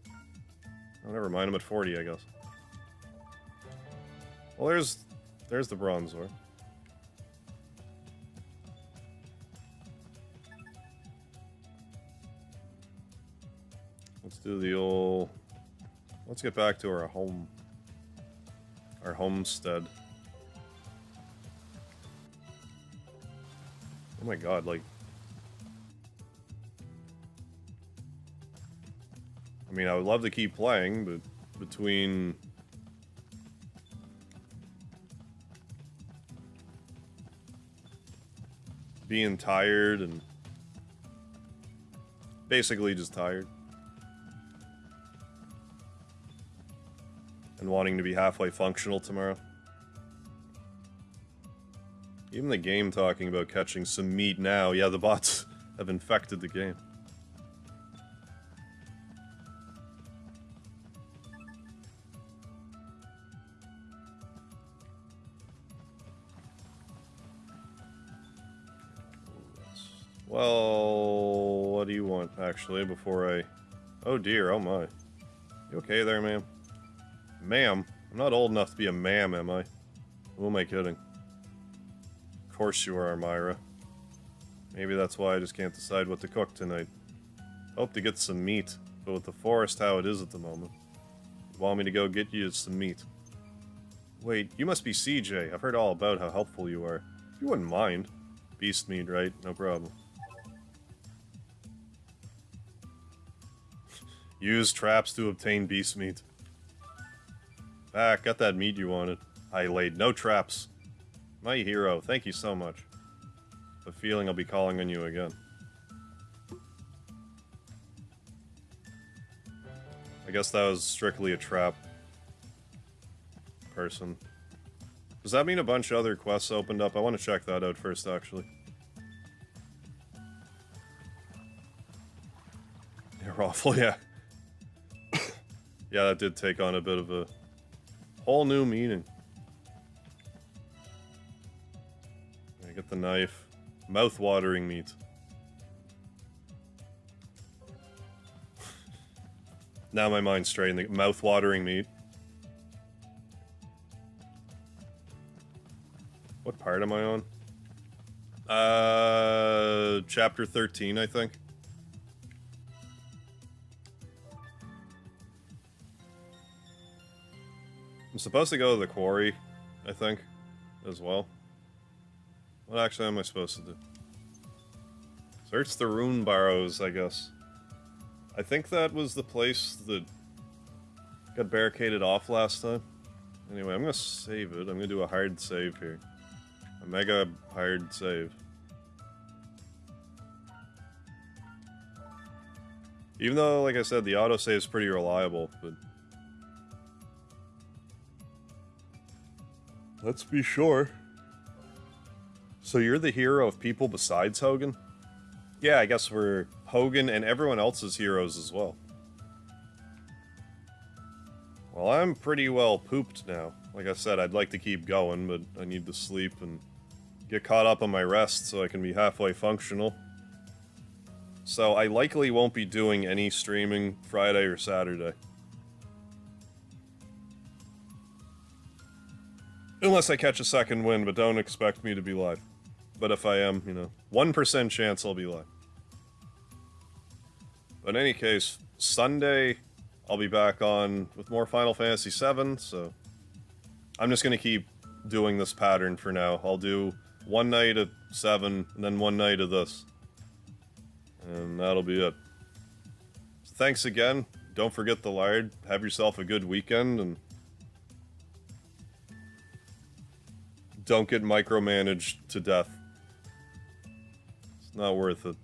Oh, never mind. I'm at 40, I guess. Well, there's the bronze ore. Let's do the old... Let's get back to our home. Our homestead. Oh my god, like... I mean, I would love to keep playing, but between... being tired and... basically just tired. And wanting to be halfway functional tomorrow. Even the game talking about catching some meat now. Yeah, the bots have infected the game. Well, what What do you want, actually, before I... Oh dear, oh my. You okay there, ma'am? Ma'am? I'm not old enough to be a ma'am, am I? Who am I kidding? Of course you are, Myra. Maybe that's why I just can't decide what to cook tonight. Hope to get some meat, but with the forest how it is at the moment. You want me to go get you some meat? Wait, you must be CJ. I've heard all about how helpful you are. You wouldn't mind. Beast meat, right? No problem. Use traps to obtain beast meat. Got that meat you wanted. I laid no traps. My hero, thank you so much. The feeling I'll be calling on you again. I guess that was strictly a trap. Person. Does that mean a bunch of other quests opened up? I want to check that out first, actually. They're awful, yeah. Yeah, that did take on a bit of a whole new meaning. I get the knife. Mouth-watering meat. Now my mind's straight. The mouth-watering meat. What part am I on? Chapter 13, I think. I'm supposed to go to the quarry, I think, as well. What actually am I supposed to do? Search the rune barrows, I guess. I think that was the place that got barricaded off last time. Anyway, I'm gonna save it. I'm gonna do a hard save here. A mega hard save. Even though, like I said, the autosave is pretty reliable, but... Let's be sure. So you're the hero of people besides Hogan? Yeah, I guess we're Hogan and everyone else's heroes as well. Well, I'm pretty well pooped now. Like I said, I'd like to keep going, but I need to sleep and get caught up on my rest so I can be halfway functional. So I likely won't be doing any streaming Friday or Saturday. Unless I catch a second wind, but don't expect me to be live. But if I am, you know, 1% chance I'll be live. But in any case, Sunday, I'll be back on with more Final Fantasy VII, so... I'm just gonna keep doing this pattern for now. I'll do one night at 7, and then one night of this. And that'll be it. So thanks again. Don't forget the lard. Have yourself a good weekend, and... don't get micromanaged to death. It's not worth it.